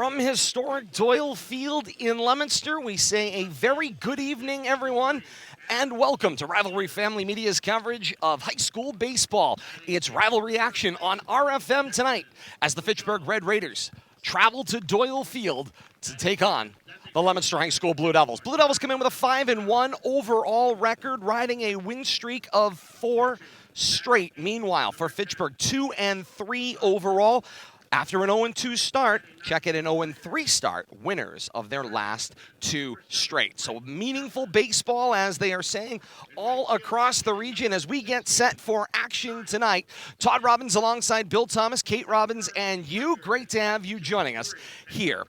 From historic Doyle Field in Leominster, we say a very good evening, everyone, and welcome to Rivalry Family Media's coverage of high school baseball. It's Rivalry action on RFM tonight as the Fitchburg Red Raiders travel to Doyle Field to take on the Leominster High School Blue Devils. Blue Devils come in with a 5-1 overall record, riding a win streak of 4 straight. Meanwhile, for Fitchburg, 2-3 overall. After an 0-2 start, check it an 0-3 start, winners of their last 2 straight. So meaningful baseball, as they are saying, all across the region as we get set for action tonight. Todd Robbins alongside Bill Thomas, Kate Robbins, and you. Great to have you joining us here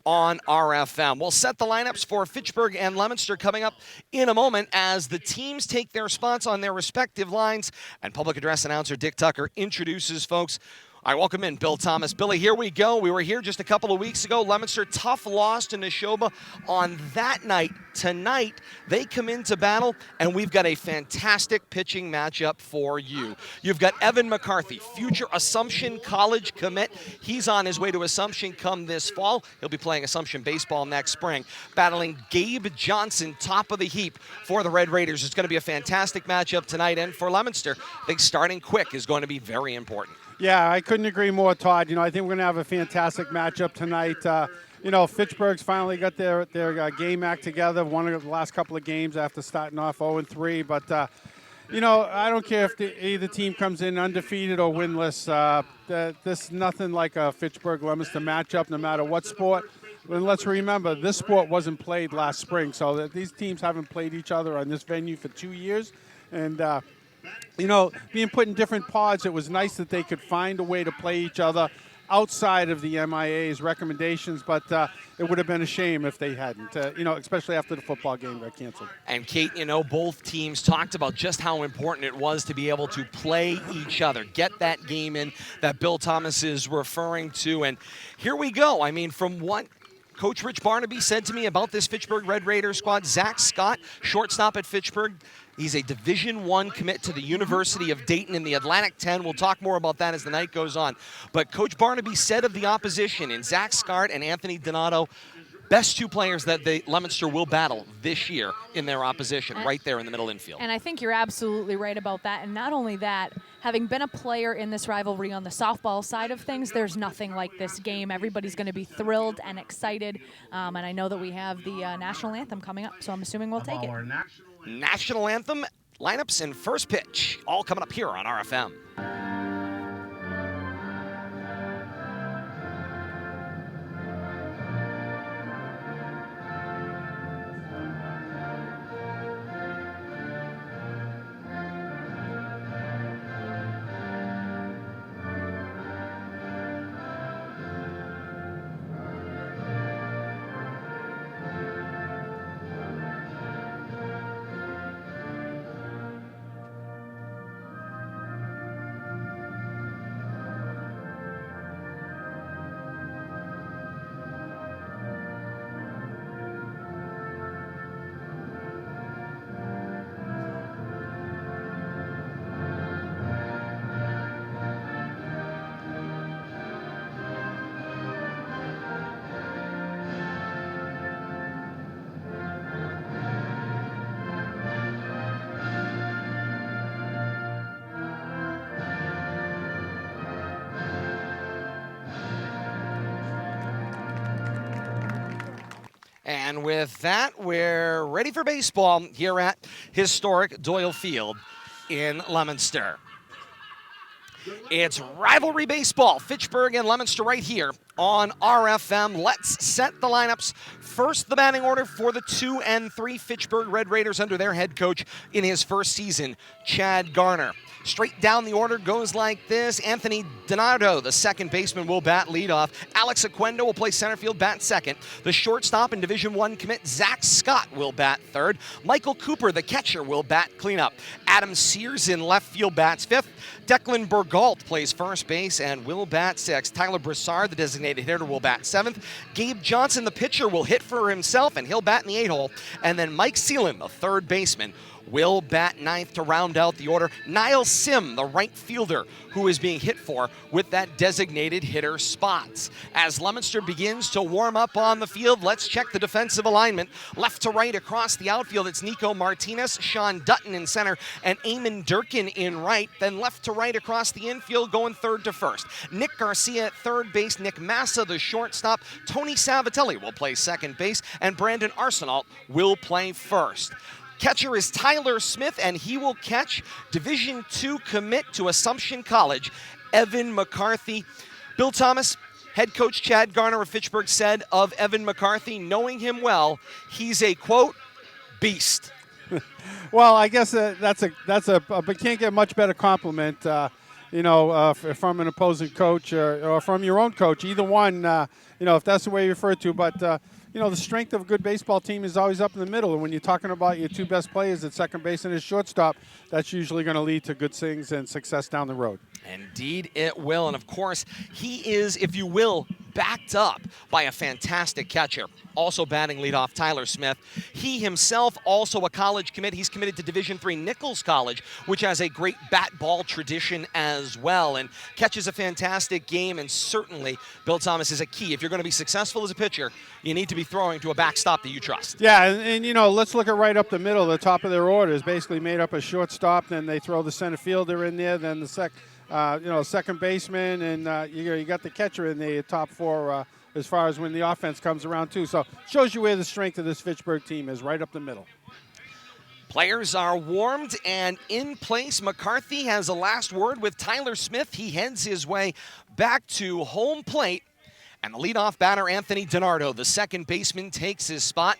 on RFM. We'll set the lineups for Fitchburg and Leominster coming up in a moment as the teams take their spots on their respective lines and public address announcer Dick Tucker introduces folks. I welcome in Bill Thomas. Billy, here we go. We were here just a couple of weeks ago. Leominster, tough loss to Neshoba on that night. Tonight, they come into battle, and we've got a fantastic pitching matchup for you. You've got Evan McCarthy, future Assumption College commit. He's on his way to Assumption come this fall. He'll be playing Assumption baseball next spring. Battling Gabe Johnson, top of the heap for the Red Raiders. It's going to be a fantastic matchup tonight, and for Leominster, I think starting quick is going to be very important. Yeah, I couldn't agree more, Todd. I think we're going to have a fantastic matchup tonight. Fitchburg's finally got their game act together, won the last couple of games after starting off 0-3. But, I don't care if either team comes in undefeated or winless. There's nothing like a Fitchburg-Leominster matchup, no matter what sport. And let's remember, this sport wasn't played last spring, so these teams haven't played each other on this venue for 2 years. And being put in different pods, it was nice that they could find a way to play each other outside of the MIAA's recommendations, but it would have been a shame if they hadn't, especially after the football game got canceled. And Kate, both teams talked about just how important it was to be able to play each other, get that game in that Bill Thomas is referring to. And here we go. From what Coach Rich Barnaby said to me about this Fitchburg Red Raider squad, Zach Scott, shortstop at Fitchburg. He's a Division I commit to the University of Dayton in the Atlantic 10. We'll talk more about that as the night goes on. But Coach Barnaby said of the opposition in Zach Scott and Anthony Donato, best 2 players that the Leominster will battle this year in their opposition, right there in the middle infield. And I think you're absolutely right about that. And not only that, having been a player in this rivalry on the softball side of things, there's nothing like this game. Everybody's going to be thrilled and excited. And I know that we have the national anthem coming up, so I'm assuming we'll take it. National anthem, lineups, and first pitch, all coming up here on RFM. And with that, we're ready for baseball here at historic Doyle Field in Leominster. It's rivalry baseball, Fitchburg and Leominster right here on RFM. Let's set the lineups. First, the batting order for the 2-3 Fitchburg Red Raiders under their head coach in his first season, Chad Garner. Straight down the order goes like this. Anthony Donato, the second baseman, will bat leadoff. Alex Aquendo will play center field, bat second. The shortstop and Division I commit, Zach Scott, will bat third. Michael Cooper, the catcher, will bat cleanup. Adam Sears in left field bats fifth. Declan Bergault plays first base and will bat sixth. Tyler Brassard, the designated hitter, will bat seventh. Gabe Johnson, the pitcher, will hit for himself and he'll bat in the 8-hole. And then Mike Seelan, the third baseman, will bat ninth to round out the order. Niall Sim, the right fielder, who is being hit for with that designated hitter spots. As Leominster begins to warm up on the field, let's check the defensive alignment. Left to right across the outfield, it's Nico Martinez, Sean Dutton in center, and Eamon Durkin in right. Then left to right across the infield, going third to first. Nick Garcia at third base, Nick Massa the shortstop, Tony Savatelli will play second base, and Brandon Arsenault will play first. Catcher is Tyler Smith, and he will catch Division II commit to Assumption College, Evan McCarthy. Bill Thomas, head coach Chad Garner of Fitchburg said of Evan McCarthy, knowing him well, he's a, quote, beast. Well, I guess that's but can't get a much better compliment, from an opposing coach or from your own coach. Either one, if that's the way you refer to. But the strength of a good baseball team is always up in the middle. And when you're talking about your two best players at second base and his shortstop, that's usually going to lead to good things and success down the road. Indeed it will. And, of course, he is, if you will, backed up by a fantastic catcher. Also batting leadoff, Tyler Smith. He himself also a college commit. He's committed to Division III Nichols College, which has a great bat ball tradition as well, and catches a fantastic game. And certainly, Bill Thomas is a key. If you're going to be successful as a pitcher, you need to be throwing to a backstop that you trust. Yeah, and let's look at right up the middle. The top of their order is basically made up of shortstop. Then they throw the center fielder in there. Then the second baseman, and you got the catcher in the top four as far as when the offense comes around too. So shows you where the strength of this Fitchburg team is, right up the middle. Players are warmed and in place. McCarthy has a last word with Tyler Smith. He heads his way back to home plate. And the leadoff batter, Anthony DiNardo, the second baseman, takes his spot.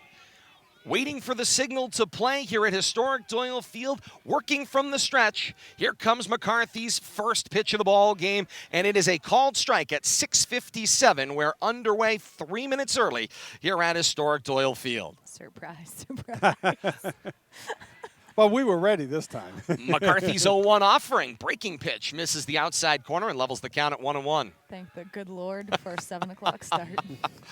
Waiting for the signal to play here at historic Doyle Field, working from the stretch. Here comes McCarthy's first pitch of the ball game, and it is a called strike at 6:57. We're underway 3 minutes early here at historic Doyle Field. Surprise. Well, we were ready this time. McCarthy's 0-1 offering. Breaking pitch misses the outside corner and levels the count at 1-1. Thank the good Lord for a 7 o'clock start.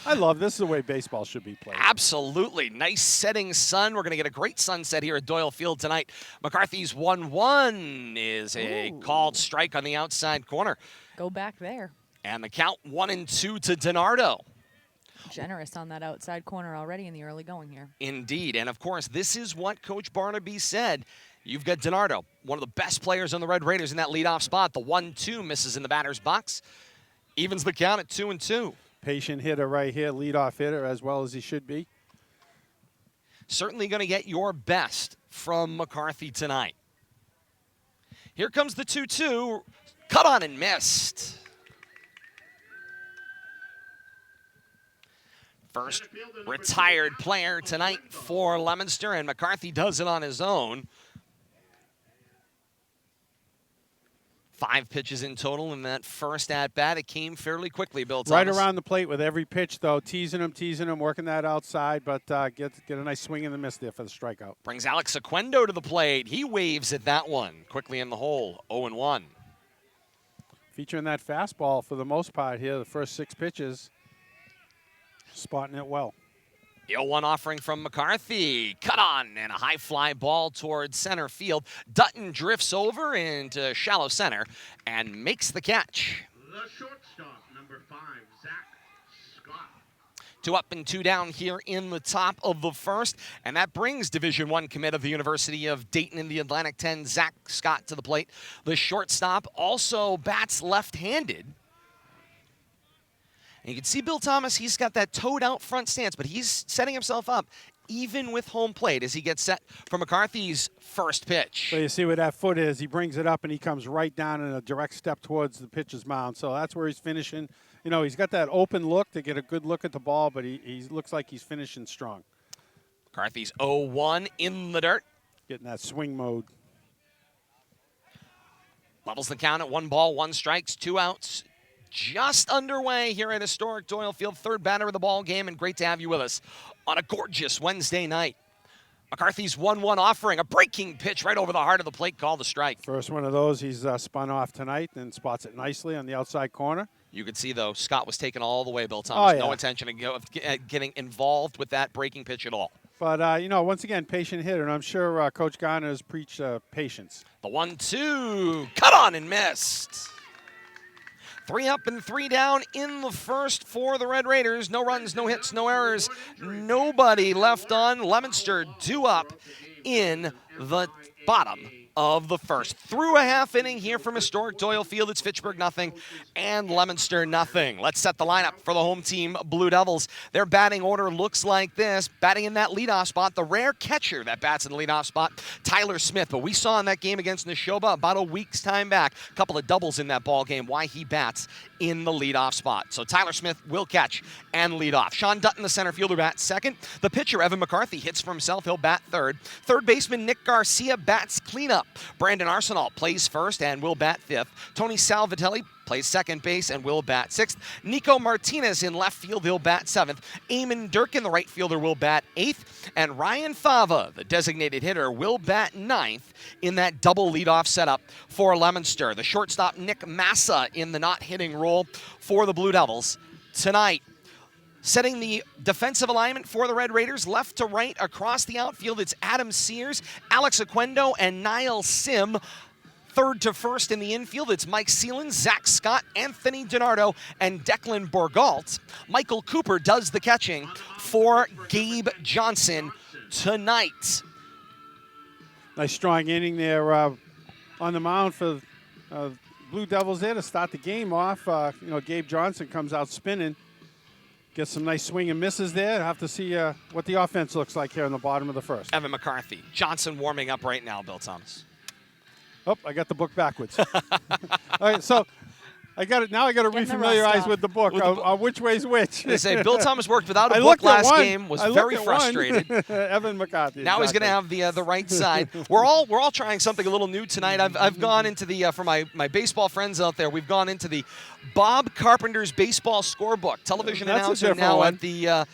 I love this is the way baseball should be played. Absolutely. Nice setting sun. We're going to get a great sunset here at Doyle Field tonight. McCarthy's 1-1 is a called strike on the outside corner. Go back there. And the count 1-2 to DiNardo. Generous on that outside corner already in the early going here. Indeed. And, of course, this is what Coach Barnaby said. You've got DiNardo, one of the best players on the Red Raiders in that leadoff spot. The 1-2 misses in the batter's box. Evens the count at 2-2. Patient hitter right here, leadoff hitter as well as he should be. Certainly going to get your best from McCarthy tonight. Here comes the 2-2. Cut on and missed. First retired player tonight for Leominster, and McCarthy does it on his own. 5 pitches in total in that first at-bat. It came fairly quickly, Bill Thomas. Right around the plate with every pitch, though, teasing him, working that outside, but get a nice swing and a miss there for the strikeout. Brings Alex Sequendo to the plate. He waves at that one. Quickly in the hole, 0-1. Featuring that fastball for the most part here, the first 6 pitches. Spotting it well. The 0-1 offering from McCarthy. Cut on and a high fly ball towards center field. Dutton drifts over into shallow center and makes the catch. The shortstop, number 5, Zach Scott. 2 up and 2 down here in the top of the first, and that brings Division I commit of the University of Dayton in the Atlantic 10, Zach Scott, to the plate. The shortstop also bats left-handed. And you can see Bill Thomas, he's got that toed out front stance, but he's setting himself up even with home plate as he gets set for McCarthy's first pitch. So you see where that foot is. He brings it up and he comes right down in a direct step towards the pitcher's mound. So that's where he's finishing. He's got that open look to get a good look at the ball, but he looks like he's finishing strong. McCarthy's 0-1 in the dirt. Getting that swing mode. Levels the count at 1 ball, 1 strikes, 2 outs. Just underway here at historic Doyle Field. Third batter of the ball game, and great to have you with us on a gorgeous Wednesday night. McCarthy's 1-1 offering, a breaking pitch right over the heart of the plate, called a strike. First one of those he's spun off tonight and spots it nicely on the outside corner. You could see, though, Scott was taken all the way, Bill Thomas. Oh, yeah. No intention of getting involved with that breaking pitch at all. But, once again, patient hitter, and I'm sure Coach Garner has preached patience. The 1-2, cut on and missed. 3 up and 3 down in the first for the Red Raiders. No runs, no hits, no errors. Nobody left on. Leominster 2 up in the bottom of the first. Through a half inning here from historic Doyle Field. It's Fitchburg nothing and Leominster nothing. Let's set the lineup for the home team Blue Devils. Their batting order looks like this. Batting in that leadoff spot, the rare catcher that bats in the leadoff spot, Tyler Smith. But we saw in that game against Neshoba about a week's time back, a couple of doubles in that ball game, why he bats in the leadoff spot. So Tyler Smith will catch and lead off. Sean Dutton, the center fielder, bats second. The pitcher, Evan McCarthy, hits for himself. He'll bat third. Third baseman Nick Garcia bats cleanup. Brandon Arsenal plays first and will bat fifth. Tony Salvatelli plays second base and will bat sixth. Nico Martinez in left field, he'll bat seventh. Eamon Durkin, the right fielder, will bat eighth. And Ryan Fava, the designated hitter, will bat ninth in that double leadoff setup for Leominster. The shortstop, Nick Massa, in the not hitting role for the Blue Devils tonight. Setting the defensive alignment for the Red Raiders, left to right across the outfield, it's Adam Sears, Alex Aquendo, and Niall Sim. Third to first in the infield, it's Mike Seelan, Zach Scott, Anthony DiNardo, and Declan Borgalt. Michael Cooper does the catching for Gabe Johnson tonight. Nice strong inning there on the mound for Blue Devils there to start the game off. Gabe Johnson comes out spinning. Gets some nice swing and misses there. Have to see what the offense looks like here in the bottom of the first. Evan McCarthy. Johnson warming up right now, Bill Thomas. Oh, I got the book backwards. All right, so I got it. Now I got to refamiliarize with the book. Which way's which? They say Bill Thomas worked without a book last game. Was very frustrated. Evan McCarthy. Now he's going to have the right side. We're all trying something a little new tonight. I've gone into the for my baseball friends out there. We've gone into the Bob Carpenter's baseball scorebook. Television announcer now at the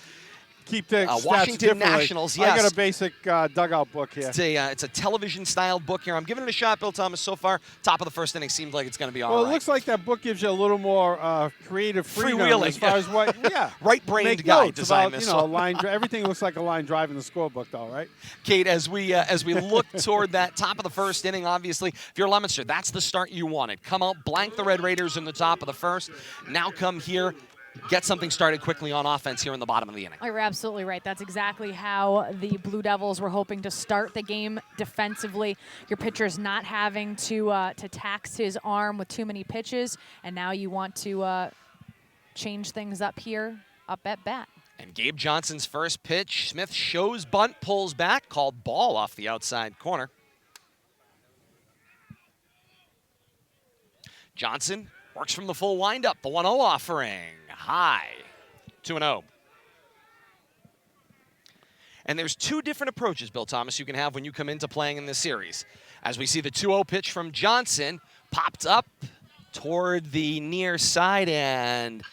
keep the Washington Nationals. Yes, I got a basic dugout book here. It's a television-style book here. I'm giving it a shot, Bill Thomas. So far, top of the first inning seems like it's going to be all right. Well, it looks like that book gives you a little more creative freedom freewheeling as far as what, right-brained guy designed about, this one. line. Everything looks like a line drive in the scorebook, though, right? Kate, as we look toward that top of the first inning, obviously, if you're Leominster, that's the start you wanted. Come out, blank the Red Raiders in the top of the first. Now come here. Get something started quickly on offense here in the bottom of the inning. You're absolutely right. That's exactly how the Blue Devils were hoping to start the game defensively. Your pitcher's not having to tax his arm with too many pitches, and now you want to change things up here, up at bat. And Gabe Johnson's first pitch, Smith shows bunt, pulls back, called ball off the outside corner. Johnson works from the full windup, the 1-0 offering. High, 2-0. And there's two different approaches, Bill Thomas, you can have when you come into playing in this series. As we see the 2-0 pitch from Johnson, popped up toward the near side and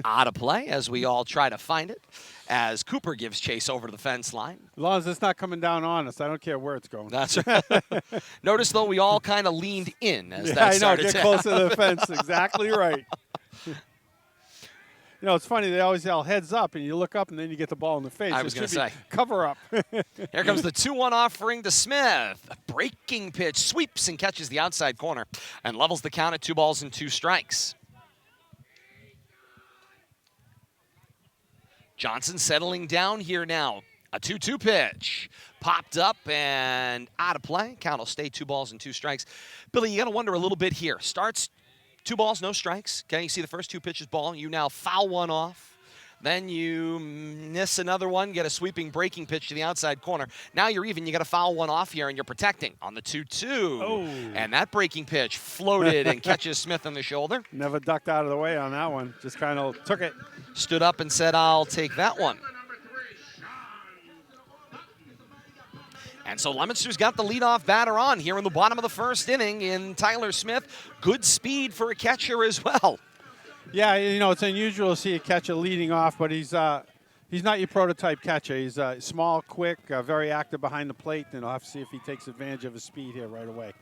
out of play as we all try to find it, as Cooper gives chase over to the fence line. As long as it's not coming down on us, I don't care where it's going. That's right. Notice, though, we all kind of leaned in as that started. Get closer to the fence. Exactly right. It's funny, they always yell heads up, and you look up, and then you get the ball in the face. I was going to say. Cover up. Here comes the 2-1 offering to Smith. A breaking pitch, sweeps and catches the outside corner, and levels the count at 2 balls and 2 strikes. Johnson settling down here now. A 2-2 pitch. Popped up and out of play. Count will stay 2 balls and 2 strikes. Billy, you got to wonder a little bit here. Starts 2 balls, no strikes. Okay, you see the first 2 pitches ball. You now foul one off. Then you miss another one, get a sweeping breaking pitch to the outside corner. Now you're even. You got to foul one off here, and you're protecting on the 2-2. Oh. And that breaking pitch floated and catches Smith on the shoulder. Never ducked out of the way on that one. Just kind of took it. Stood up and said, I'll take that one. And so Leominster's got the leadoff batter on here in the bottom of the first inning in Tyler Smith. Good speed for a catcher as well. Yeah, it's unusual to see a catcher leading off, but he's not your prototype catcher. He's small, quick, very active behind the plate, and I'll have to see if he takes advantage of his speed here right away.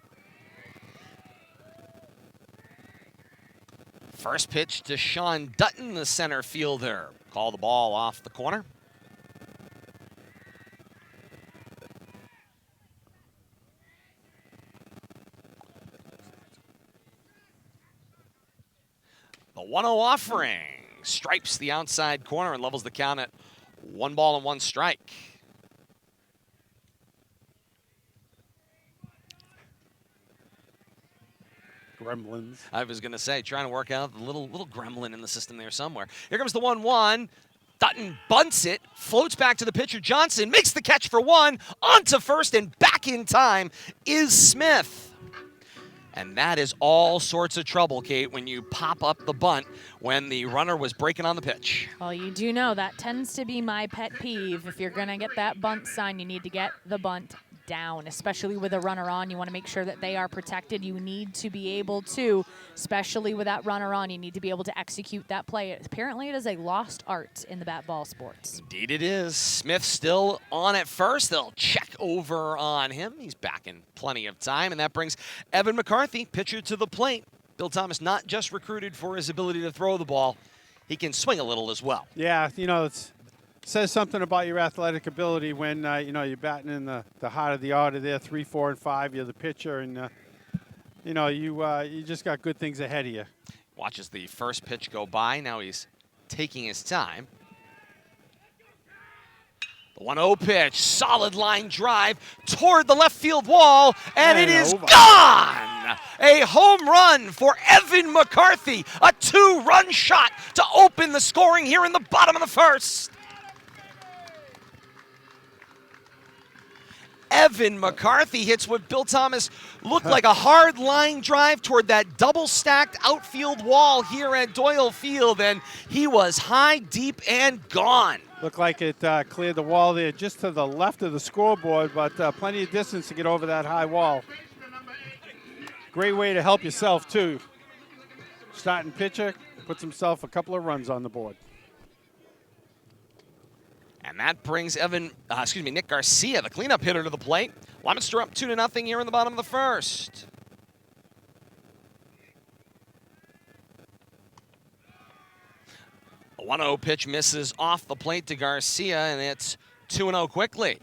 First pitch to Sean Dutton, the center fielder. Call the ball off the corner. The 1-0 offering stripes the outside corner and levels the count at 1 ball and 1 strike. Gremlins. I was going to say, trying to work out the little gremlin in the system there somewhere. Here comes the 1-1. Dutton bunts it, floats back to the pitcher. Johnson makes the catch for 1, onto first, and back in time is Smith. And that is all sorts of trouble, Kate, when you pop up the bunt when the runner was breaking on the pitch. Well, you do know that tends to be my pet peeve. If you're going to get that bunt sign, you need to get the bunt down, especially with a runner on. You want to make sure that they are protected. You need to be able to, especially with that runner on, you need to be able to execute that play. Apparently, it is a lost art in the bat ball sports. Indeed it is. Smith still on at first. They'll check over on him. He's back in plenty of time, and that brings Evan McCarthy, pitcher, to the plate. Bill Thomas not just recruited for his ability to throw the ball. He can swing a little as well. Yeah, you know, it says something about your athletic ability when, you know, you're batting in the heart of the order there, 3, 4, and 5. You're the pitcher, and, you know, you just got good things ahead of you. Watches the first pitch go by. Now he's taking his time. The 1-0 pitch, solid line drive toward the left field wall, and it is gone! A home run for Evan McCarthy, a 2-run shot to open the scoring here in the bottom of the first. Evan McCarthy hits what Bill Thomas looked like a hard line drive toward that double-stacked outfield wall here at Doyle Field, and he was high, deep, and gone. Looked like it cleared the wall there just to the left of the scoreboard, but plenty of distance to get over that high wall. Great way to help yourself, too. Starting pitcher puts himself a couple of runs on the board. And that brings Nick Garcia, the cleanup hitter, to the plate. Leominster up 2-0 here in the bottom of the first. A 1-0 pitch misses off the plate to Garcia, and it's 2-0 quickly.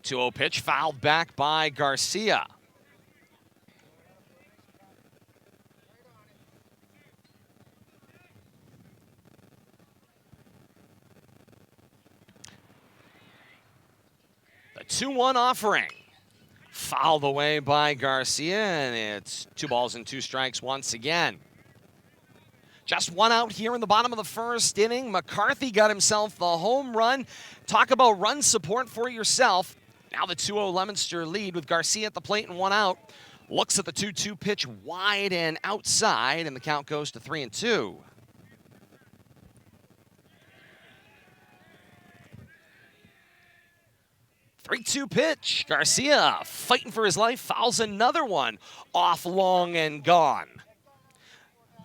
The 2-0 pitch fouled back by Garcia. The 2-1 offering. Fouled away by Garcia, and it's 2 balls and 2 strikes once again. Just 1 out here in the bottom of the first inning. McCarthy got himself the home run. Talk about run support for yourself. Now the 2-0 Leominster lead with Garcia at the plate and 1 out. Looks at the 2-2 pitch wide and outside, and the count goes to 3-2. The 3-2 pitch. Garcia fighting for his life, fouls another one off long and gone.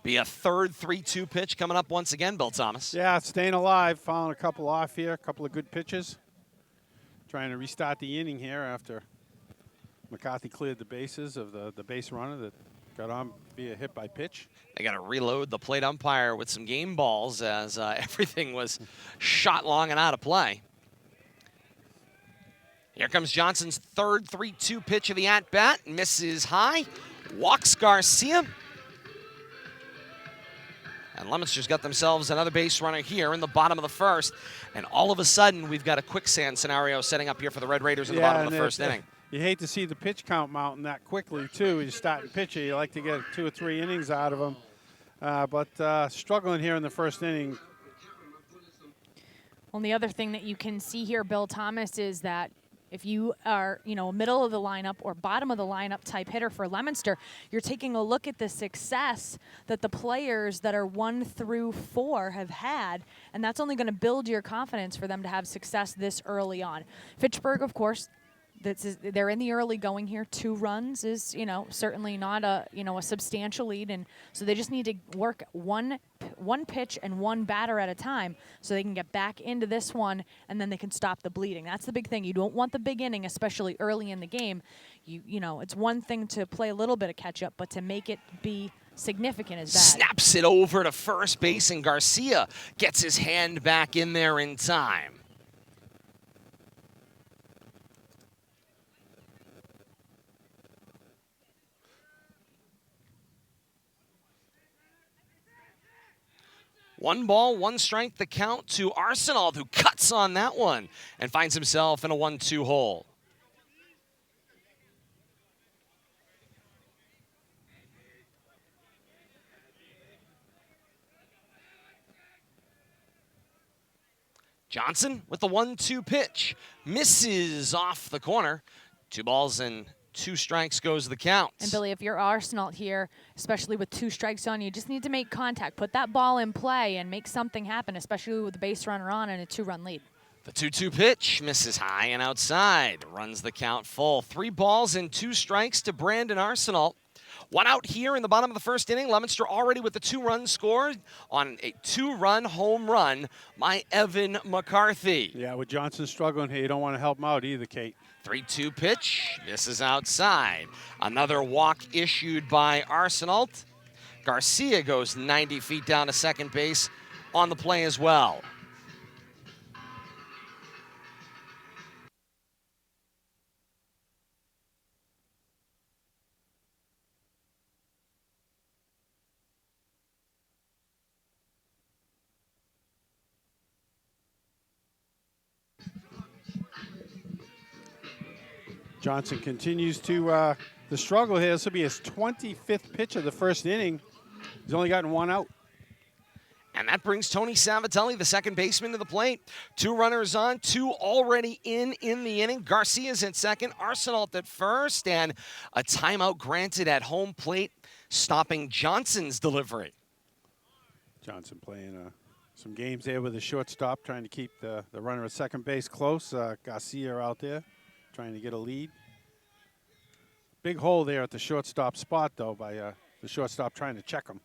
Be a third 3-2 pitch coming up once again, Bill Thomas. Yeah, staying alive, fouling a couple off here, a couple of good pitches. Trying to restart the inning here after McCarthy cleared the bases of the base runner that got on via hit by pitch. They got to reload the plate umpire with some game balls as everything was shot long and out of play. Here comes Johnson's third 3-2 pitch of the at-bat. Misses high, walks Garcia. And Leominster's got themselves another base runner here in the bottom of the first. And all of a sudden, we've got a quicksand scenario setting up here for the Red Raiders in the bottom of the first inning. You hate to see the pitch count mounting that quickly, too. You're starting pitcher. You like to get 2 or 3 innings out of them. But struggling here in the first inning. Well, the other thing that you can see here, Bill Thomas, is that if you are, middle of the lineup or bottom of the lineup type hitter for Leominster, you're taking a look at the success that the players that are 1 through 4 have had, and that's only going to build your confidence for them to have success this early on. Fitchburg, of course, they're in the early going here. 2 runs is, certainly not a substantial lead, and so they just need to work one pitch and 1 batter at a time so they can get back into this one, and then they can stop the bleeding. That's the big thing. You don't want the big inning, especially early in the game. It's one thing to play a little bit of catch up, but to make it be significant is bad. Snaps it over to first base, and Garcia gets his hand back in there in time. 1 ball, 1 strike, the count to Arsenault, who cuts on that one and finds himself in a 1-2 hole. Johnson with the 1-2 pitch. Misses off the corner. 2 balls and 2 strikes goes the count. And Billy, if you're Arsenault here, especially with 2 strikes on you, just need to make contact. Put that ball in play and make something happen, especially with the base runner on and a 2-run lead. The 2-2 pitch misses high and outside. Runs the count full. 3 balls and 2 strikes to Brandon Arsenault. 1 out here in the bottom of the first inning. Leominster already with the 2-run score on a 2-run home run by Evan McCarthy. Yeah, with Johnson struggling here, you don't want to help him out either, Kate. 3-2 pitch misses outside. Another walk issued by Arsenault. Garcia goes 90 feet down to second base on the play as well. Johnson continues to the struggle here. This will be his 25th pitch of the first inning. He's only gotten 1 out. And that brings Tony Savatelli, the second baseman, to the plate. 2 runners on, 2 already in the inning. Garcia's at second, Arsenault at first, and a timeout granted at home plate, stopping Johnson's delivery. Johnson playing some games there with the shortstop, trying to keep the runner at second base close. Garcia out there, trying to get a lead. Big hole there at the shortstop spot, though, by the shortstop trying to check him.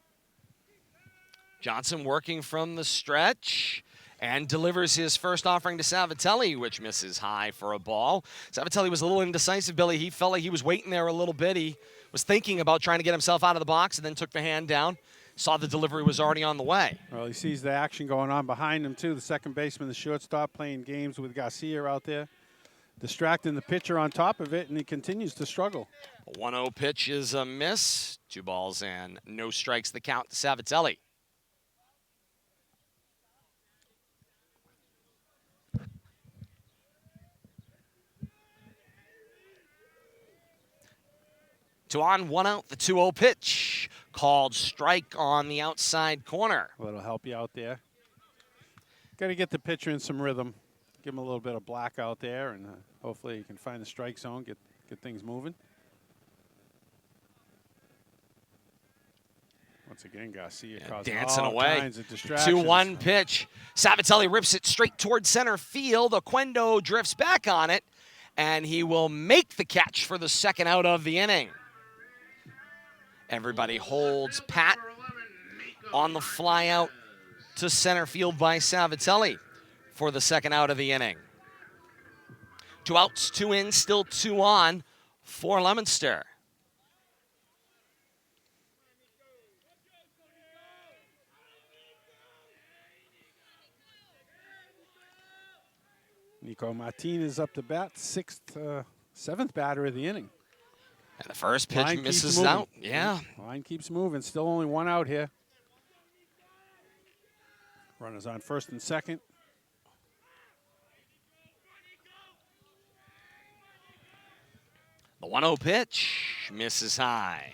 Johnson working from the stretch and delivers his first offering to Savatelli, which misses high for a ball. Savatelli was a little indecisive, Billy. He felt like he was waiting there a little bit. He was thinking about trying to get himself out of the box and then took the hand down. Saw the delivery was already on the way. Well, he sees the action going on behind him, too. The second baseman, the shortstop, playing games with Garcia out there, distracting the pitcher on top of it, and he continues to struggle. A 1-0 pitch is a miss. 2 balls and no strikes, the count to Savatelli. To on, 1 out, the 2-0 pitch. Called strike on the outside corner. Well, it'll help you out there. Got to get the pitcher in some rhythm. Give him a little bit of black out there, and hopefully he can find the strike zone, get things moving. Once again, Garcia causing dancing all away. kinds of distractions. 2-1 pitch. Savatelli rips it straight towards center field. Oquendo drifts back on it, and he will make the catch for the second out of the inning. Everybody holds pat on the fly out to center field by Savatelli for the second out of the inning. 2 outs, 2 in, still 2 on for Leominster. Nico Martinez up to bat, 7th batter of the inning. And the first pitch Line misses out. Yeah. Line keeps moving. Still only 1 out here. Runners on first and second. The 1-0 pitch misses high.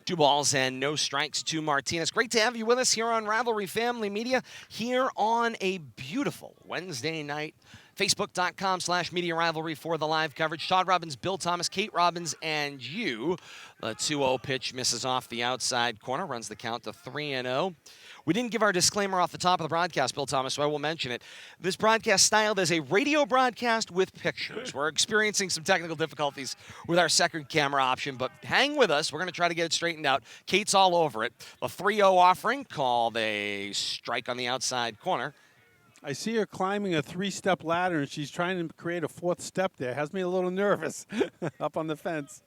2 balls and no strikes to Martinez. Great to have you with us here on Rivalry Family Media, here on a beautiful Wednesday night. Facebook.com/Media Rivalry for the live coverage. Todd Robbins, Bill Thomas, Kate Robbins, and you. The 2-0 pitch misses off the outside corner, runs the count to 3-0. We didn't give our disclaimer off the top of the broadcast, Bill Thomas, so I will mention it. This broadcast styled as a radio broadcast with pictures. We're experiencing some technical difficulties with our second camera option, but hang with us. We're going to try to get it straightened out. Kate's all over it. A 3-0 offering called a strike on the outside corner. I see her climbing a 3-step ladder, and she's trying to create a 4th step there. Has me a little nervous up on the fence.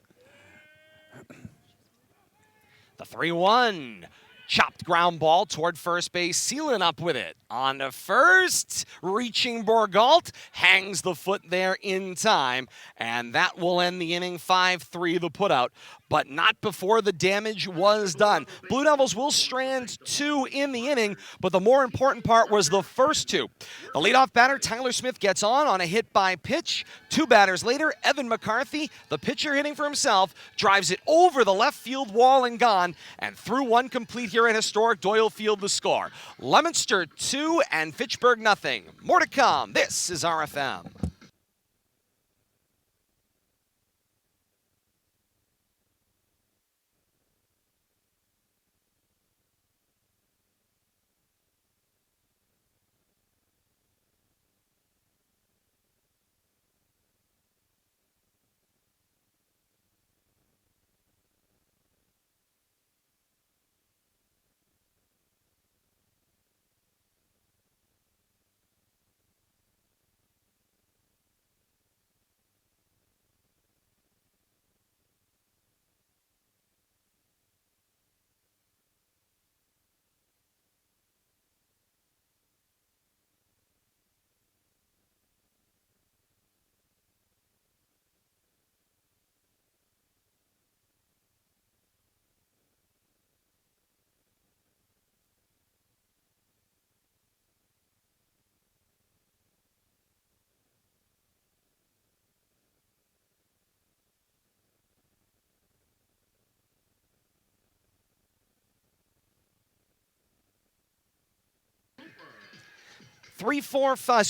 The 3-1. Chopped ground ball toward first base, Sealing up with it. On to first, reaching Borgalt, hangs the foot there in time, and that will end the inning 5-3, the putout, but not before the damage was done. Blue Devils will strand 2 in the inning, but the more important part was the first 2. The leadoff batter, Tyler Smith, gets on a hit by pitch. 2 batters later, Evan McCarthy, the pitcher hitting for himself, drives it over the left field wall and gone, and through one complete here at historic Doyle Field, the score. Leominster 2 and Fitchburg nothing. More to come. This is RFM. Four, five,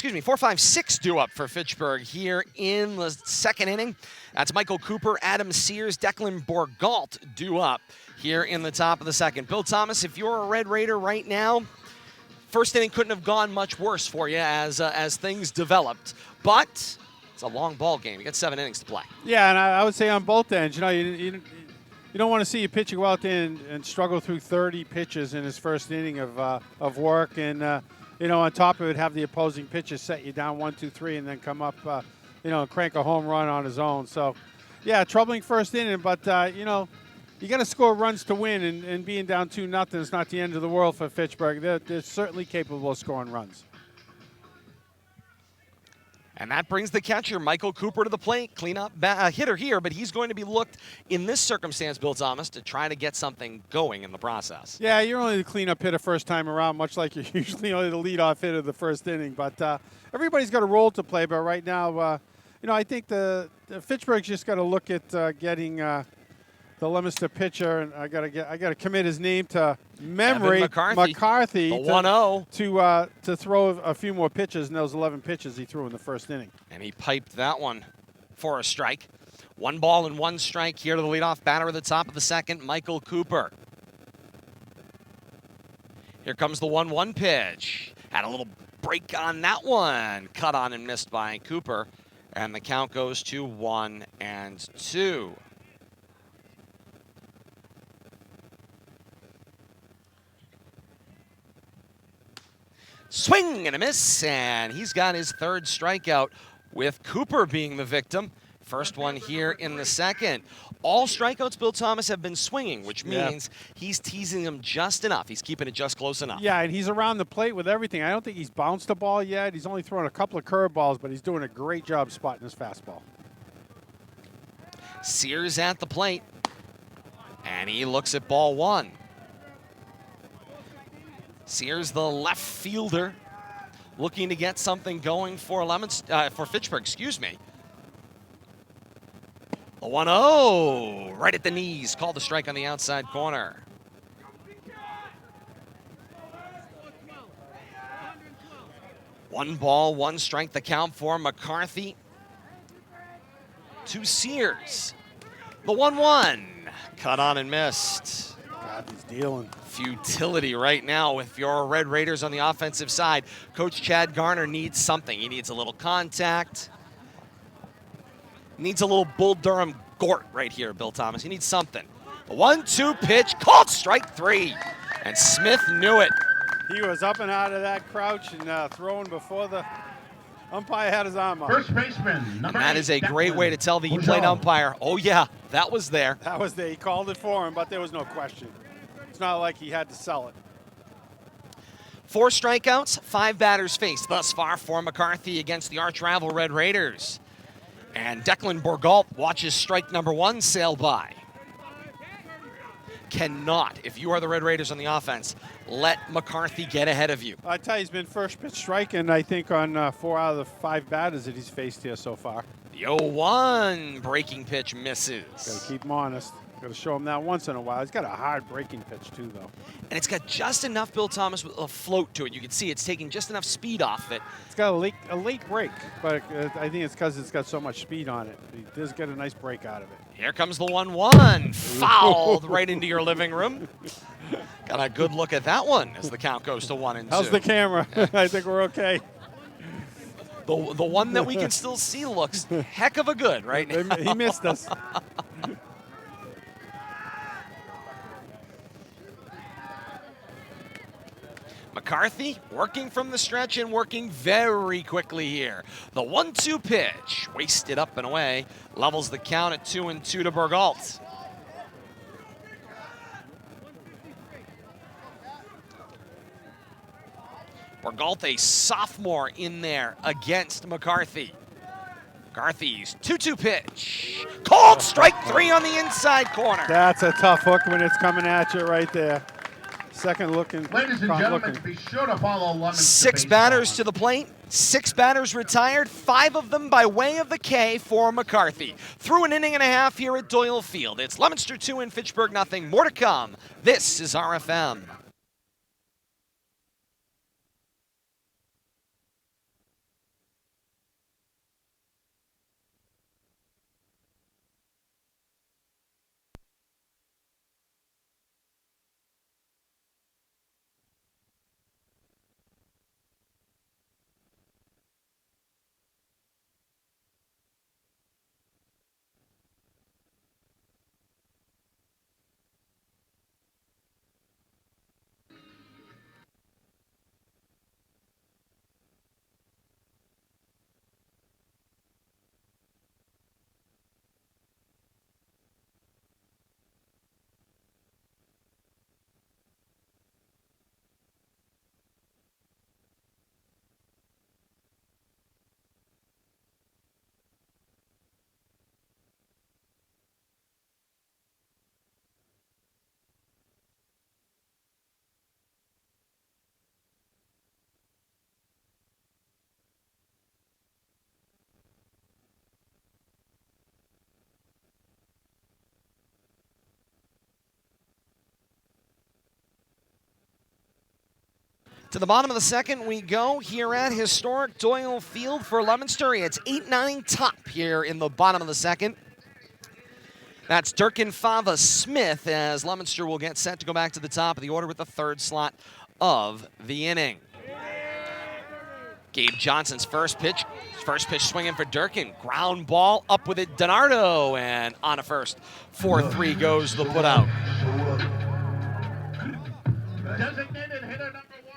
6 due up for Fitchburg here in the second inning. That's Michael Cooper, Adam Sears, Declan Borgalt due up here in the top of the second. Bill Thomas, if you're a Red Raider right now, first inning couldn't have gone much worse for you as things developed, but it's a long ball game. You got 7 innings to play. Yeah, and I would say on both ends, you don't want to see a pitcher go out there and struggle through 30 pitches in his first inning of work, and on top of it, have the opposing pitcher set you down 1, 2, 3, and then come up, and crank a home run on his own. So, yeah, troubling first inning, but you got to score runs to win, and being down 2-0 is not the end of the world for Fitchburg. They're certainly capable of scoring runs. And that brings the catcher, Michael Cooper, to the plate. Cleanup hitter here, but he's going to be looked in this circumstance, Bill Thomas, to try to get something going in the process. Yeah, you're only the cleanup hitter first time around, much like you're usually only the leadoff hitter the first inning. But everybody's got a role to play. But right now, I think the Fitchburg's just got to look at getting the Leominster pitcher, and I got to commit his name to memory. McCarthy, the 1-0 to throw a few more pitches than those 11 pitches he threw in the first inning. And he piped that one for a strike. 1 ball and 1 strike here to the leadoff batter at the top of the second, Michael Cooper. Here comes the 1-1 pitch. Had a little break on that one. Cut on and missed by Cooper. And the count goes to 1-2. Swing and a miss, and he's got his 3rd strikeout with Cooper being the victim. First one here in the second. All strikeouts, Bill Thomas, have been swinging, which means he's teasing them just enough. He's keeping it just close enough. Yeah, and he's around the plate with everything. I don't think he's bounced a ball yet. He's only thrown a couple of curveballs, but he's doing a great job spotting his fastball. Sears at the plate, and he looks at ball 1. Sears, the left fielder, looking to get something going for for Fitchburg, The 1-0, right at the knees, called the strike on the outside corner. One ball, 1 strike, the count for McCarthy. To Sears. The 1-1, cut on and missed. God, he's dealing. Futility right now with your Red Raiders on the offensive side. Coach Chad Garner needs something. He needs a little contact. Needs a little Bull Durham Gort right here, Bill Thomas. He needs something. A 1-2 pitch, called strike 3. And Smith knew it. He was up and out of that crouch and throwing before the umpire had his arm up. First baseman, and that is a great way to tell the plate umpire, oh yeah, that was there. That was there. He called it for him, but there was no question. it's not like he had to sell it. 4 strikeouts, 5 batters faced thus far for McCarthy against the arch-rival Red Raiders. And Declan Borgault watches strike number 1 sail by. Cannot, if you are the Red Raiders on the offense, let McCarthy get ahead of you. I tell you, he's been first pitch striking, I think, on 4 out of the 5 batters that he's faced here so far. The 0-1 breaking pitch misses. Got to keep him honest. Got to show him that once in a while. He's got a hard breaking pitch, too, though. And it's got just enough, Bill Thomas, with a float to it. You can see it's taking just enough speed off it. It's got a late break, but I think it's because it's got so much speed on it. He does get a nice break out of it. Here comes the 1-1. Fouled right into your living room. Got a good look at that one as the count goes to 1-2. How's the camera? I think we're okay. The one that we can still see looks heck of a good right now. He missed us. McCarthy working from the stretch and working very quickly here. The 1-2 pitch, wasted up and away, levels the count at 2-2 to Borgault. Borgault, a sophomore in there against McCarthy. McCarthy's 2-2 pitch. Called strike 3 on the inside corner. That's a tough hook when it's coming at you right there. Second looking. Ladies and gentlemen, be sure to follow Leominster 6 Baseball. batters to the plate, 6 batters retired, 5 of them by way of the K for McCarthy. Through an inning and a half here at Doyle Field. It's Leominster 2 and Fitchburg nothing. More to come. This is RFM. To the bottom of the second we go here at historic Doyle Field for Leominster. It's 8-9 top here in the bottom of the second. That's Durkin Fava Smith as Leominster will get set to go back to the top of the order with the 3rd slot of the inning. Gabe Johnson's first pitch swinging for Durkin. Ground ball up with it, Donardo, and on a first. 4-3 goes the putout. Designated hitter number 1,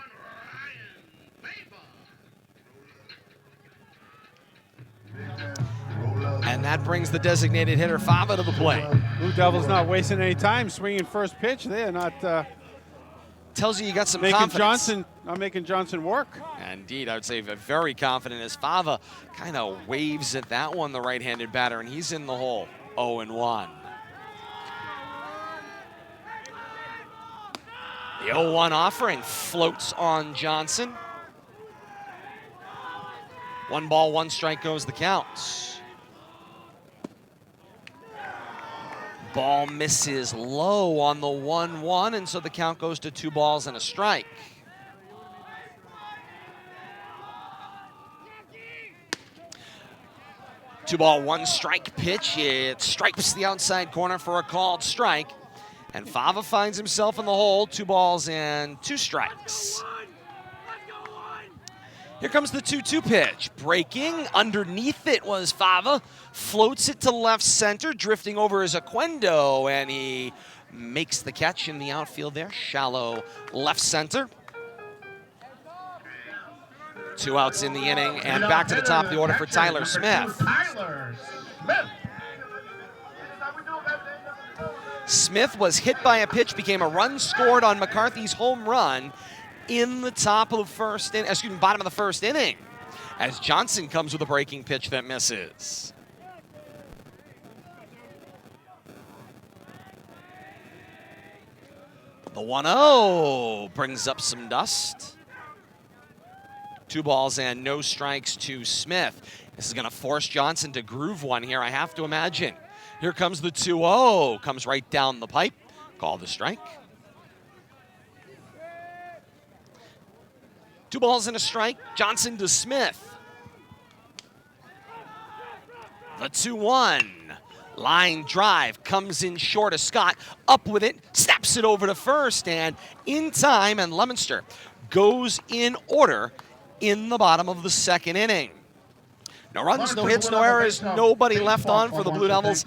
And that brings the designated hitter Fava to the plate. Blue Devils not wasting any time swinging first pitch. They're not Tells you got some making confidence. not making Johnson work. Indeed, I would say very confident as Fava kind of waves at that one, the right-handed batter, and he's in the hole, 0-1. The 0-1 offering floats on Johnson. 1 ball, 1 strike goes the count. Ball misses low on the 1-1, and so the count goes to 2 balls and a strike. Two ball, 1 strike pitch. It stripes the outside corner for a called strike. And Fava finds himself in the hole, 2 balls and 2 strikes. Here comes the 2-2 pitch. Breaking, underneath it was Fava. Floats it to left center, drifting over is Aquendo, and he makes the catch in the outfield there. Shallow left center. 2 outs in the inning, and back to the top of the order for Tyler Smith. Tyler Smith. Smith was hit by a pitch, became a run scored on McCarthy's home run in the bottom of the first inning, as Johnson comes with a breaking pitch that misses. The 1-0 brings up some dust. 2 balls and no strikes to Smith. This is going to force Johnson to groove one here, I have to imagine. Here comes the 2-0. Comes right down the pipe. Call the strike. 2 balls and a strike. Johnson to Smith. The 2-1. Line drive comes in short of Scott. Up with it. Snaps it over to first. And in time, and Leominster goes in order in the bottom of the second inning. No runs, no hits, no errors, nobody left on for the Blue Devils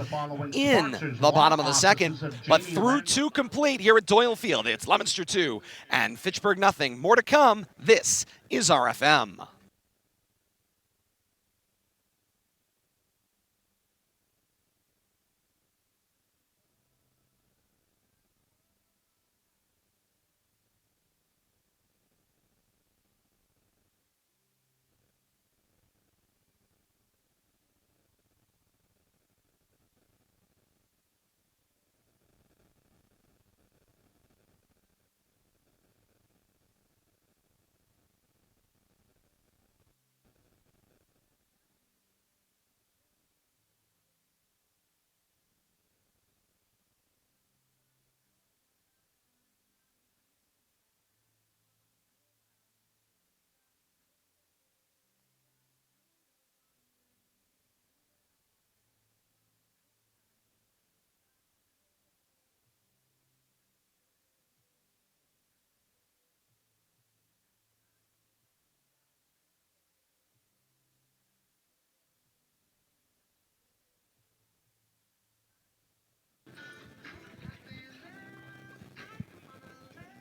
in the bottom of the second. But through 2 complete here at Doyle Field, it's Leominster 2 and Fitchburg nothing. More to come. This is RFM.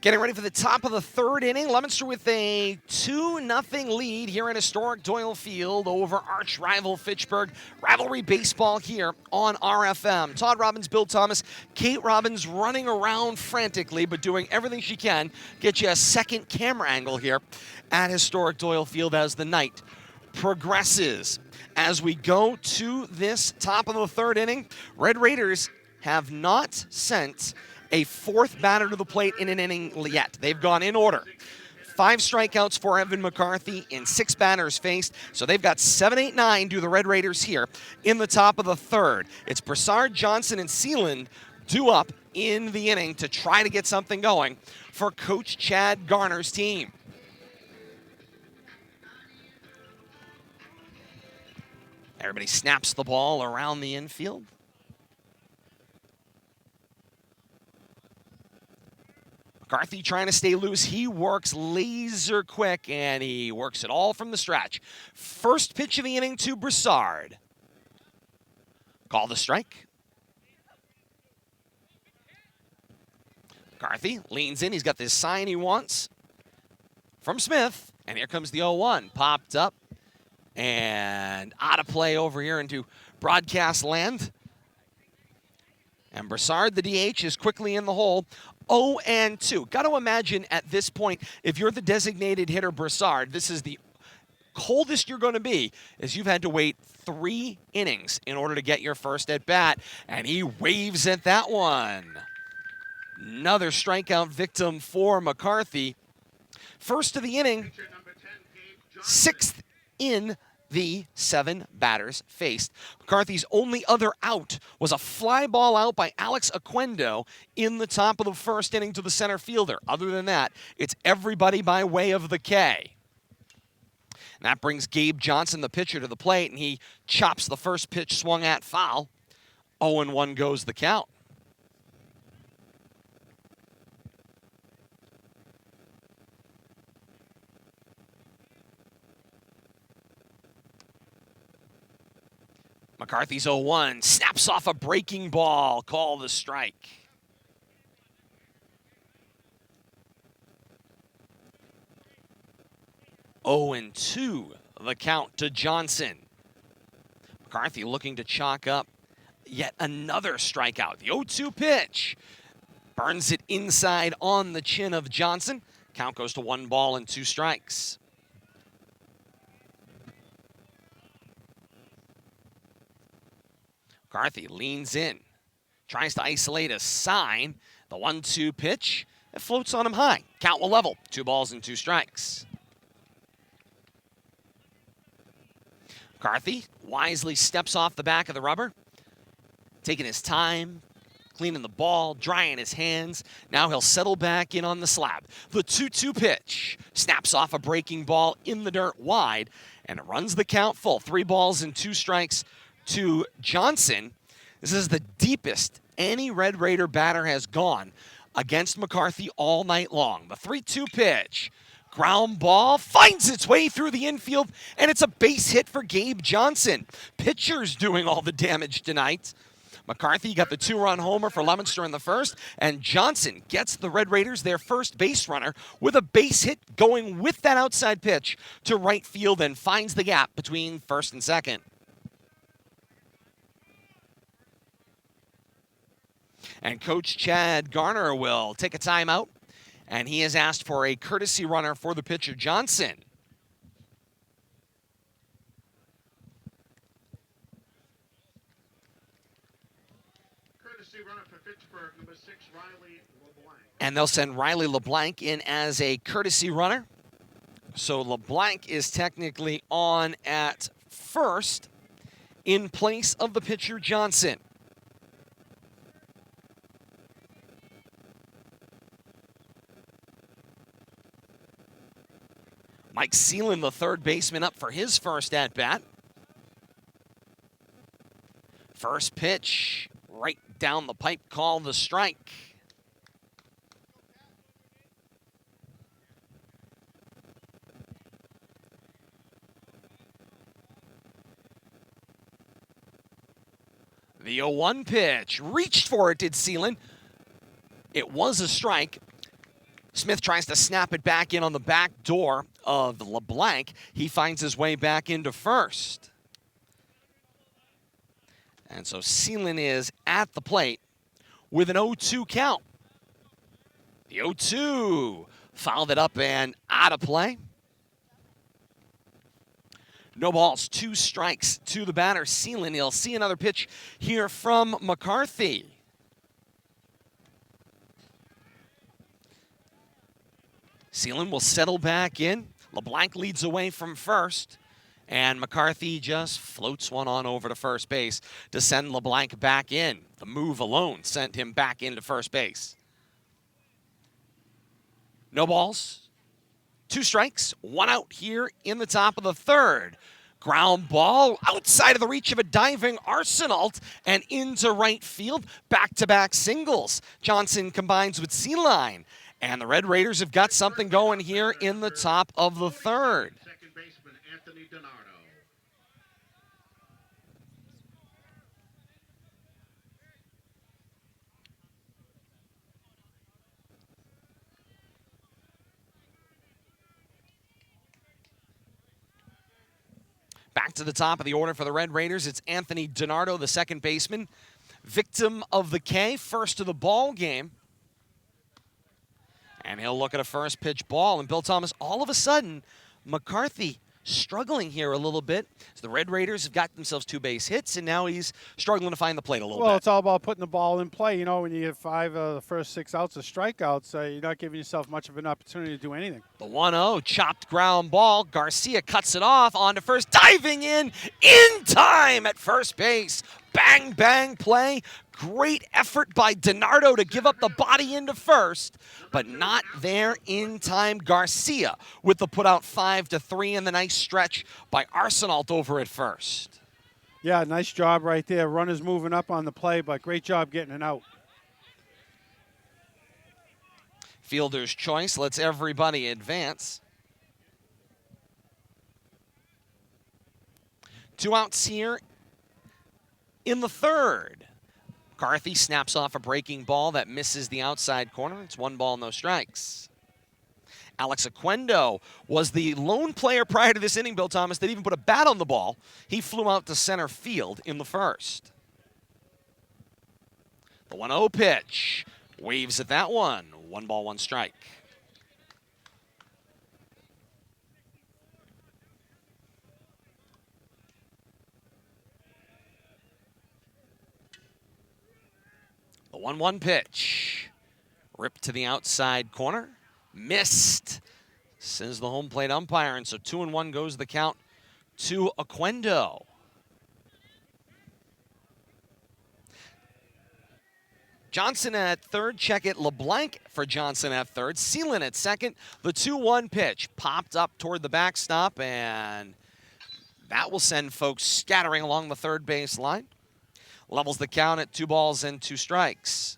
Getting ready for the top of the third inning. Leominster with a 2-0 lead here at historic Doyle Field over arch rival Fitchburg. Rivalry baseball here on RFM. Todd Robbins, Bill Thomas, Kate Robbins running around frantically, but doing everything she can. Get you a second camera angle here at historic Doyle Field as the night progresses. As we go to this top of the third inning, Red Raiders have not sent a 4th batter to the plate in an inning yet. They've gone in order. 5 strikeouts for Evan McCarthy in 6 batters faced. So they've got 7, 8, 9 do the Red Raiders here in the top of the third. It's Brassard, Johnson, and Sealand due up in the inning to try to get something going for Coach Chad Garner's team. Everybody snaps the ball around the infield. McCarthy trying to stay loose. He works laser quick, and he works it all from the stretch. First pitch of the inning to Brassard. Call the strike. McCarthy leans in. He's got this sign he wants from Smith. And here comes the 0-1. Popped up and out of play over here into broadcast land. And Brassard, the DH, is quickly in the hole. 0-2. Got to imagine at this point, if you're the designated hitter Brassard, this is the coldest you're going to be, as you've had to wait 3 innings in order to get your first at bat. And he waves at that one. Another strikeout victim for McCarthy. First of the inning, 6th in the 7 batters faced. McCarthy's only other out was a fly ball out by Alex Aquendo in the top of the first inning to the center fielder. Other than that, it's everybody by way of the K. And that brings Gabe Johnson, the pitcher, to the plate, and he chops the first pitch swung at foul. 0-1 goes the count. McCarthy's 0-1, snaps off a breaking ball, call the strike. And 2, the count to Johnson. McCarthy looking to chalk up yet another strikeout. The 0-2 pitch burns it inside on the chin of Johnson. Count goes to 1 ball and 2 strikes. McCarthy leans in, tries to isolate a sign. The 1-2 pitch, it floats on him high. Count will level, 2 balls and 2 strikes. McCarthy wisely steps off the back of the rubber, taking his time, cleaning the ball, drying his hands. Now he'll settle back in on the slab. The 2-2 pitch snaps off a breaking ball in the dirt wide, and it runs the count full. 3 balls and 2 strikes to Johnson. This is the deepest any Red Raider batter has gone against McCarthy all night long. The 3-2 pitch. Ground ball finds its way through the infield, and it's a base hit for Gabe Johnson. Pitcher's doing all the damage tonight. McCarthy got the 2-run homer for Leominster in the first, and Johnson gets the Red Raiders their first base runner with a base hit going with that outside pitch to right field and finds the gap between first and second. And Coach Chad Garner will take a timeout, and he has asked for a courtesy runner for the pitcher, Johnson. Courtesy runner for Fitchburg, number 6, Riley LeBlanc. And they'll send Riley LeBlanc in as a courtesy runner. So LeBlanc is technically on at first in place of the pitcher, Johnson. Mike Seelan, the third baseman, up for his first at-bat. First pitch, right down the pipe, call the strike. The 0-1 pitch, reached for it, did Seelan. It was a strike. Smith tries to snap it back in on the back door of LeBlanc. He finds his way back into first. And so Seelan is at the plate with an 0-2 count. The 0-2 fouled it up and out of play. No balls, 2 strikes to the batter, Seelan. He'll see another pitch here from McCarthy. Seelan will settle back in. LeBlanc leads away from first. And McCarthy just floats one on over to first base to send LeBlanc back in. The move alone sent him back into first base. No balls, 2 strikes, 1 out here in the top of the third. Ground ball outside of the reach of a diving Arsenault and into right field. Back-to-back singles. Johnson combines with Seeline. And the Red Raiders have got something going here in the top of the third. Second baseman, Anthony Donardo. Back to the top of the order for the Red Raiders. It's Anthony Donardo, the second baseman. Victim of the K, first of the ball game. And he'll look at a first pitch ball. And Bill Thomas, all of a sudden, McCarthy struggling here a little bit. So the Red Raiders have got themselves 2 base hits, and now he's struggling to find the plate a little bit. Well, it's all about putting the ball in play. You know, when you get 5 of the first 6 outs of strikeouts, you're not giving yourself much of an opportunity to do anything. The 1-0 chopped ground ball. Garcia cuts it off onto first, diving in time at first base. Bang, bang play. Great effort by Donardo to give up the body into first, but not there in time. Garcia with the put out 5-3 and the nice stretch by Arsenault over at first. Yeah, nice job right there. Runners moving up on the play, but great job getting it out. Fielder's choice lets everybody advance. 2 outs here in the third. McCarthy snaps off a breaking ball that misses the outside corner. It's 1 ball, no strikes. Alex Oquendo was the lone player prior to this inning, Bill Thomas, that even put a bat on the ball. He flew out to center field in the first. The 1-0 pitch. Waves at that one. 1 ball, 1 strike. The 1-1 pitch. Ripped to the outside corner. Missed, says the home plate umpire. And so 2-1 goes the count to Oquendo. Johnson at third. Check it. LeBlanc for Johnson at third. Seelan at second. The 2-1 pitch popped up toward the backstop, and that will send folks scattering along the third base line. Levels the count at 2 balls and 2 strikes.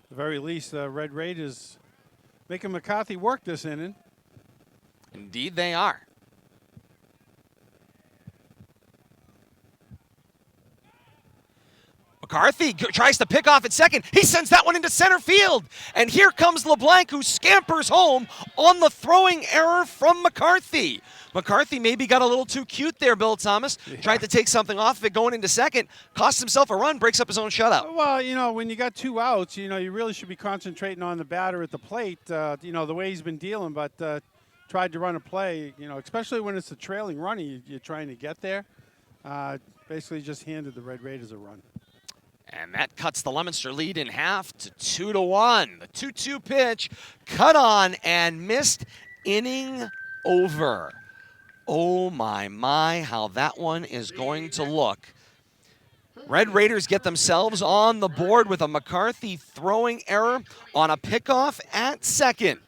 At the very least, the Red Raiders making McCarthy work this inning. Indeed they are. McCarthy tries to pick off at second. He sends that one into center field. And here comes LeBlanc, who scampers home on the throwing error from McCarthy. McCarthy maybe got a little too cute there, Bill Thomas. Yeah. Tried to take something off of it going into second. Costs himself a run, breaks up his own shutout. Well, you know, when you got 2 outs, you know, you really should be concentrating on the batter at the plate, you know, the way he's been dealing. But tried to run a play, you know, especially when it's a trailing run, you're trying to get there. Basically just handed the Red Raiders a run. And that cuts the Leominster lead in half to 2-1. The 2-2 pitch cut on and missed, inning over. Oh my, how that one is going to look. Red Raiders get themselves on the board with a McCarthy throwing error on a pickoff at second.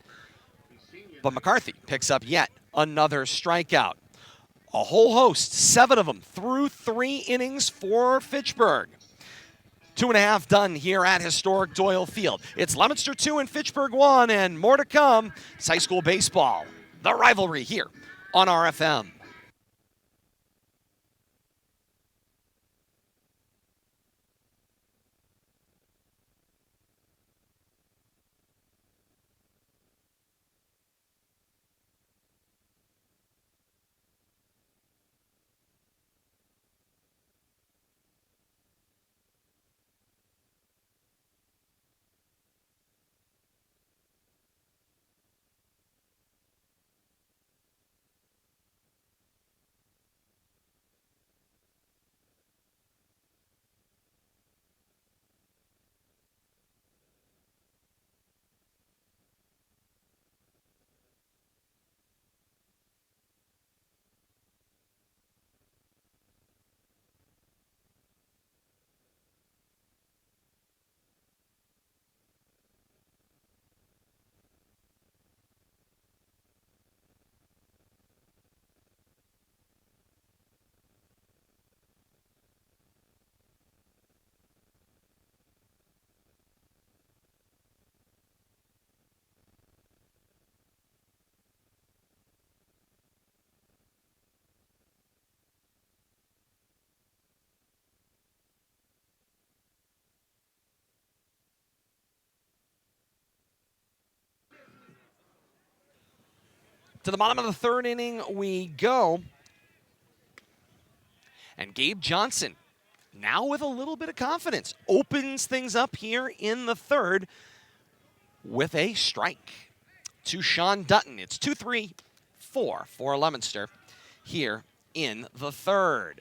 But McCarthy picks up yet another strikeout. A whole host, 7 of them through 3 innings for Fitchburg. 2.5 done here at historic Doyle Field. It's Leominster 2 and Fitchburg 1, and more to come. It's high school baseball, the rivalry here on RFM. To the bottom of the 3rd inning we go. And Gabe Johnson, now with a little bit of confidence, opens things up here in the 3rd with a strike to Sean Dutton. It's 2-3-4 for Leominster here in the 3rd.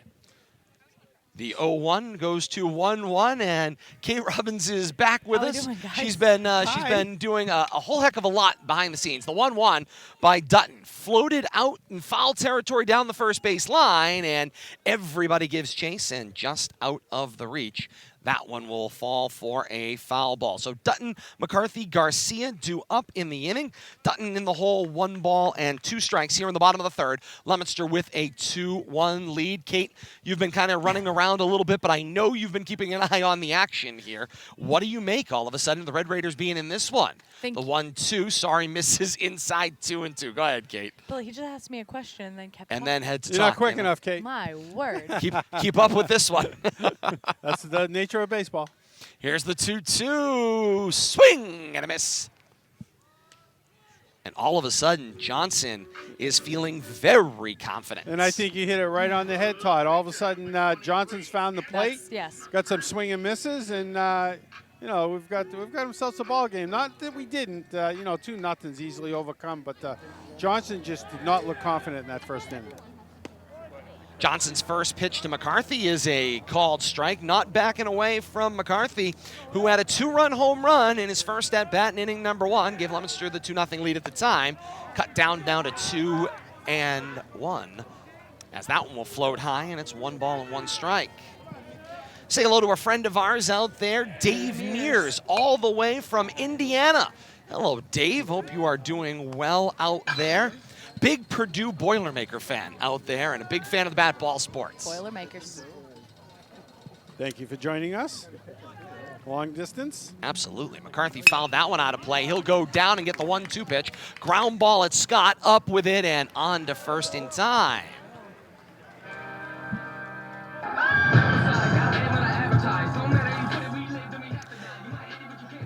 The 0-1 goes to 1-1, and Kate Robbins is back with us. Doing, guys? She's been doing a whole heck of a lot behind the scenes. The 1-1 by Dutton floated out in foul territory down the first base line, and everybody gives chase, and just out of the reach. That one will fall for a foul ball. So Dutton, McCarthy, Garcia due up in the inning. Dutton in the hole, 1 ball and 2 strikes here in the bottom of the 3rd. Leominster with a 2-1 lead. Kate, you've been kind of running around a little bit, but I know you've been keeping an eye on the action here. What do you make all of a sudden the Red Raiders being in this one? The 1-2, sorry, misses inside 2-2. Go ahead, Kate. Billy, he just asked me a question and then kept And talking. then head to You're not quick enough, Kate. My word. Keep up with this one. That's the nature of baseball. Here's the 2-2. Swing and a miss. And all of a sudden, Johnson is feeling very confident. And I think you hit it right on the head, Todd. All of a sudden, Johnson's found the plate. Yes. Got some swing and misses, and you know, we've got ourselves a ball game. Not that we didn't, you know, 2-0's easily overcome, but Johnson just did not look confident in that first inning. Johnson's first pitch to McCarthy is a called strike, not backing away from McCarthy, who had a 2-run home run in his first at-bat in inning number 1, gave Leominster the 2-0 lead at the time, cut down now to 2-1, as that one will float high, and it's 1 ball and 1 strike. Say hello to a friend of ours out there, Dave Mears, all the way from Indiana. Hello, Dave. Hope you are doing well out there. Big Purdue Boilermaker fan out there and a big fan of the bat ball sports. Boilermakers. Thank you for joining us. Long distance. Absolutely. McCarthy fouled that one out of play. He'll go down and get the 1-2 pitch. Ground ball at Scott, up with it and on to first in time.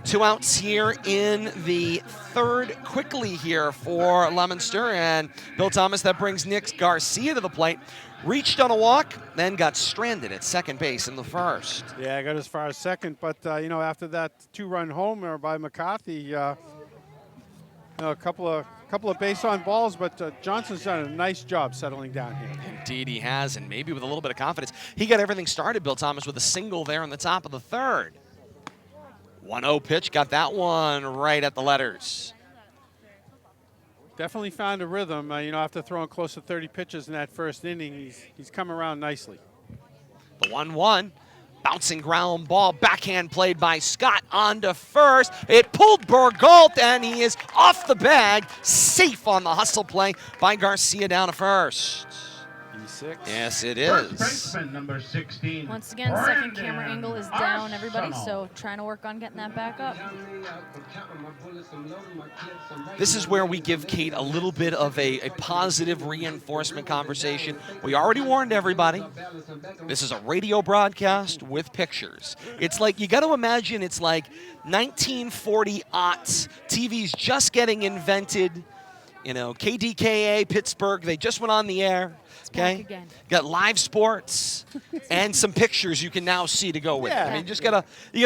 Two outs here in the third quickly here for Leominster, and Bill Thomas, that brings Nick Garcia to the plate. Reached on a walk, then got stranded at second base in the first. Yeah, got as far as second, but you know, after that 2-run homer by McCarthy, you know, a couple of base on balls, but Johnson's done a nice job settling down here. Indeed he has, and maybe with a little bit of confidence. He got everything started, Bill Thomas, with a single there in the top of the third. 1-0 pitch, got that one right at the letters. Definitely found a rhythm. You know, after throwing close to 30 pitches in that first inning, he's come around nicely. The 1-1, bouncing ground ball, backhand played by Scott on to first. It pulled Borgault, and he is off the bag, safe on the hustle play by Garcia down to first. E6. Yes, it First is. baseman, number 16. Once again, second camera angle is down, everybody, so trying to work on getting that back up. This is where we give Kate a little bit of a positive reinforcement conversation. We already warned everybody. This is a radio broadcast with pictures. It's like, you got to imagine it's like 1940-aughts. TV's just getting invented. You know, KDKA, Pittsburgh, they just went on the air. Okay, got live sports and some pictures you can now see to go with it. I mean, you gotta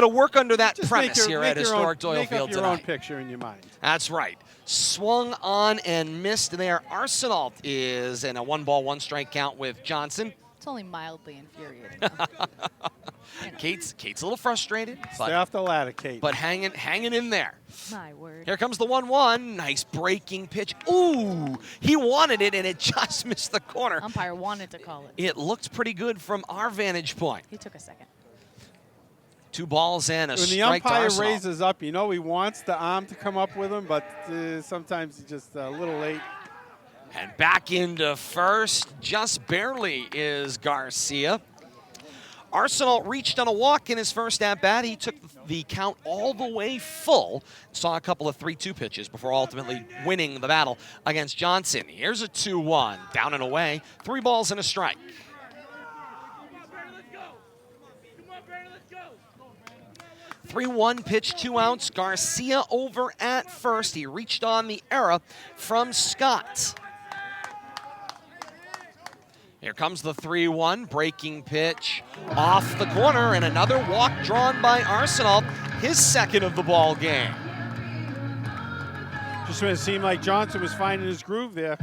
work under that premise here at historic Doyle Field tonight. Make up your own picture in your mind. That's right. Swung on and missed there. Arsenault is in a 1-ball, 1-strike count with Johnson. It's only mildly infuriating. Kate's a little frustrated. Stay off the ladder, Kate. But hanging in there. My word. Here comes the 1-1. Nice breaking pitch. Ooh, he wanted it, and it just missed the corner. Umpire wanted to call it. It looked pretty good from our vantage point. He took a second. 2 balls and a when the strike to umpire Arsenal. raises up, you know he wants the arm to come up with him, but sometimes he's just a little late. And back into first, just barely, is Garcia. Arsenault reached on a walk in his first at-bat. He took the count all the way full. Saw a couple of 3-2 pitches before ultimately winning the battle against Johnson. Here's a 2-1, down and away. 3 balls and a strike. 3-1 pitch, 2 outs. Garcia over at first. He reached on the error from Scott. Here comes the 3-1, breaking pitch off the corner, and another walk drawn by Arsenault, his second of the ball game. Just when it seemed like Johnson was finding his groove there.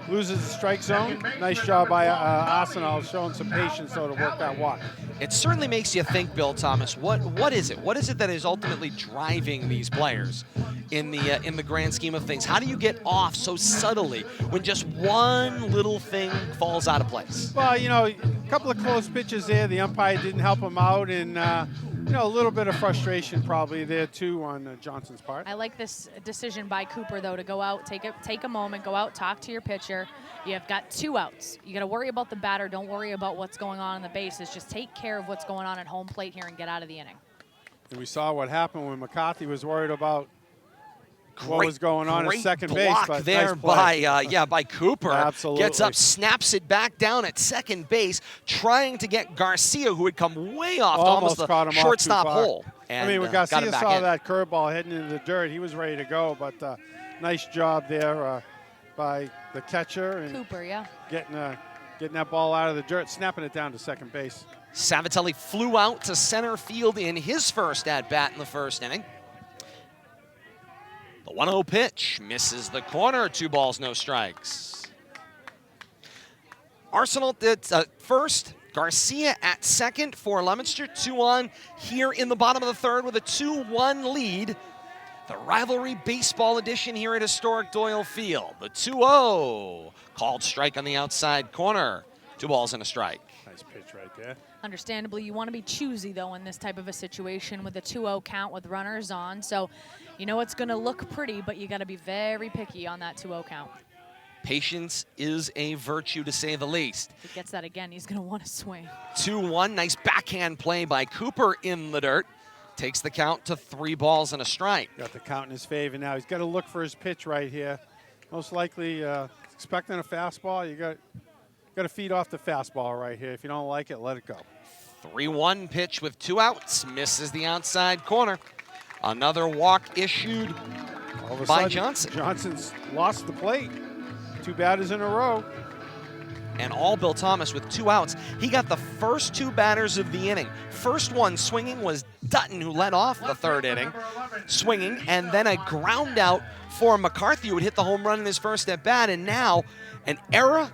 Loses the strike zone. Nice job by Arsenault, showing some patience, though, to work that walk. It certainly makes you think, Bill Thomas, what is it? What is it that is ultimately driving these players in the grand scheme of things? How do you get off so subtly when just one little thing falls out of place? Well, you know, a couple of close pitches there. The umpire didn't help him out, and you know, a little bit of frustration probably there too on Johnson's part. I like this decision by Cooper, though, to go out, take a moment, go out, talk to your pitcher. You have got 2 outs. You got to worry about the batter. Don't worry about what's going on in the bases. Just take care of what's going on at home plate here and get out of the inning. And we saw what happened when McCarthy was worried about what was going on at second base. Block But there nice by Cooper. Absolutely. Gets up, snaps it back down at second base, trying to get Garcia, who had come way off to almost the caught him shortstop off too far. hole. And, I mean, when got him Garcia back saw in. that curveball heading into the dirt, he was ready to go. But nice job there by the catcher and Cooper, yeah. getting that ball out of the dirt, snapping it down to second base. Savatelli flew out to center field in his first at-bat in the first inning. The 1-0 pitch misses the corner. 2 balls, no strikes. Arsenal at first. Garcia at second for Leominster. 2 on here in the bottom of the third with a 2-1 lead. The Rivalry Baseball edition here at historic Doyle Field. The 2-0. Called strike on the outside corner. 2 balls and a strike. Nice pitch right there. Understandably, you want to be choosy, though, in this type of a situation with a 2-0 count with runners on. So you know it's going to look pretty, but you got to be very picky on that 2-0 count. Patience is a virtue, to say the least. If he gets that again, he's going to want to swing. 2-1. Nice backhand play by Cooper in the dirt. Takes the count to 3 balls and a strike. Got the count in his favor now. He's got to look for his pitch right here. Most likely expecting a fastball. You got to feed off the fastball right here. If you don't like it, let it go. 3-1 pitch with 2 outs. Misses the outside corner. Another walk issued All of a by sudden, Johnson. Johnson's lost the plate. 2 batters in a row. And all Bill Thomas with 2 outs. He got the first 2 batters of the inning. First one swinging was Dutton, who led off the third inning, swinging, and then a ground out for McCarthy, who had hit the home run in his first at bat. And now an error,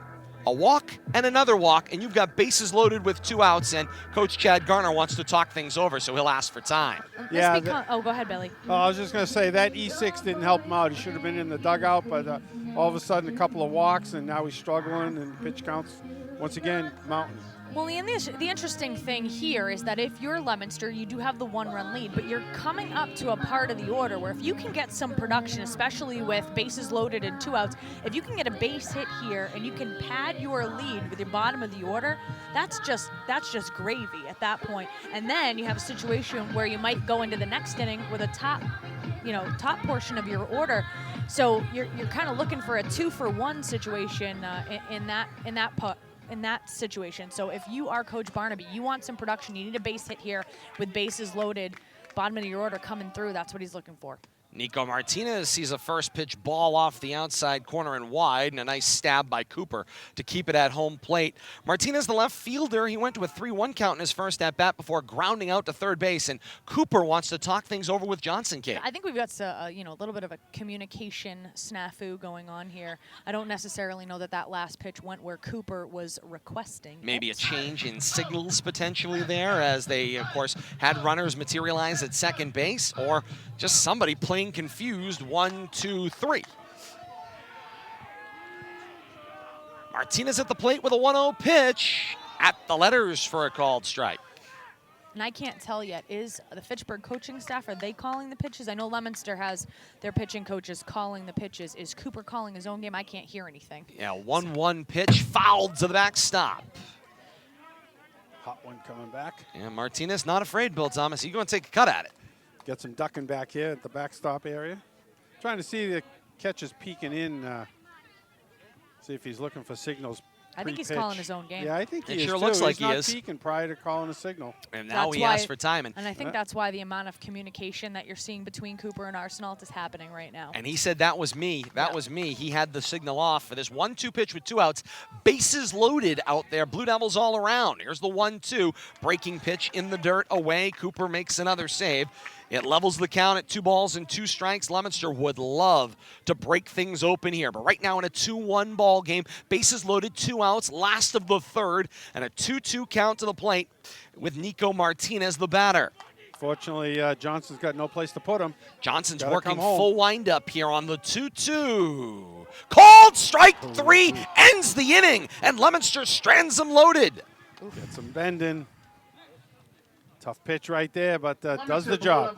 a walk, and another walk, and you've got bases loaded with 2 outs. And Coach Chad Garner wants to talk things over, so he'll ask for time. Yeah, oh, go ahead, Billy. I was just going to say that E6 didn't help him out. He should have been in the dugout, but all of a sudden a couple of walks, and now he's struggling, and pitch counts once again mounting. Well, and the interesting thing here is that if you're Leominster, you do have the 1-run lead, but you're coming up to a part of the order where if you can get some production, especially with bases loaded and 2 outs, if you can get a base hit here and you can pad your lead with your bottom of the order, that's just gravy at that point. And then you have a situation where you might go into the next inning with a top portion of your order. So you're kind of looking for a 2-for-1 situation in that situation. So if you are Coach Barnaby, you want some production, you need a base hit here with bases loaded, bottom of your order coming through, that's what he's looking for. Nico Martinez sees a first pitch ball off the outside corner and wide, and a nice stab by Cooper to keep it at home plate. Martinez, the left fielder, he went to a 3-1 count in his first at-bat before grounding out to third base, and Cooper wants to talk things over with Johnson, Kate. I think we've got a little bit of a communication snafu going on here. I don't necessarily know that last pitch went where Cooper was requesting. Maybe a change in signals potentially there, as they, of course, had runners materialize at second base, or just somebody playing confused. 1, 2, 3. Martinez at the plate with a 1-0 pitch at the letters for a called strike. And I can't tell yet, is the Fitchburg coaching staff, are they calling the pitches? I know Leominster has their pitching coaches calling the pitches. Is Cooper calling his own game? I can't hear anything. Yeah, 1-1 pitch fouled to the backstop. Hot one coming back. And Martinez not afraid, Bill Thomas. He's going to take a cut at it. Get some ducking back here at the backstop area. Trying to see the catcher's peeking in. See if he's looking for signals. I think he's calling his own game. Yeah, I think he It is sure too. looks like he's he not is. peeking prior to calling a signal. And now That's he why- asks for time. And I think that's why the amount of communication that you're seeing between Cooper and Arsenal is happening right now. And he said, that was me. That was me. He had the signal off for this 1-2 pitch with 2 outs. Bases loaded out there. Blue Devils all around. Here's the 1-2. Breaking pitch in the dirt away. Cooper makes another save. It levels the count at 2 balls and 2 strikes. Leominster would love to break things open here. But right now in a 2-1 ball game, bases loaded, 2 outs, last of the third, and a 2-2 count to the plate with Nico Martinez, the batter. Fortunately, Johnson's got no place to put him. Johnson's Gotta working come home. full windup here on the 2-2. Called strike 3 ends the inning, and Leominster strands him loaded. Get some bending. Tough pitch right there, but does the job.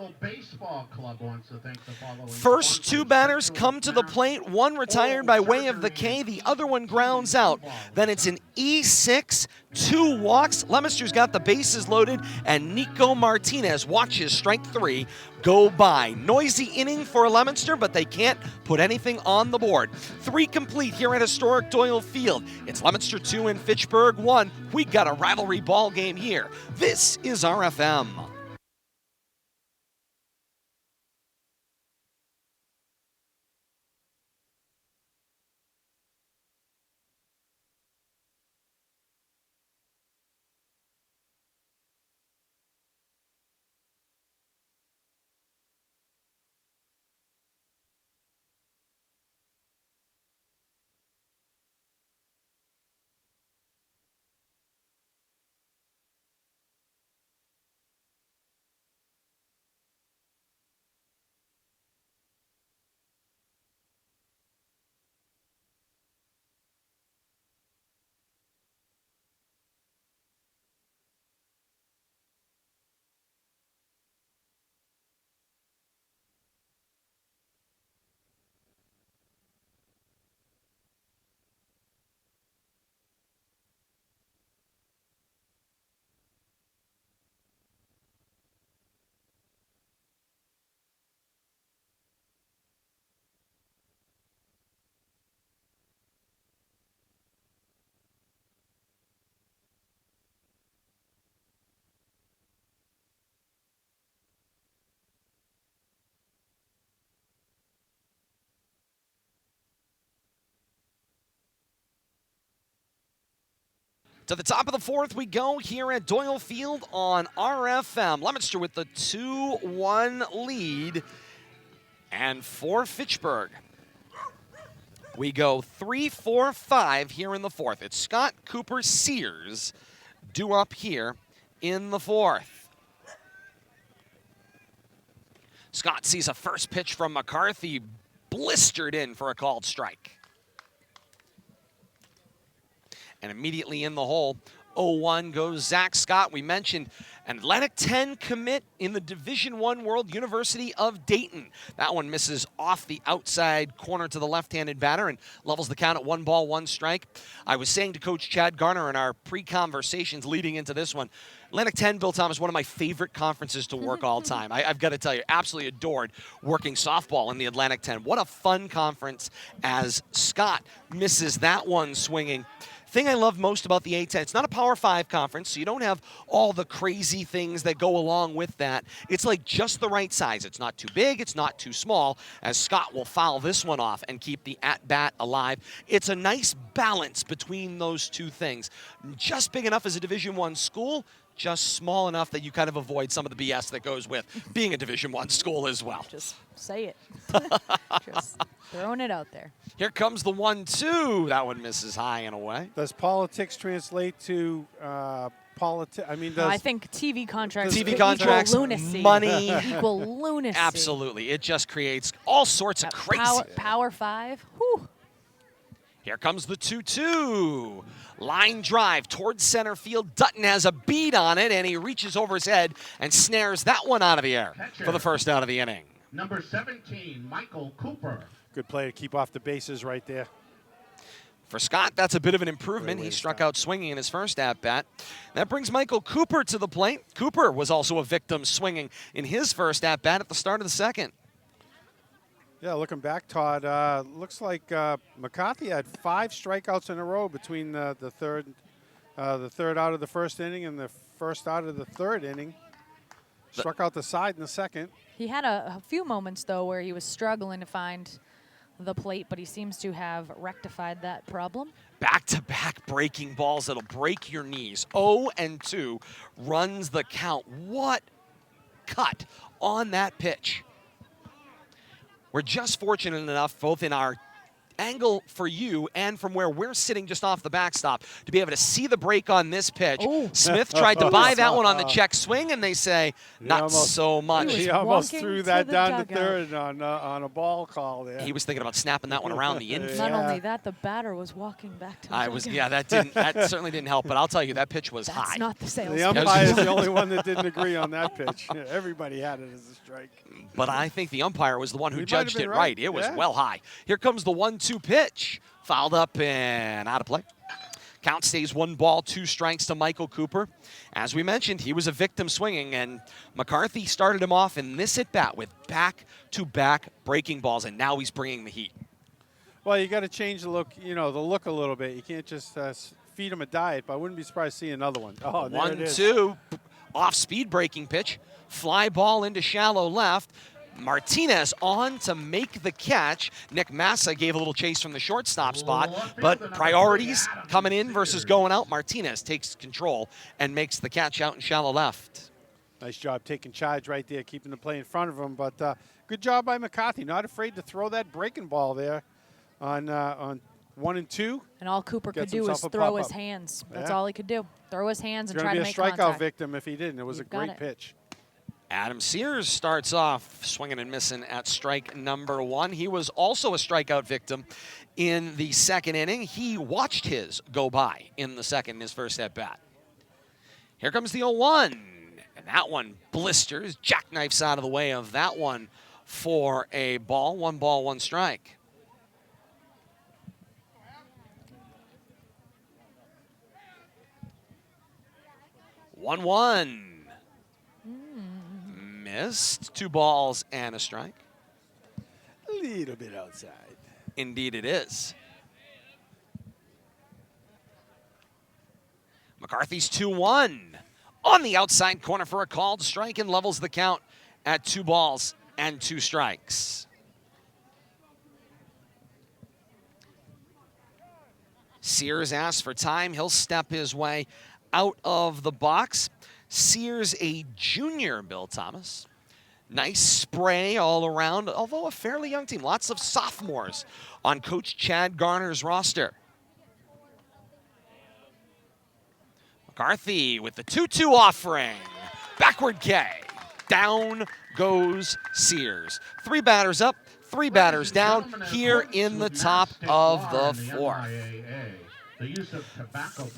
First 2 batters come to the plate. One retired by way of the K. The other one grounds out. Then it's an E6, 2 walks. Leominster's got the bases loaded, and Nico Martinez watches strike 3 go by. Noisy inning for Leominster, but they can't put anything on the board. 3 complete here at historic Doyle Field. It's Leominster 2 and Fitchburg 1. We got a rivalry ball game here. This is RFM. To the top of the 4th we go here at Doyle Field on RFM. Leominster with the 2-1 lead. And for Fitchburg, we go 3-4-5 here in the 4th. It's Scott, Cooper, Sears due up here in the 4th. Scott sees a first pitch from McCarthy, blistered in for a called strike. And immediately in the hole, 0-1 goes Zach Scott. We mentioned an Atlantic 10 commit in the Division I World, University of Dayton. That one misses off the outside corner to the left-handed batter and levels the count at 1 ball, 1 strike. I was saying to Coach Chad Garner in our pre-conversations leading into this one, Atlantic 10, Bill Thomas, one of my favorite conferences to work all time. I've got to tell you, absolutely adored working softball in the Atlantic 10. What a fun conference as Scott misses that one swinging. Thing I love most about the A10, it's not a Power 5 conference, so you don't have all the crazy things that go along with that. It's like just the right size. It's not too big, it's not too small, as Scott will foul this one off and keep the at-bat alive. It's a nice balance between those two things. Just big enough as a Division I school, just small enough that you kind of avoid some of the BS that goes with being a Division I school as well. Just say it. Just throwing it out there. Here comes the 1-2. That one misses high and away. Does politics translate to politics? I mean, does I think TV contracts equal lunacy. Money. Equal lunacy. Absolutely. It just creates all sorts of crazy. Power 5. Whew. Here comes the 2-2. Line drive towards center field. Dutton has a bead on it, and he reaches over his head and snares that one out of the air for the first out of the inning. Number 17, Michael Cooper. good play to keep off the bases right there. For Scott, that's a bit of an improvement. He struck out swinging in his first at-bat. That brings Michael Cooper to the plate. Cooper was also a victim swinging in his first at-bat at the start of the second. Yeah, looking back, Todd, looks like McCarthy had 5 strikeouts in a row between the third out of the first inning and the first out of the third inning. Struck out the side in the second. He had a few moments, though, where he was struggling to find the plate, but he seems to have rectified that problem. Back-to-back breaking balls that'll break your knees. 0-2 runs the count. What cut on that pitch. We're just fortunate enough, both in our angle for you and from where we're sitting just off the backstop, to be able to see the break on this pitch. Ooh. Smith tried to buy that one on the check swing, and they say, not so much. He almost threw that down to third on a ball call there. He was thinking about snapping that one around the infield. Not only that, the batter was walking back to the dugout. Yeah, that certainly didn't help, but I'll tell you, that pitch was high. That's not the sales. The umpire is the only one that didn't agree on that pitch. Everybody had it as a strike. But I think the umpire was the one who judged it right. It was well high. Here comes the 1-2 pitch. Fouled up and out of play. Count stays 1 ball, 2 strikes to Michael Cooper. As we mentioned, he was a victim swinging, and McCarthy started him off in this at-bat with back-to-back breaking balls, and now he's bringing the heat. Well, you got to change the look, the look a little bit. You can't just feed him a diet, but I wouldn't be surprised to see another one. Oh, there it is. 1-2, off-speed breaking pitch, fly ball into shallow left. Martinez on to make the catch. Nick Massa gave a little chase from the shortstop spot, but priorities coming in versus going out. Martinez takes control and makes the catch out in shallow left. Nice job taking charge right there, keeping the play in front of him. But good job by McCarthy, not afraid to throw that breaking ball there on 1 and 2. And all Cooper could do is throw his hands. That's all he could do. Throw his hands and try to make contact. Going to be a strikeout victim if he didn't. It was a great pitch. Adam Sears starts off swinging and missing at strike number 1. He was also a strikeout victim in the second inning. He watched his go by in the second, his first at-bat. Here comes the 0-1, and that one blisters. Jackknifes out of the way of that one for a ball. 1 ball, 1 strike. One. Missed. 2 balls and a strike. A little bit outside. Indeed it is. McCarthy's 2-1. On the outside corner for a called strike and levels the count at 2 balls and 2 strikes. Sears asks for time. He'll step his way out of the box. Sears, a junior, Bill Thomas. Nice spray all around, although a fairly young team. Lots of sophomores on Coach Chad Garner's roster. McCarthy with the 2-2 offering. Backward K. Down goes Sears. 3 batters up, 3 batters down here in the top of the 4th.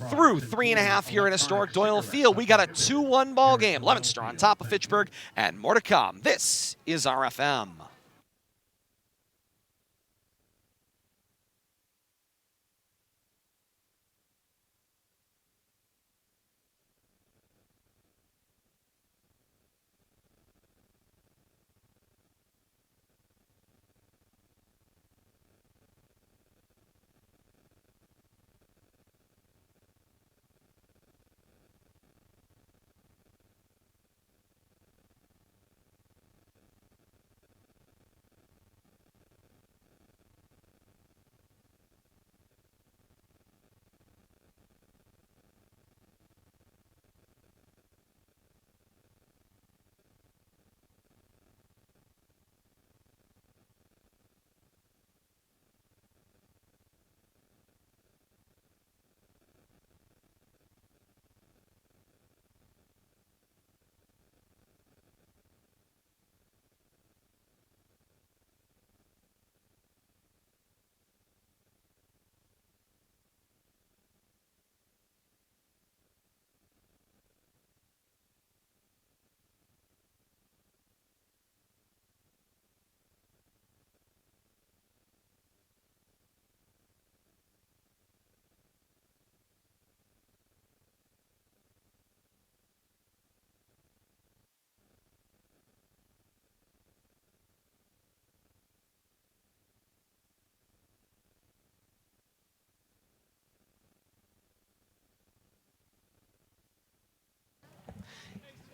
Through 3.5 here at historic Doyle Field, we got a 2-1 ball game. Leominster on top of Fitchburg, and more to come. This is RFM.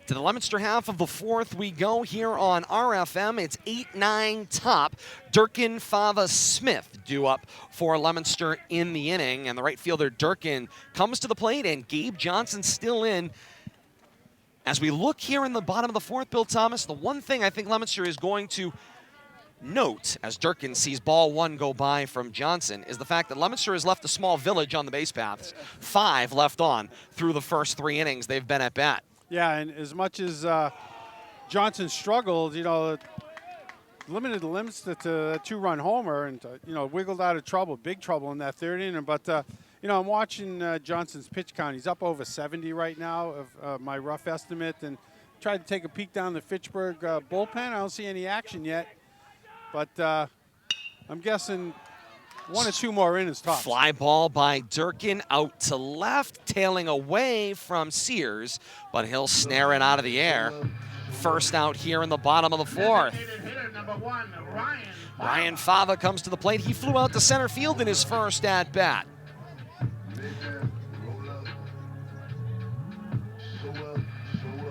To the Leominster half of the 4th we go here on RFM. It's 8-9 top. Durkin Fava-Smith due up for Leominster in the inning. And the right fielder Durkin comes to the plate, and Gabe Johnson still in. As we look here in the bottom of the 4th, Bill Thomas, the one thing I think Leominster is going to note as Durkin sees ball 1 go by from Johnson is the fact that Leominster has left a small village on the base paths. 5 left on through the first 3 innings they've been at bat. Yeah, and as much as Johnson struggled, limited the Leominster to a 2-run homer and, wiggled out of trouble, big trouble in that 3rd inning. But, I'm watching Johnson's pitch count. He's up over 70 right now of my rough estimate. And tried to take a peek down the Fitchburg bullpen. I don't see any action yet. But I'm guessing 1 or 2 more innings tops. Fly ball by Durkin out to left, tailing away from Sears, but he'll snare it out of the air. First out here in the bottom of the 4th. Hitter number 1, Ryan Fava comes to the plate. He flew out to center field in his first at-bat.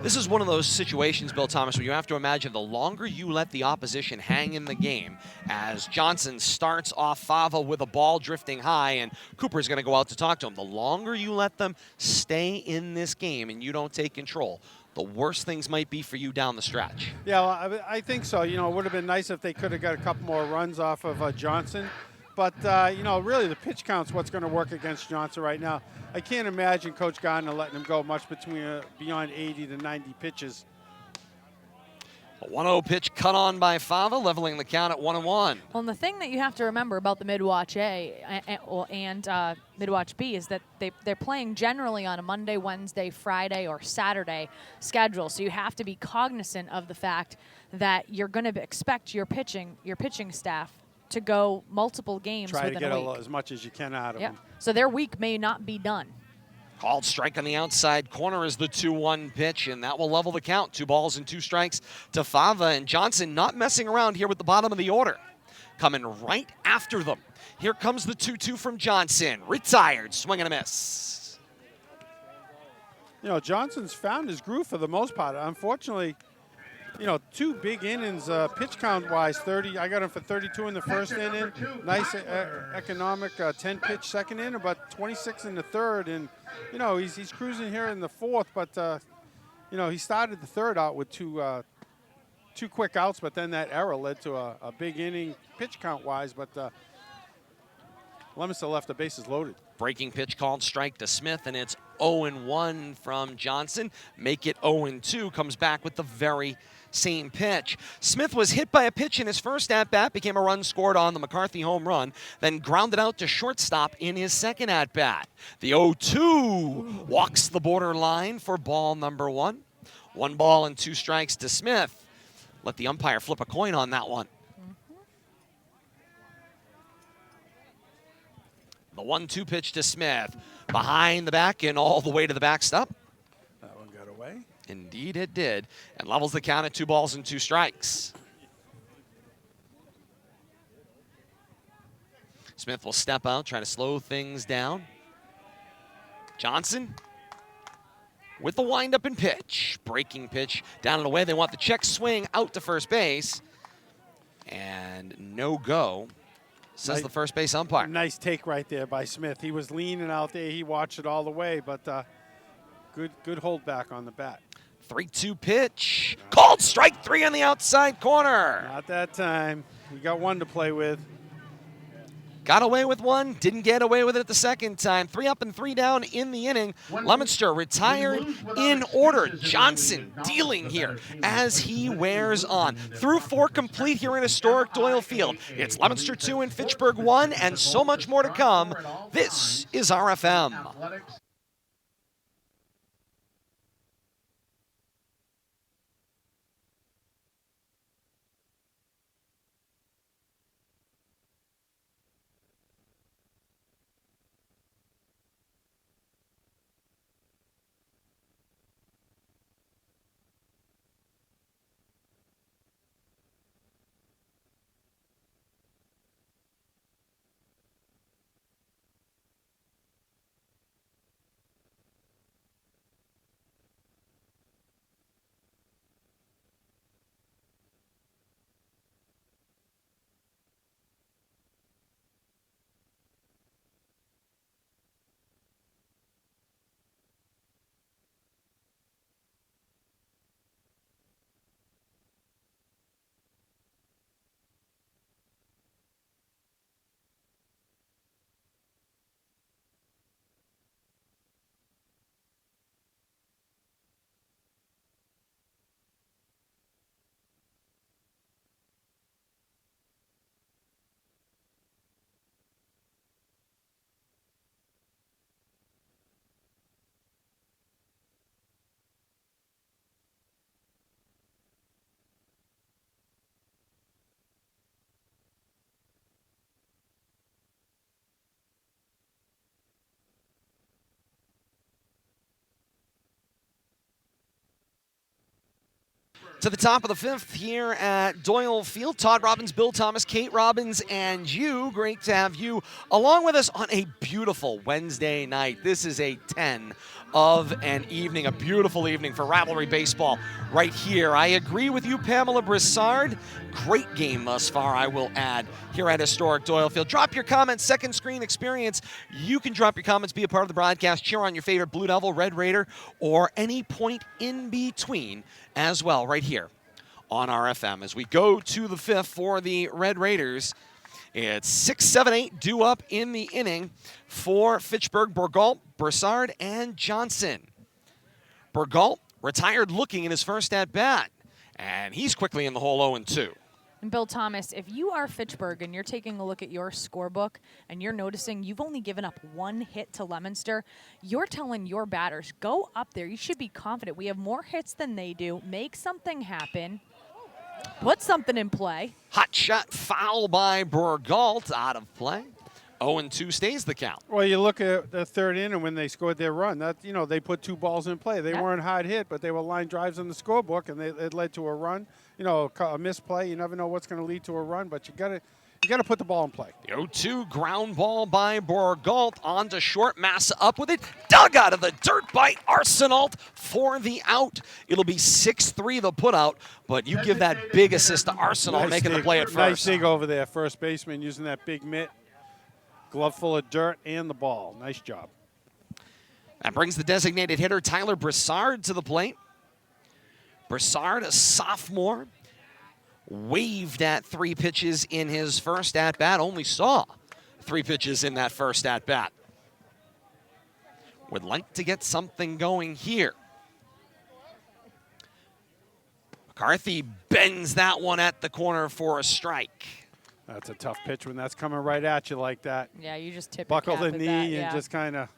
This is one of those situations, Bill Thomas, where you have to imagine the longer you let the opposition hang in the game, as Johnson starts off Fava with a ball drifting high, and Cooper's going to go out to talk to him. The longer you let them stay in this game and you don't take control, the worse things might be for you down the stretch. Yeah, well, I think so. You know, it would have been nice if they could have got a couple more runs off of Johnson. But, you know, really the pitch count's what's going to work against Johnson right now. I can't imagine Coach Gardner letting him go much beyond 80 to 90 pitches. A 1-0 pitch cut on by Fava, leveling the count at 1-1. Well, and the thing that you have to remember about the Mid-Wach A and Mid-Wach B is that they're playing generally on a Monday, Wednesday, Friday, or Saturday schedule. So you have to be cognizant of the fact that you're going to expect your pitching staff to go multiple games Try to within get a week. as much as you can out of them. So their week may not be done. Called strike on the outside corner is the 2-1 pitch, and that will level the count. 2 balls and 2 strikes to Fava, and Johnson not messing around here with the bottom of the order. Coming right after them. Here comes the 2-2 from Johnson. Retired, swing and a miss. You know, Johnson's found his groove for the most part. Unfortunately, you know, 2 big innings, pitch count-wise, 30. I got him for 32 in the first inning. Nice, economic 10-pitch second inning, but 26 in the third. And, you know, he's cruising here in the 4th, but, you know, he started the 3rd out with 2 quick outs, but then that error led to a big inning pitch count-wise. But Leominster left the bases loaded. Breaking pitch called strike to Smith, and it's 0-1 from Johnson. Make it 0-2, comes back with the very same pitch. Smith was hit by a pitch in his first at-bat, became a run scored on the McCarthy home run, then grounded out to shortstop in his second at-bat. The 0-2 walks the borderline for ball number 1. 1 ball and 2 strikes to Smith. Let the umpire flip a coin on that one. The 1-2 pitch to Smith. Behind the back and all the way to the backstop. That one got away. Indeed it did. And levels the count at 2 balls and 2 strikes. Smith will step out, try to slow things down. Johnson with the windup and pitch. Breaking pitch down and away. They want the check swing out to first base. And no go, says the first base umpire. Nice take right there by Smith. He was leaning out there. He watched it all the way, but good hold back on the bat. 3-2 pitch. Called strike 3 on the outside corner. Not that time. We got 1 to play with. Got away with 1, didn't get away with it the second time. 3 up and 3 down in the inning. Leominster retired in order. Johnson dealing here as he wears on. Through 4 complete here in historic Doyle Field. It's Leominster 2 and Fitchburg 1, and so much more to come. This is RFM. To the top of the fifth here at Doyle Field. Todd Robbins, Bill Thomas, Kate Robbins, and you. Great to have you along with us on a beautiful Wednesday night. This is a 10 of an evening, a beautiful evening for Rivalry baseball right here. I agree with you, Pamela Brassard. Great game thus far, I will add, here at historic Doyle Field. Drop your comments, second screen experience. You can drop your comments, be a part of the broadcast, cheer on your favorite Blue Devil, Red Raider, or any point in between as well, right here on RFM. As we go to the fifth for the Red Raiders, it's 6, 7, 8 due up in the inning for Fitchburg, Bourgault, Brassard, and Johnson. Bourgault retired looking in his first at-bat, and he's quickly in the hole 0-2. And Bill Thomas, if you are Fitchburg and you're taking a look at your scorebook and you're noticing you've only given up one hit to Leominster, you're telling your batters, go up there. You should be confident. We have more hits than they do. Make something happen. Put something in play. Hot shot foul by Bourgault, out of play. 0-2 stays the count. Well, you look at the third inning when they scored their run. That they put 2 balls in play. They weren't hard hit, but they were line drives in the scorebook, and it led to a run. A misplay. You never know what's going to lead to a run, but you gotta put the ball in play. The 0-2 ground ball by Bourgault onto short. Massa up with it. Dug out of the dirt by Arsenault for the out. It'll be 6-3 the putout, but you give that big assist to Arsenault making the play at first. Nice dig over there. First baseman using that big mitt. Glove full of dirt and the ball. Nice job. That brings the designated hitter Tyler Brassard to the plate. Brassard, a sophomore, waved at 3 pitches in his first at-bat, only saw 3 pitches in that first at-bat. Would like to get something going here. McCarthy bends that one at the corner for a strike. That's a tough pitch when that's coming right at you like that. Yeah, you just tip Buckle your cap the with knee that, and just kind of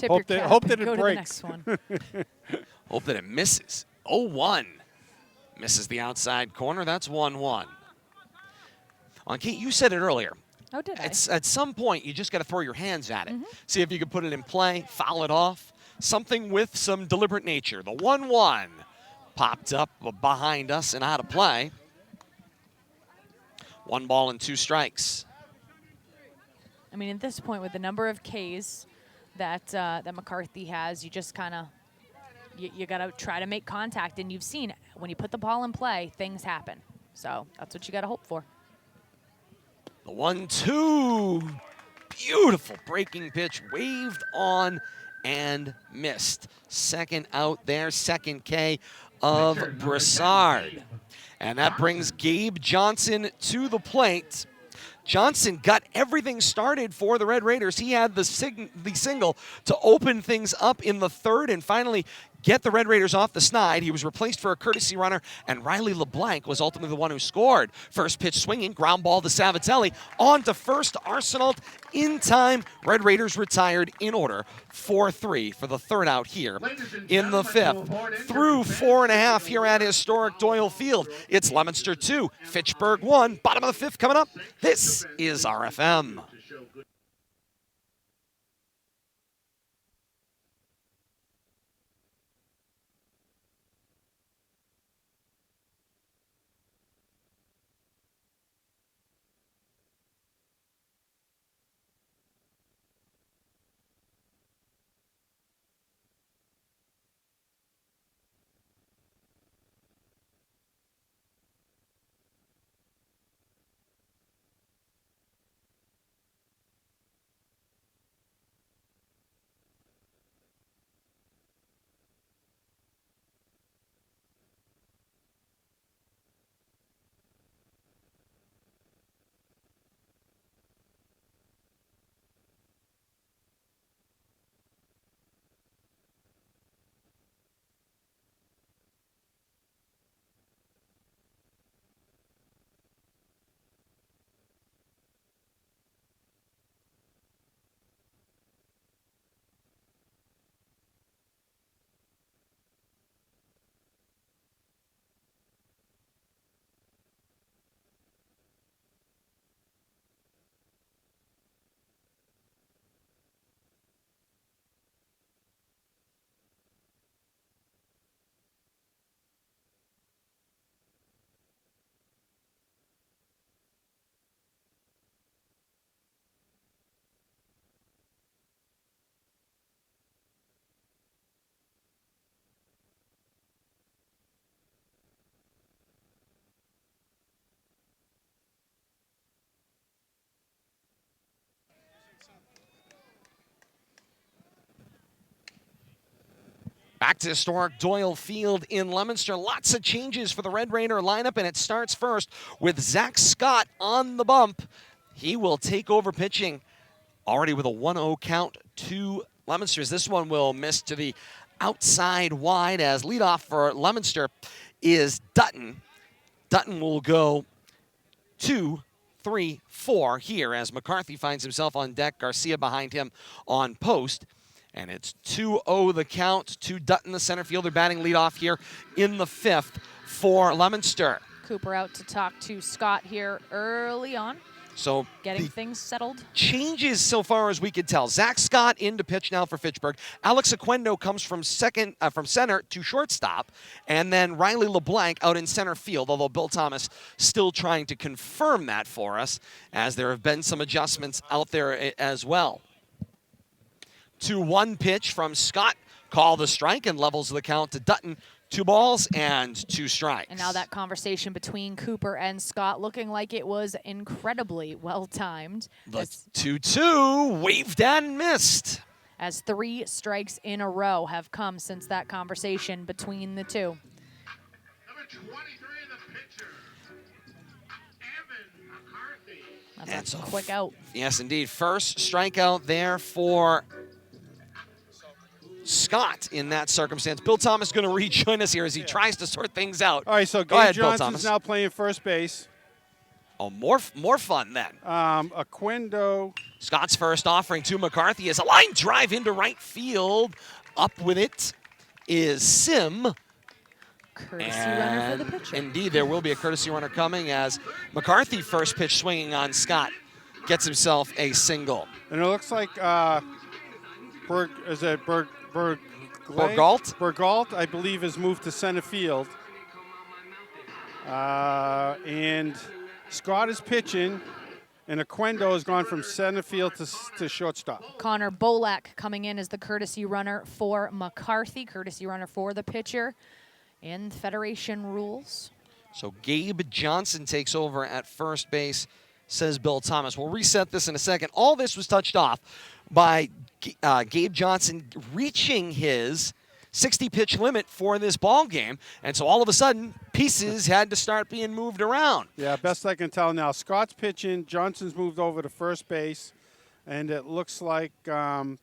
hope that it go breaks. To the next one. Hope that it misses. 0-1. Misses the outside corner. That's 1-1. Kate, you said it earlier. Oh, did I? At some point, you just got to throw your hands at it. See if you can put it in play, foul it off. Something with some deliberate nature. The 1-1 popped up behind us and out of play. 1 ball and 2 strikes. I mean, at this point, with the number of Ks that McCarthy has, you just kind of you got to try to make contact. And you've seen when you put the ball in play, things happen. So that's what you got to hope for. The 1-2, beautiful breaking pitch, waved on and missed. Second out there, second K of Brassard. And that brings Gabe Johnson to the plate. Johnson got everything started for the Red Raiders. He had the single to open things up in the third and finally get the Red Raiders off the snide. He was replaced for a courtesy runner, and Riley LeBlanc was ultimately the one who scored. First pitch swinging, ground ball to Savatelli. On to first, Arsenault in time. Red Raiders retired in order, 4-3 for the third out here in the fifth. Through 4.5 here at historic Doyle Field. It's Leominster 2, Fitchburg 1. Bottom of the fifth coming up. This is RFM. Back to historic Doyle Field in Leominster. Lots of changes for the Red Raider lineup, and it starts first with Zach Scott on the bump. He will take over pitching already with a 1-0 count to Leominster's. This one will miss to the outside wide as leadoff for Leominster is Dutton. Dutton will go 2, 3, 4 here as McCarthy finds himself on deck. Garcia behind him on post. And it's 2-0 the count to Dutton, the center fielder, batting leadoff here in the 5th for Leominster. Cooper out to talk to Scott here early on. So getting things settled. Changes so far as we could tell. Zach Scott in to pitch now for Fitchburg. Alex Aquendo comes from center to shortstop, and then Riley LeBlanc out in center field. Although Bill Thomas still trying to confirm that for us, as there have been some adjustments out there as well. 2-1 pitch from Scott. Call the strike and levels the count to Dutton. 2 balls and 2 strikes. And now that conversation between Cooper and Scott looking like it was incredibly well-timed. The 2-2 waved and missed. As 3 strikes in a row have come since that conversation between the two. Number 23, the pitcher, Evan McCarthy. That's a quick out. Yes, indeed. First strikeout there for Scott in that circumstance. Bill Thomas going to rejoin us here as he tries to sort things out. All right, so Go ahead, Gabe Bill Johnson's Thomas. now playing first base. Oh, more fun then. Aquendo. Scott's first offering to McCarthy is a line drive into right field. Up with it is Sim. Courtesy runner for the pitcher. Indeed, there will be a courtesy runner coming as McCarthy first pitch swinging on Scott gets himself a single. And it looks like Bergault, I believe, has moved to center field. And Scott is pitching, and Aquendo has gone from center field to shortstop. Connor Bolak coming in as the courtesy runner for McCarthy, courtesy runner for the pitcher in Federation rules. So Gabe Johnson takes over at first base, says Bill Thomas. We'll reset this in a second. All this was touched off by Gabe Johnson reaching his 60-pitch limit for this ball game, and so all of a sudden, pieces had to start being moved around. Yeah, best I can tell now. Scott's pitching. Johnson's moved over to first base, and it looks like Bergault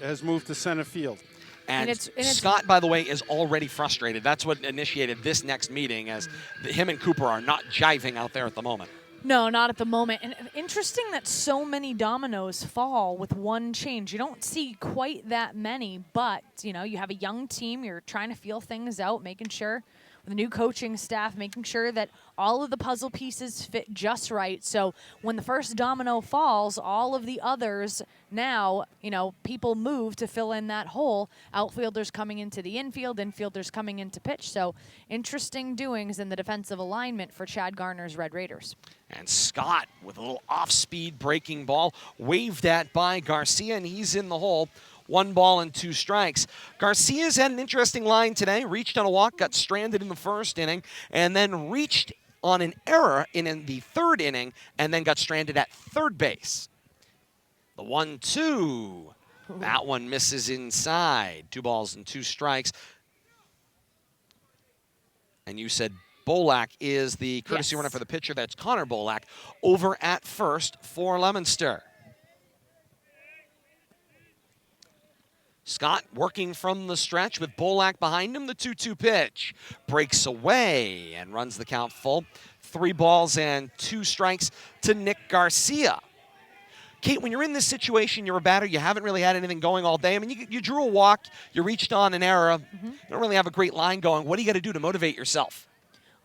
has moved to center field. And Scott, by the way, is already frustrated. That's what initiated this next meeting, as him and Cooper are not jiving out there at the moment. No, not at the moment. And interesting that so many dominoes fall with one change. You don't see quite that many, but, you know, you have a young team. You're trying to feel things out, making sure with the new coaching staff, making sure that all of the puzzle pieces fit just right. So when the first domino falls, all of the others now, you know, people move to fill in that hole. Outfielders coming into the infield, infielders coming into pitch. So interesting doings in the defensive alignment for Chad Garner's Red Raiders. And Scott with a little off-speed breaking ball, waved at by Garcia, and he's in the hole. 1 ball and 2 strikes. Garcia's had an interesting line today. Reached on a walk, got stranded in the first inning, and then reached on an error in the 3rd inning, and then got stranded at third base. The 1-2. That one misses inside. 2 balls and 2 strikes. And you said Bolak is the courtesy runner for the pitcher. That's Connor Bolak over at first for Leominster. Scott working from the stretch with Bolak behind him. The 2-2 pitch breaks away and runs the count full. 3 balls and 2 strikes to Nick Garcia. Kate, when you're in this situation, you're a batter, you haven't really had anything going all day. I mean, you drew a walk, you reached on an error. You don't really have a great line going. What do you got to do to motivate yourself?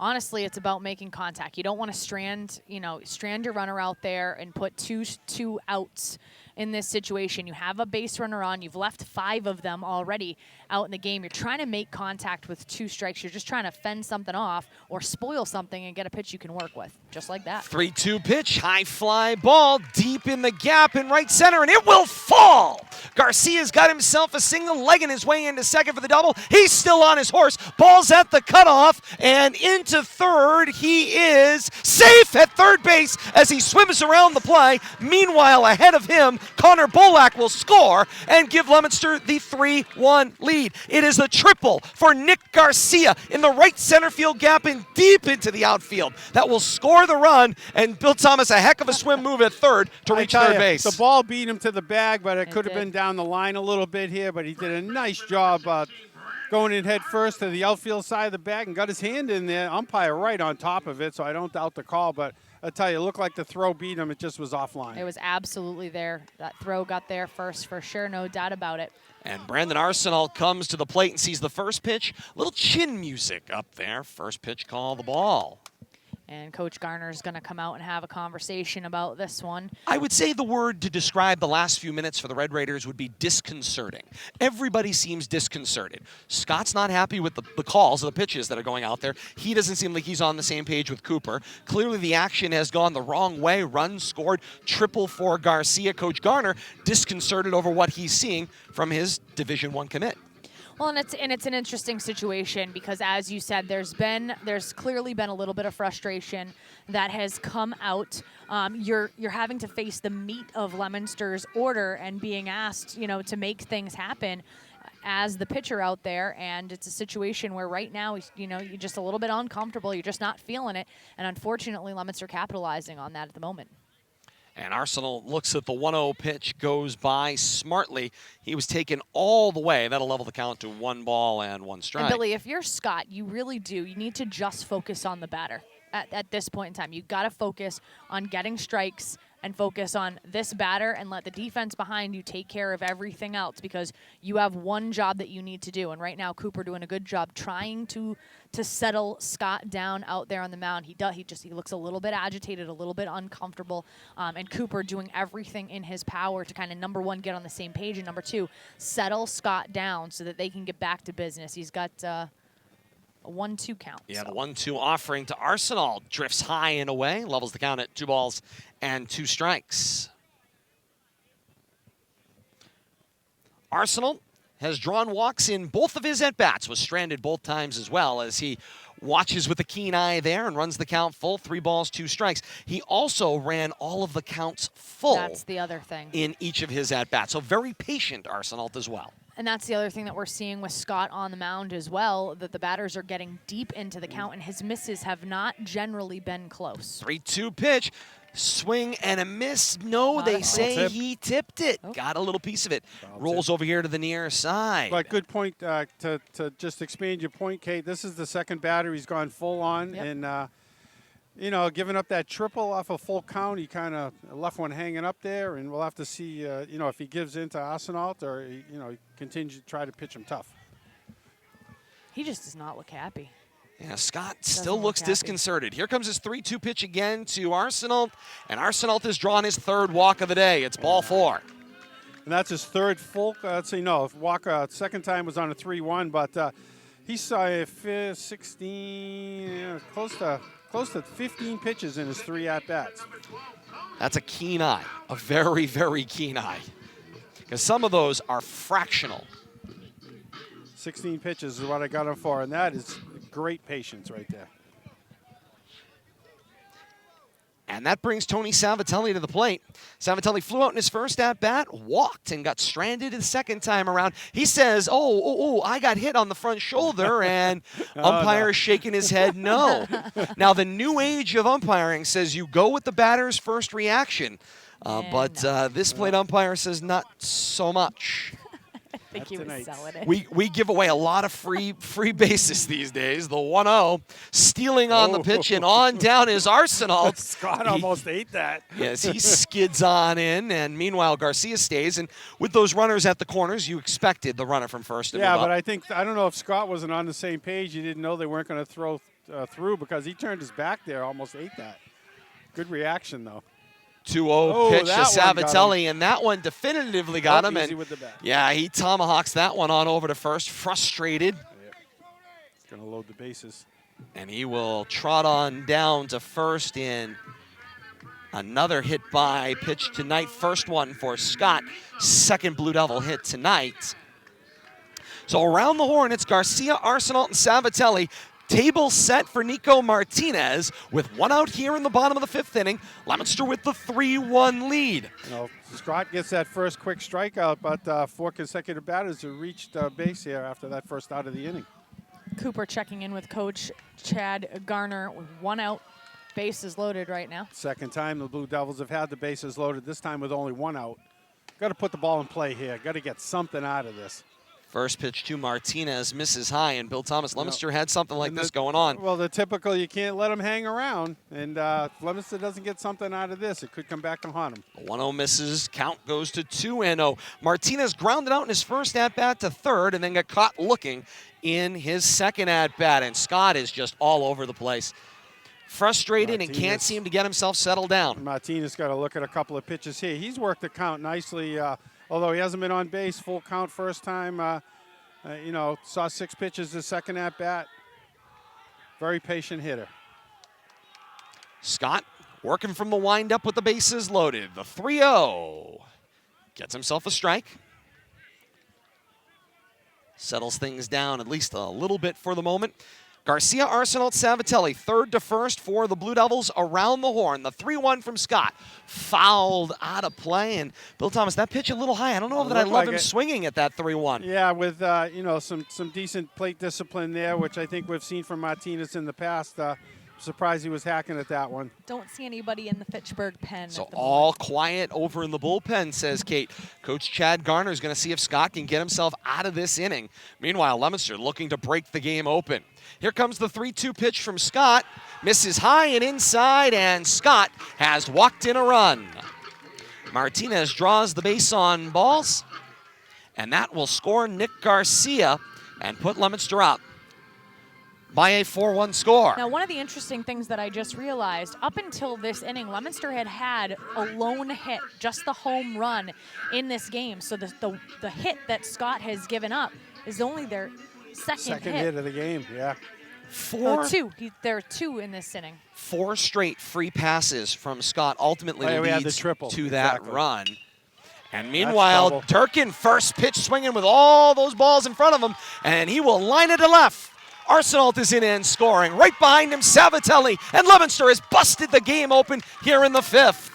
Honestly, it's about making contact. You don't want to strand your runner out there and put two outs in this situation. You have a base runner on. You've left 5 of them already out in the game. You're trying to make contact with 2 strikes. You're just trying to fend something off or spoil something and get a pitch you can work with. just like that. 3-2 pitch, high fly ball, deep in the gap in right center, and it will fall. Garcia's got himself a single, legging his way into second for the double. He's still on his horse. Ball's at the cutoff, and into third. He is safe at third base as he swims around the play. Meanwhile, ahead of him, Connor Bolak will score and give Leominster the 3-1 lead. It is a triple for Nick Garcia in the right center field gap and deep into the outfield. That will score the run, and Bill Thomas a heck of a swim move at third to reach third base. The ball beat him to the bag, but it could have been down the line a little bit here, but he did a nice job going in head first to the outfield side of the bag and got his hand in there. Umpire right on top of it, so I don't doubt the call, but I tell you, it looked like the throw beat him. It just was offline. It was absolutely there. That throw got there first for sure, no doubt about it. And Brandon Arsenal comes to the plate and sees the first pitch. Little chin music up there. First pitch, call the ball. And Coach Garner is going to come out and have a conversation about this one. I would say the word to describe the last few minutes for the Red Raiders would be disconcerting. Everybody seems disconcerted. Scott's not happy with the calls of the pitches that are going out there. He doesn't seem like he's on the same page with Cooper. Clearly the action has gone the wrong way. Run scored, triple for Garcia. Coach Garner disconcerted over what he's seeing from his Division I commit. Well, and it's an interesting situation because, as you said, there's clearly been a little bit of frustration that has come out. You're having to face the meat of Leominster's order and being asked, to make things happen as the pitcher out there, and it's a situation where right now, you're just a little bit uncomfortable. You're just not feeling it, and unfortunately, Leominster capitalizing on that at the moment. And Arsenal looks at the 1-0 pitch, goes by smartly. He was taken all the way. That'll level the count to 1 ball and 1 strike. And Billy, if you're Scott, you really do. You need to just focus on the batter at this point in time. You've got to focus on getting strikes and focus on this batter and let the defense behind you take care of everything else because you have one job that you need to do. And right now, Cooper doing a good job trying to settle Scott down out there on the mound. He looks a little bit agitated, a little bit uncomfortable, and Cooper doing everything in his power to kind of, number one, get on the same page, and number two, settle Scott down so that they can get back to business. He's got a 1-2 count. Yeah, the 1-2 offering to Arsenal drifts high and away, levels the count at 2 balls and 2 strikes. Arsenal has drawn walks in both of his at-bats, was stranded both times as well as he watches with a keen eye there and runs the count full, 3 balls, 2 strikes. He also ran all of the counts full. That's the other thing. In each of his at-bats, so very patient Arsenal as well. And that's the other thing that we're seeing with Scott on the mound as well, that the batters are getting deep into the count, and his misses have not generally been close. 3-2 pitch. Swing and a miss. No, they say he tipped it. Oh. Got a little piece of it. Rolls over here to the near side. But good point to just expand your point, Kate. This is the second batter he's gone full on. Yep. And, giving up that triple off a full count, he kind of left one hanging up there. And we'll have to see, if he gives in to Arsenault or, he continues to try to pitch him tough. He just does not look happy. Yeah, Scott still looks disconcerted. Here comes his 3-2 pitch again to Arsenault, and Arsenault has drawn his 3rd walk of the day. It's ball 4. And that's his 3rd full. Walk second time was on a 3-1, but he saw 16, close to 15 pitches in his 3 at-bats. That's a keen eye, a very, very keen eye, because some of those are fractional. 16 pitches is what I got him for, and that is great patience right there. And that brings Tony Salvatelli to the plate. Salvatelli flew out in his first at-bat, walked, and got stranded the second time around. He says, I got hit on the front shoulder, and umpire is shaking his head no. Now, the new age of umpiring says you go with the batter's first reaction, but this plate umpire says not so much. I think he was selling it. We give away a lot of free bases these days. The 1-0, stealing on the pitch, and on down is Arsenault. Scott almost ate that. Yes, he skids on in, and meanwhile Garcia stays. And with those runners at the corners, you expected the runner from first to move up. But I don't know if Scott wasn't on the same page. He didn't know they weren't going to throw through because he turned his back there, almost ate that. Good reaction, though. 2-0 pitch to Salvatelli, and that one definitively got him. Easy with the bat. Yeah, he tomahawks that one on over to first, frustrated. He's going to load the bases. And he will trot on down to first in another hit by pitch tonight. First one for Scott. Second Blue Devil hit tonight. So around the horn, it's Garcia, Arsenault, and Savatelli. Table set for Nico Martinez with one out here in the bottom of the fifth inning. Leominster with the 3-1 lead. You know, Scott gets that first quick strikeout, but 4 consecutive batters have reached base here after that first out of the inning. Cooper checking in with Coach Chad Garner with one out, bases loaded right now. Second time the Blue Devils have had the bases loaded, this time with only one out. Got to put the ball in play here. Got to get something out of this. First pitch to Martinez, misses high, and Bill Thomas, Leominster had something like this going on. Well, the typical, you can't let them hang around, and if Leominster doesn't get something out of this, it could come back and haunt them. 1-0 misses, count goes to 2-0. Martinez grounded out in his first at-bat to third and then got caught looking in his second at-bat, and Scott is just all over the place. Frustrated and can't seem to get himself settled down. Martinez got to look at a couple of pitches here. He's worked the count nicely, although he hasn't been on base full count first time. You know, saw 6 pitches the second at-bat. Very patient hitter. Scott working from the windup with the bases loaded. The 3-0. Gets himself a strike. Settles things down at least a little bit for the moment. Garcia, Arsenault, Savatelli, third to first for the Blue Devils around the horn. The 3-1 from Scott. Fouled out of play. And Bill Thomas, that pitch a little high. I don't know that I love him swinging at that 3-1. Yeah, with, you know, some decent plate discipline there, which I think we've seen from Martinez in the past. Surprised he was hacking at that one. Don't see anybody in the Fitchburg pen. So all quiet over in the bullpen, says Kate. Coach Chad Garner is going to see if Scott can get himself out of this inning. Meanwhile, Leominster looking to break the game open. Here comes the 3-2 pitch from Scott. Misses high and inside, and Scott has walked in a run. Martinez draws the base on balls, and that will score Nick Garcia and put Leominster up by a 4-1 score. Now, one of the interesting things that I just realized, up until this inning, Leominster had a lone hit, just the home run in this game. So the hit that Scott has given up is only their second hit of the game, yeah. Two. There are 2 in this inning. 4 straight free passes from Scott ultimately leads to that run. And meanwhile, Durkin first pitch swinging with all those balls in front of him, and he will line it to left. Arsenault is in and scoring. Right behind him, Savatelli, and Leominster has busted the game open here in the 5th.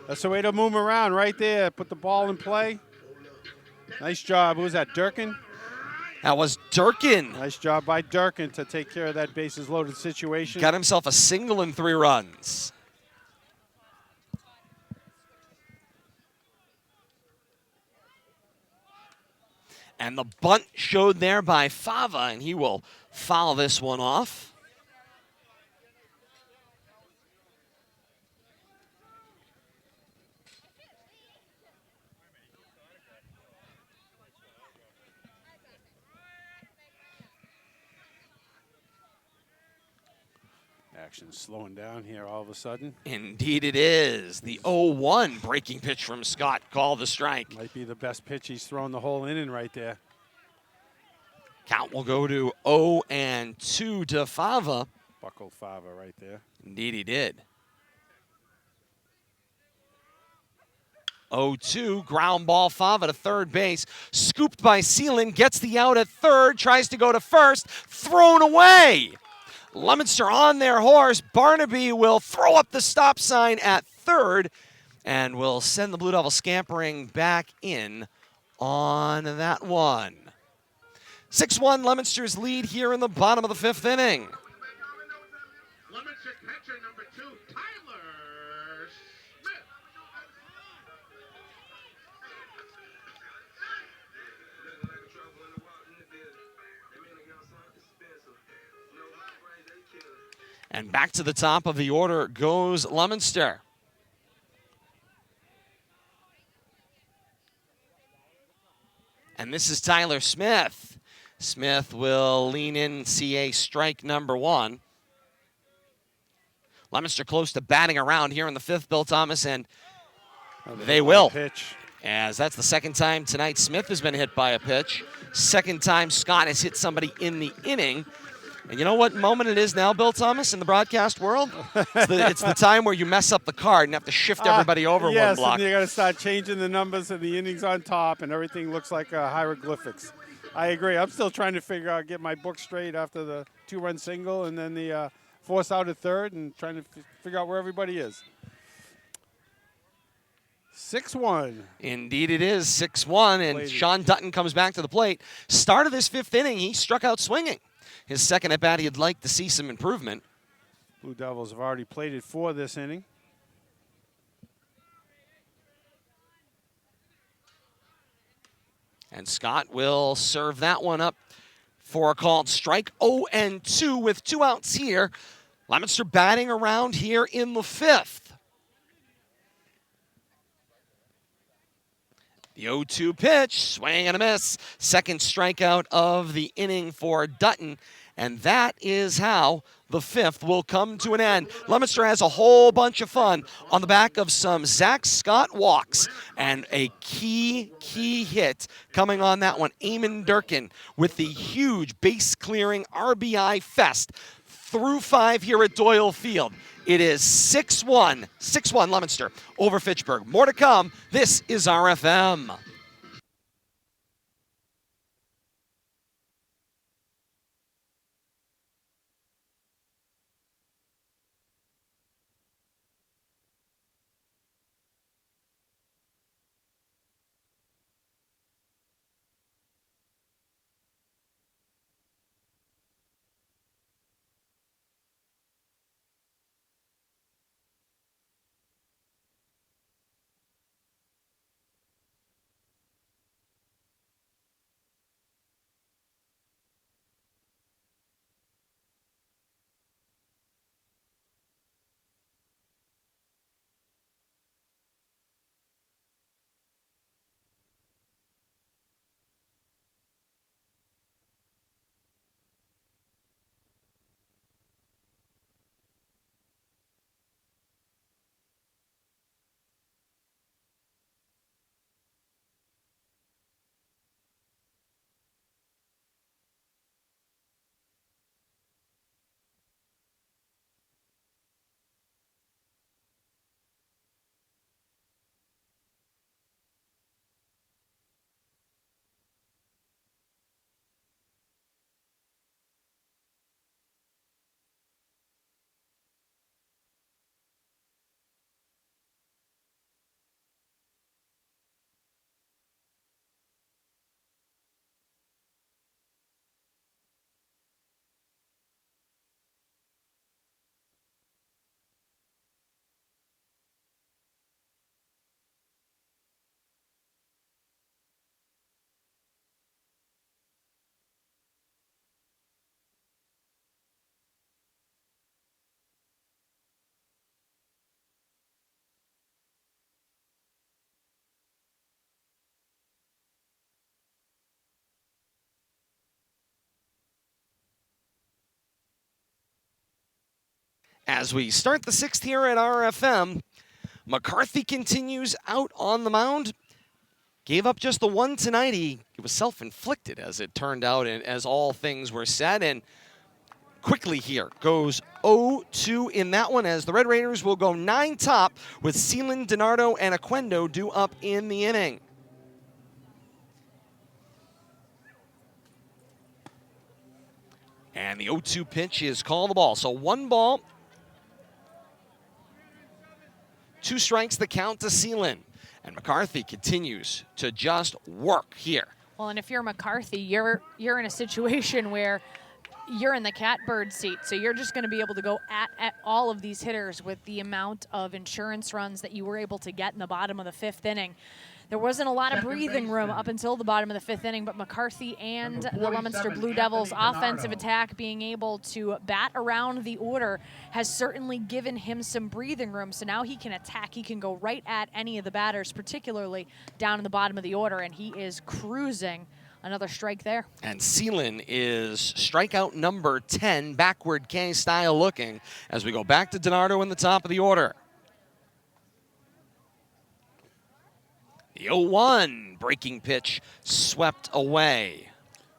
That's the way to move him around right there. Put the ball in play. Nice job. Who was that, Durkin? That was Durkin. Nice job by Durkin to take care of that bases loaded situation. Got himself a single and 3 runs. And the bunt showed there by Fava, and he will foul this one off. Action's slowing down here all of a sudden. Indeed it is. The 0-1 breaking pitch from Scott called the strike. Might be the best pitch he's thrown the whole inning right there. Count will go to 0-2 to Fava. Buckled Fava right there. Indeed he did. 0-2, ground ball, Fava to third base. Scooped by Seelan, gets the out at third, tries to go to first, thrown away. Leominster on their horse. Barnaby will throw up the stop sign at third and will send the Blue Devils scampering back in on that one. 6-1 Leominster's lead here in the bottom of the 5th inning. Leominster catcher number 2, Tyler Smith. And back to the top of the order goes Leominster. And this is Tyler Smith. Smith will lean in, see a strike number 1. Leominster close to batting around here in the 5th, Bill Thomas, and they will. Pitch. as that's the second time tonight Smith has been hit by a pitch. Second time Scott has hit somebody in the inning. And you know what moment it is now, Bill Thomas, in the broadcast world? It's the time where you mess up the card and have to shift everybody over one block. Yes, and you got to start changing the numbers and the innings on top, and everything looks like hieroglyphics. I agree. I'm still trying to figure out, get my book straight after the 2-run single and then the force out at third, and trying to figure out where everybody is. 6-1. Indeed it is, 6-1, and Sean Dutton comes back to the plate. Start of this 5th inning, he struck out swinging. His second at-bat, he'd like to see some improvement. Blue Devils have already plated for this inning. And Scott will serve that one up for a called strike. 0-2 with 2 outs here. Leominster batting around here in the 5th. The 0-2 pitch, swing and a miss. Second strikeout of the inning for Dutton. And that is how the 5th will come to an end. Leominster has a whole bunch of fun on the back of some Zach Scott walks and a key hit coming on that one. Eamon Durkin with the huge base-clearing RBI fest through 5 here at Doyle Field. It is 6-1 Leominster over Fitchburg. More to come. This is RFM. As we start the 6th here at RFM, McCarthy continues out on the mound. Gave up just the one tonight. It was self-inflicted, as it turned out, and as all things were said. And quickly here goes 0-2 in that one, as the Red Raiders will go 9 top with Seelan, DiNardo, and Aquendo due up in the inning. And the 0-2 pitch is call the ball. So 1 ball, 2 strikes, the count to Seelan. And McCarthy continues to just work here. Well, and if you're McCarthy, you're in a situation where you're in the catbird seat, so you're just going to be able to go at all of these hitters with the amount of insurance runs that you were able to get in the bottom of the 5th inning. There wasn't a lot of breathing room up until the bottom of the 5th inning, but McCarthy and the Leominster Blue Devils offensive attack being able to bat around the order has certainly given him some breathing room. So now he can attack. He can go right at any of the batters, particularly down in the bottom of the order, and he is cruising. Another strike there. And Seelan is strikeout number 10, backward K style looking, as we go back to DiNardo in the top of the order. The The 0-1 breaking pitch swept away.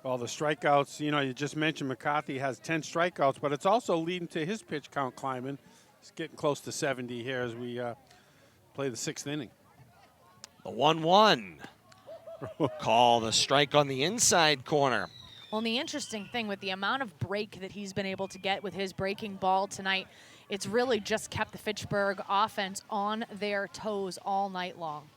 Well, the strikeouts, you just mentioned McCarthy has 10 strikeouts, but it's also leading to his pitch count climbing. It's getting close to 70 here as we play the 6th inning. The 1-1. Call the strike on the inside corner. Well, and the interesting thing with the amount of break that he's been able to get with his breaking ball tonight, it's really just kept the Fitchburg offense on their toes all night long.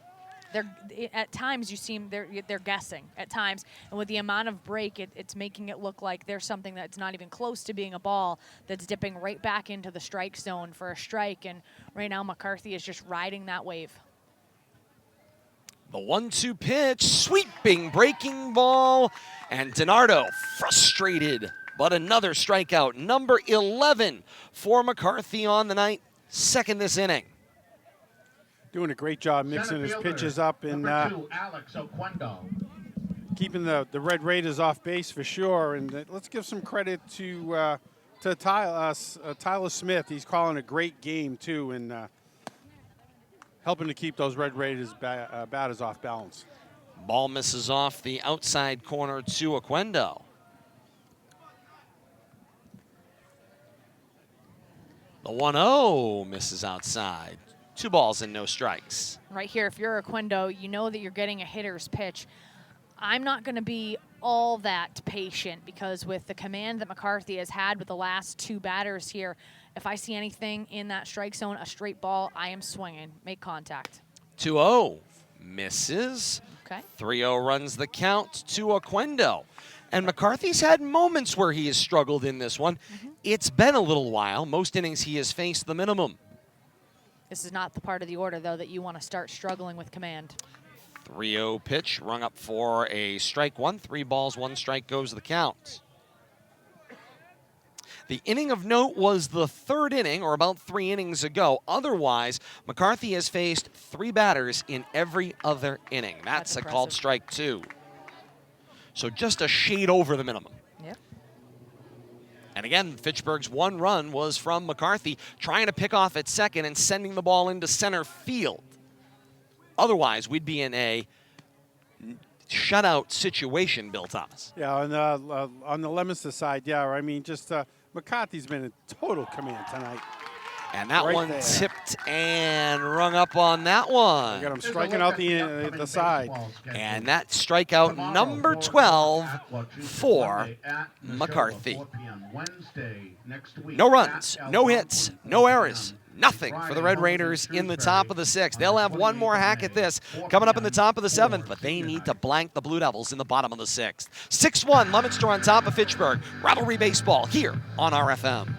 At times they're guessing at times, and with the amount of break, it's making it look like there's something that's not even close to being a ball that's dipping right back into the strike zone for a strike, and right now McCarthy is just riding that wave. The 1-2 pitch, sweeping breaking ball, and DiNardo frustrated, but another strikeout. Number 11 for McCarthy on the night, second this inning. Doing a great job mixing his pitches up and keeping the Red Raiders off base for sure. And let's give some credit to Tyler Smith. He's calling a great game too, and helping to keep those Red Raiders batters off balance. Ball misses off the outside corner to Oquendo. The 1-0 misses outside. 2 balls and no strikes. Right here, if you're Oquendo, you know that you're getting a hitter's pitch. I'm not going to be all that patient because with the command that McCarthy has had with the last 2 batters here, if I see anything in that strike zone, a straight ball, I am swinging. Make contact. 2-0 misses. Okay. 3-0 runs the count to Oquendo. And McCarthy's had moments where he has struggled in this one. It's been a little while. Most innings he has faced the minimum. This is not the part of the order, though, that you want to start struggling with command. 3-0 pitch rung up for a strike 1. 3 balls, 1 strike goes the count. The inning of note was the 3rd inning, or about 3 innings ago. Otherwise, McCarthy has faced 3 batters in every other inning. That's a called strike 2. So just a shade over the minimum. Yep. And again, Fitchburg's 1 run was from McCarthy trying to pick off at second and sending the ball into center field. Otherwise, we'd be in a shutout situation built on us. Yeah, on the Leominster side, yeah, I mean, just McCarthy's been in total command tonight. And that right one there. tipped and rung up on that one. Got him striking out the side. And that strikeout number 12 for McCarthy. No runs, no hits, no errors. Nothing for the Red Raiders in the top of the 6th. They'll have one more hack at this coming up in the top of the 7th, but they need to blank the Blue Devils in the bottom of the 6th. 6-1, Leominster on top of Fitchburg. Rivalry baseball here on RFM.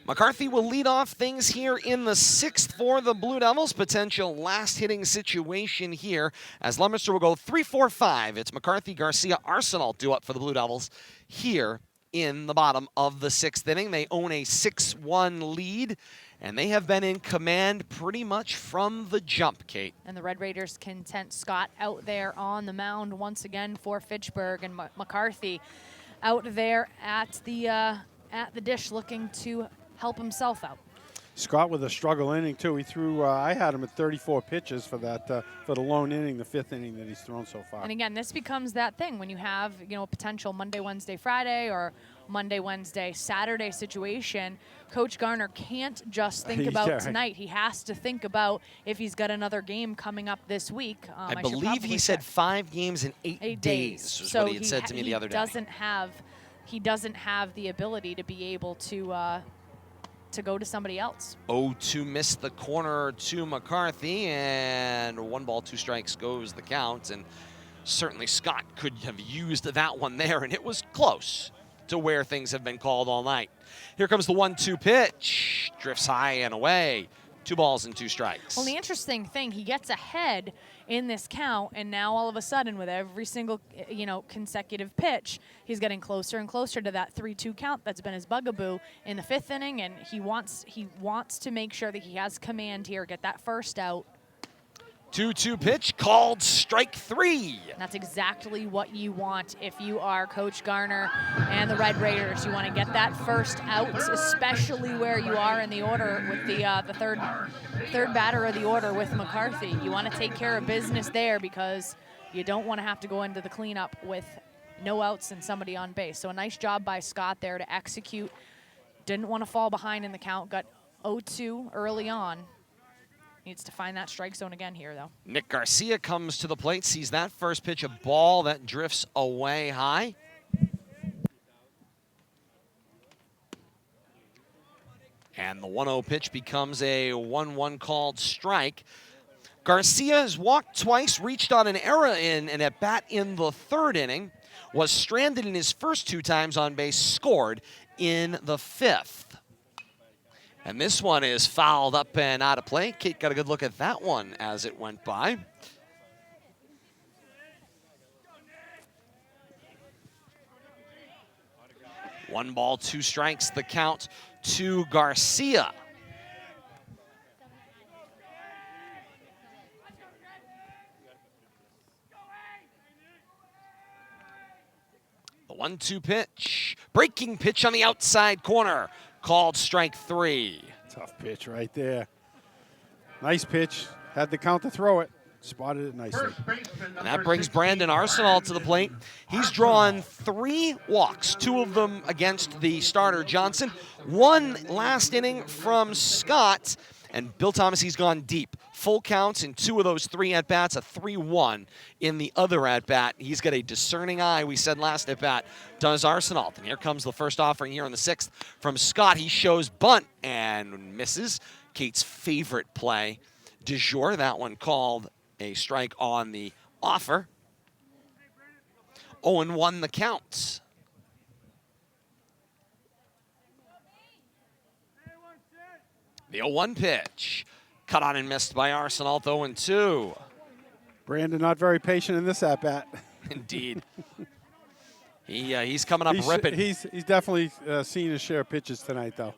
McCarthy will lead off things here in the 6th for the Blue Devils. Potential last hitting situation here as Leominster will go 3-4-5. It's McCarthy, Garcia, Arsenal due up for the Blue Devils here in the bottom of the 6th inning. They own a 6-1 lead, and they have been in command pretty much from the jump, Kate. And the Red Raiders content Scott out there on the mound once again for Fitchburg, and McCarthy out there at the dish looking to help himself out. Scott with a struggle inning too. He threw. I had him at 34 pitches for that for the lone inning, the 5th inning that he's thrown so far. And again, this becomes that thing when you have a potential Monday, Wednesday, Friday, or Monday, Wednesday, Saturday situation. Coach Garner can't just think about tonight. He has to think about if he's got another game coming up this week. I believe he said 5 games in 8 days. Was what he had said to me the other day. He doesn't have the ability to be able to go to somebody else. 0-2 missed the corner to McCarthy, and 1 ball, 2 strikes goes the count. And certainly Scott could have used that one there, and it was close to where things have been called all night. Here comes the 1-2 pitch. Drifts high and away. 2 balls and 2 strikes. Well, the interesting thing, he gets ahead in this count, and now all of a sudden with every single consecutive pitch, he's getting closer and closer to that 3-2 count that's been his bugaboo in the 5th inning, and he wants to make sure that he has command here, get that first out. 2-2 pitch called strike 3. That's exactly what you want if you are Coach Garner and the Red Raiders. You want to get that first out, especially where you are in the order with the third batter of the order with McCarthy. You want to take care of business there because you don't want to have to go into the cleanup with no outs and somebody on base. So a nice job by Scott there to execute. Didn't want to fall behind in the count. Got 0-2 early on. Needs to find that strike zone again here, though. Nick Garcia comes to the plate, sees that first pitch, a ball that drifts away high. And the 1-0 pitch becomes a 1-1 called strike. Garcia has walked twice, reached on an error in an at-bat in the 3rd inning, was stranded in his first 2 times on base, scored in the 5th. And this one is fouled up and out of play. Kate got a good look at that one as it went by. One ball, 2 strikes, the count to Garcia. The 1-2 pitch. Breaking pitch on the outside corner. Called strike 3. Tough pitch right there. Nice pitch. Had the count to throw it. Spotted it nicely. And that brings Brandon Arsenal to the plate. He's drawn 3 walks, 2 of them against the starter Johnson. 1 last inning from Scott. And Bill Thomas, he's gone deep. Full counts in 2 of those 3 at-bats, a 3-1 in the other at-bat. He's got a discerning eye, we said last at-bat, does Arsenal. And here comes the first offering here in the 6th from Scott. He shows bunt and misses. Kate's favorite play. Du jour, that one called a strike on the offer. 0-1 the count. The 0-1 pitch. Cut on and missed by Arsenal, 0-2. Brandon not very patient in this at-bat. Indeed. He's coming up ripping. He's definitely seen his share of pitches tonight, though.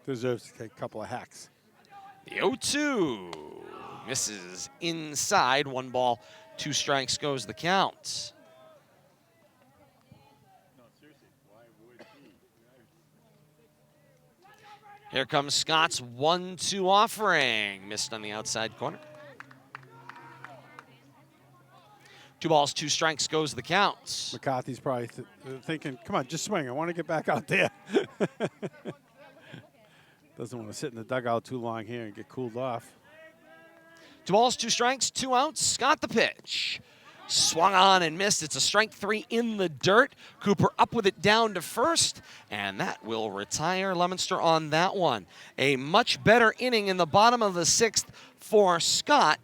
Deserves to take a couple of hacks. The 0-2 misses inside. 1 ball, 2 strikes goes the count. Here comes Scott's 1-2 offering. Missed on the outside corner. 2 balls, 2 strikes goes the count. McCarthy's probably thinking, come on, just swing. I want to get back out there. Doesn't want to sit in the dugout too long here and get cooled off. 2 balls, 2 strikes, 2 outs. Scott the pitch. Swung on and missed. It's a strike 3 in the dirt. Cooper up with it down to first, and that will retire Leominster on that one. A much better inning in the bottom of the 6th for Scott.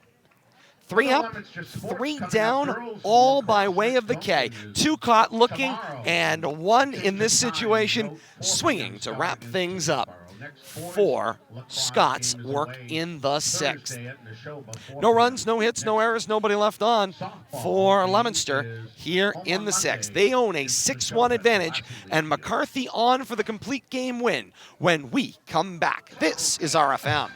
3 up, 3 down, all by way of the K. 2 caught looking, and 1 in this situation swinging to wrap things up. for Scott's work in the 6th. No runs, no hits, no errors, nobody left on for Leominster here in the 6th. They own a 6-1 advantage, and McCarthy on for the complete game win when we come back. This is RFM.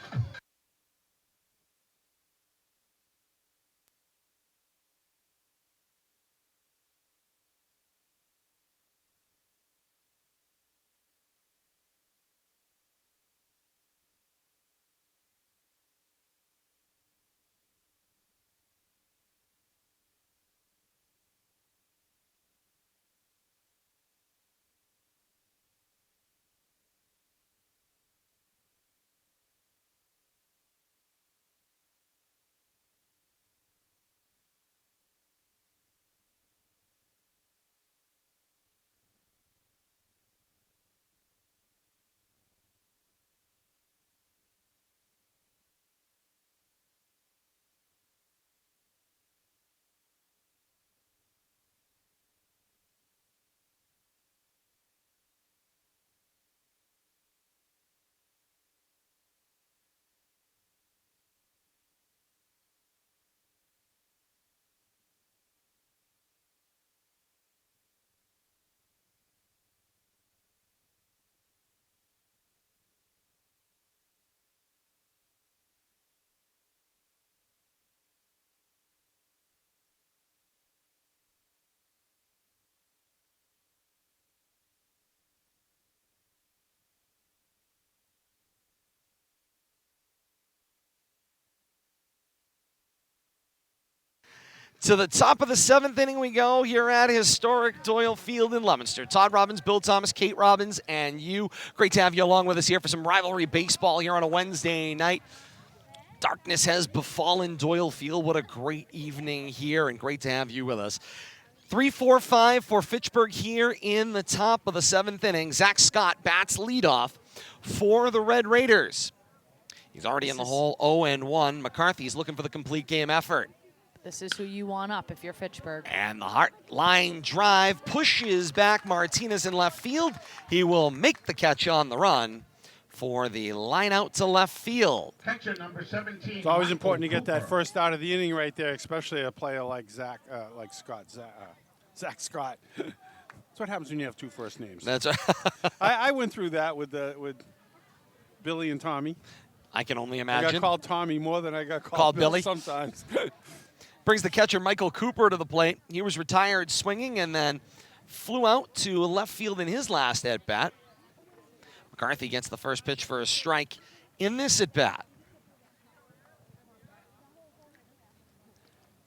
To the top of the 7th inning we go here at historic Doyle Field in Leominster. Todd Robbins, Bill Thomas, Kate Robbins, and you. Great to have you along with us here for some rivalry baseball here on a Wednesday night. Darkness has befallen Doyle Field. What a great evening here, and great to have you with us. 3-4-5 for Fitchburg here in the top of the 7th inning. Zach Scott bats leadoff for the Red Raiders. He's already in the hole, 0-1. McCarthy's looking for the complete game effort. This is who you want up if you're Fitchburg. And the Hart line drive pushes back Martinez in left field. He will make the catch on the run for the line out to left field. Catcher number 17. It's always important to get that first out of the inning right there, especially a player like Zach Scott. That's what happens when you have 2 first names. That's I went through that with Billy and Tommy. I can only I imagine. got called Tommy more than I got called Billy sometimes. Brings the catcher Michael Cooper to the plate. He was retired swinging and then flew out to left field in his last at-bat. McCarthy gets the first pitch for a strike in this at-bat.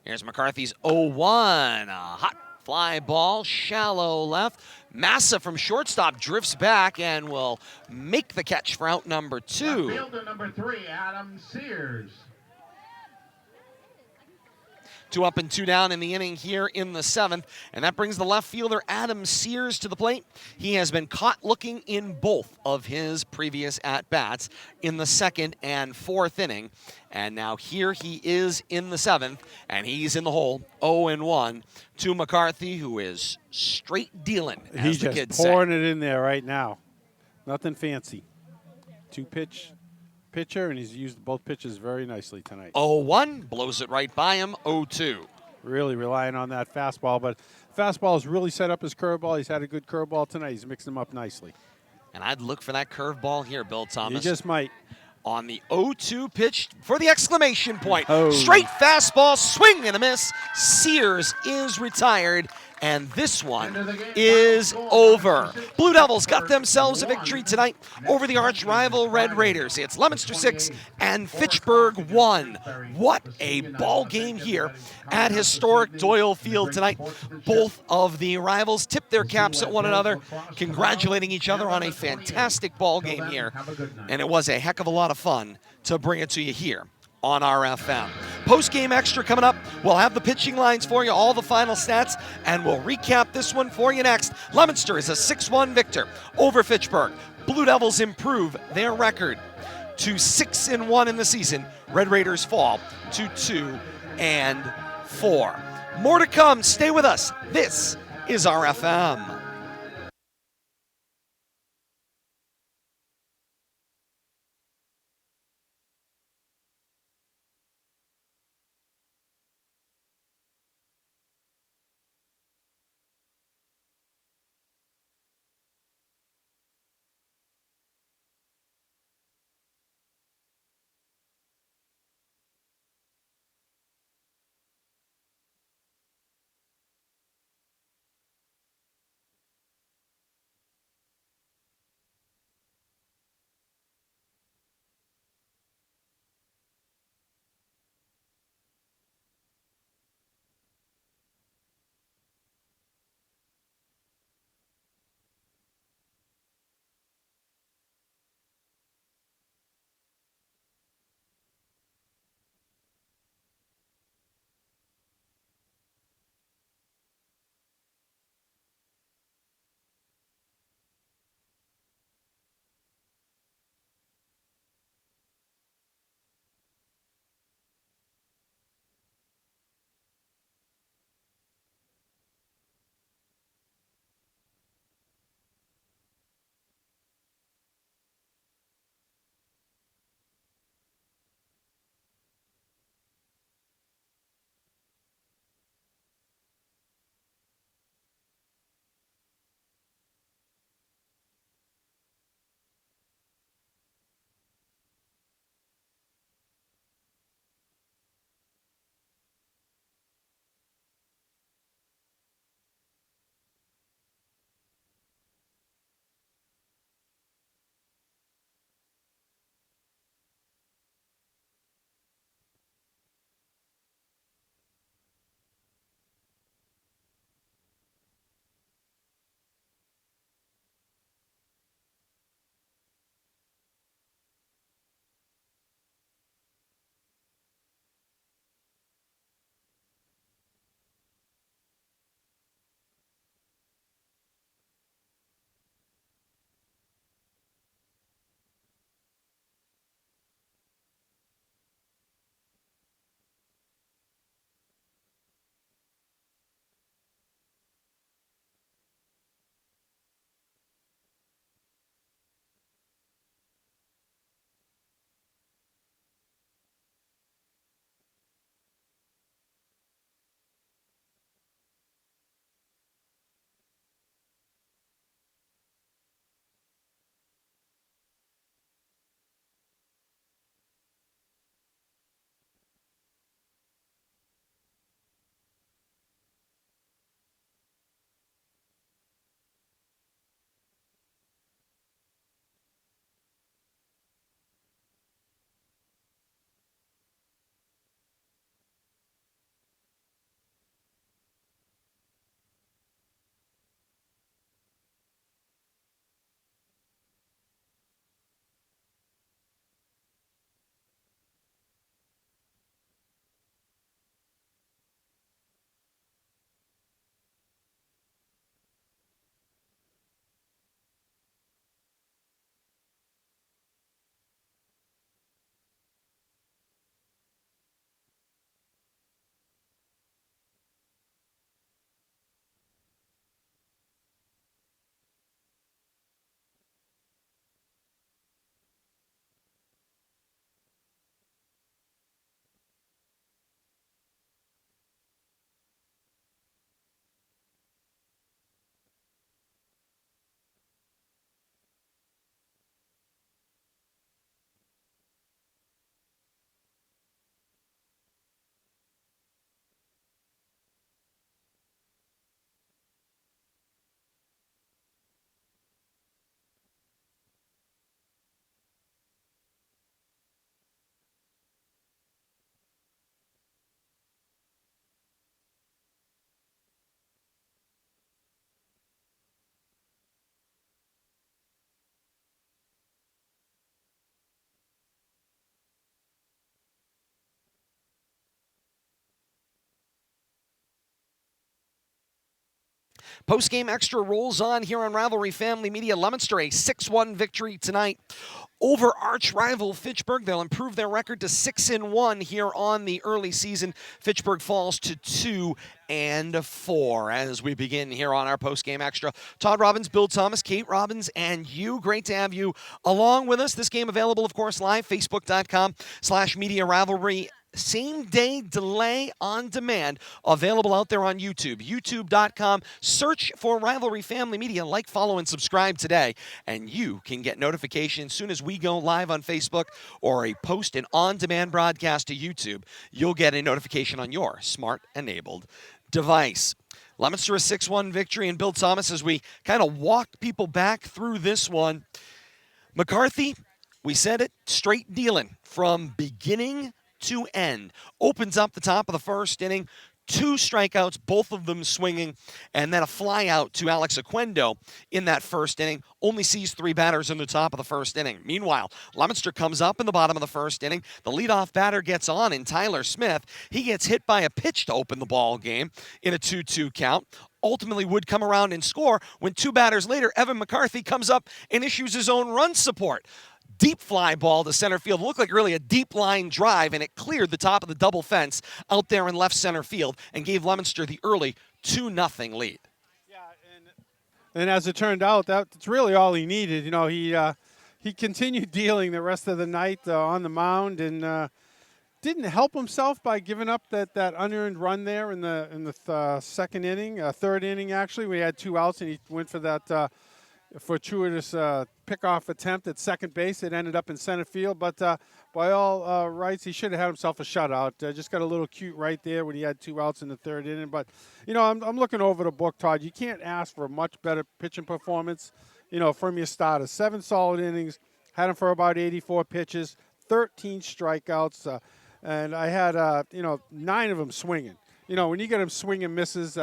Here's McCarthy's 0-1. A hot fly ball, shallow left. Massa from shortstop drifts back and will make the catch for out number 2. Fielder number 3, Adam Sears. 2 up and 2 down in the inning here in the 7th, and that brings the left fielder Adam Sears to the plate. He has been caught looking in both of his previous at-bats in the 2nd and 4th inning, and now here he is in the 7th, and he's in the hole, 0-1 to McCarthy, who is straight dealing, as the kids say. He's just pouring it in there right now. Nothing fancy. 2-pitch pitcher, and he's used both pitches very nicely tonight. 0-1, blows it right by him, 0-2. Really relying on that fastball, but fastball has really set up his curveball. He's had a good curveball tonight. He's mixed them up nicely. And I'd look for that curveball here, Bill Thomas. You just might. On the 0-2 pitch for the exclamation point. Oh. Straight fastball, swing and a miss. Sears is retired, and this one is over. Blue Devils got themselves a victory tonight over the arch rival Red Raiders. It's Leominster 6 and Fitchburg 1. What a ball game here at historic Doyle Field tonight. Both of the rivals tipped their caps at one another, congratulating each other on a fantastic ball game here. And it was a heck of a lot of fun to bring it to you here on RFM. Post-game extra coming up. We'll have the pitching lines for you, all the final stats, and we'll recap this one for you next. Leominster is a 6-1 victor over Fitchburg. Blue Devils improve their record to 6-1 in the season. Red Raiders fall to 2-4. More to come. Stay with us. This is our RFM. Post-game extra rolls on here on Rivalry Family Media. Leominster a 6-1 victory tonight over arch rival Fitchburg. They'll improve their record to 6-1 here on the early season. Fitchburg falls to 2-4 as we begin here on our post-game extra. Todd Robbins, Bill Thomas, Kate Robbins, and you. Great to have you along with us. This game available, of course, live, facebook.com/media rivalry. Same day delay on demand available out there on YouTube. YouTube.com. Search for Rivalry Family Media. Like, follow, and subscribe today. And you can get notifications as soon as we go live on Facebook or a post and on-demand broadcast to YouTube. You'll get a notification on your smart-enabled device. Leominster a 6-1 victory. And Bill Thomas, as we kind of walk people back through this one, McCarthy, we said it, straight dealing from beginning to end. Opens up the top of the first inning, 2 strikeouts, both of them swinging, and then a fly out to Alex Oquendo in that first inning. Only sees 3 batters in the top of the first inning. Meanwhile, Leominster comes up in the bottom of the first inning. The leadoff batter gets on in Tyler Smith. He gets hit by a pitch to open the ball game in a 2-2 count. Ultimately would come around and score when 2 batters later, Evan McCarthy comes up and issues his own run support. Deep fly ball to center field. Looked like really a deep line drive, and it cleared the top of the double fence out there in left center field and gave Leominster the early 2-0 lead. Yeah, and as it turned out, that's really all he needed. You know, he continued dealing the rest of the night on the mound and didn't help himself by giving up that unearned run there in the second inning, third inning actually. We had 2 outs, and he went for that fortuitous pickoff attempt at second base. It ended up in center field, but by all rights, he should have had himself a shutout. Just got a little cute right there when he had 2 outs in the third inning. But, you know, I'm looking over the book, Todd. You can't ask for a much better pitching performance, you know, from your starter. 7 solid innings, had him for about 84 pitches, 13 strikeouts, and I had, 9 of them swinging. You know, when you get him swinging misses,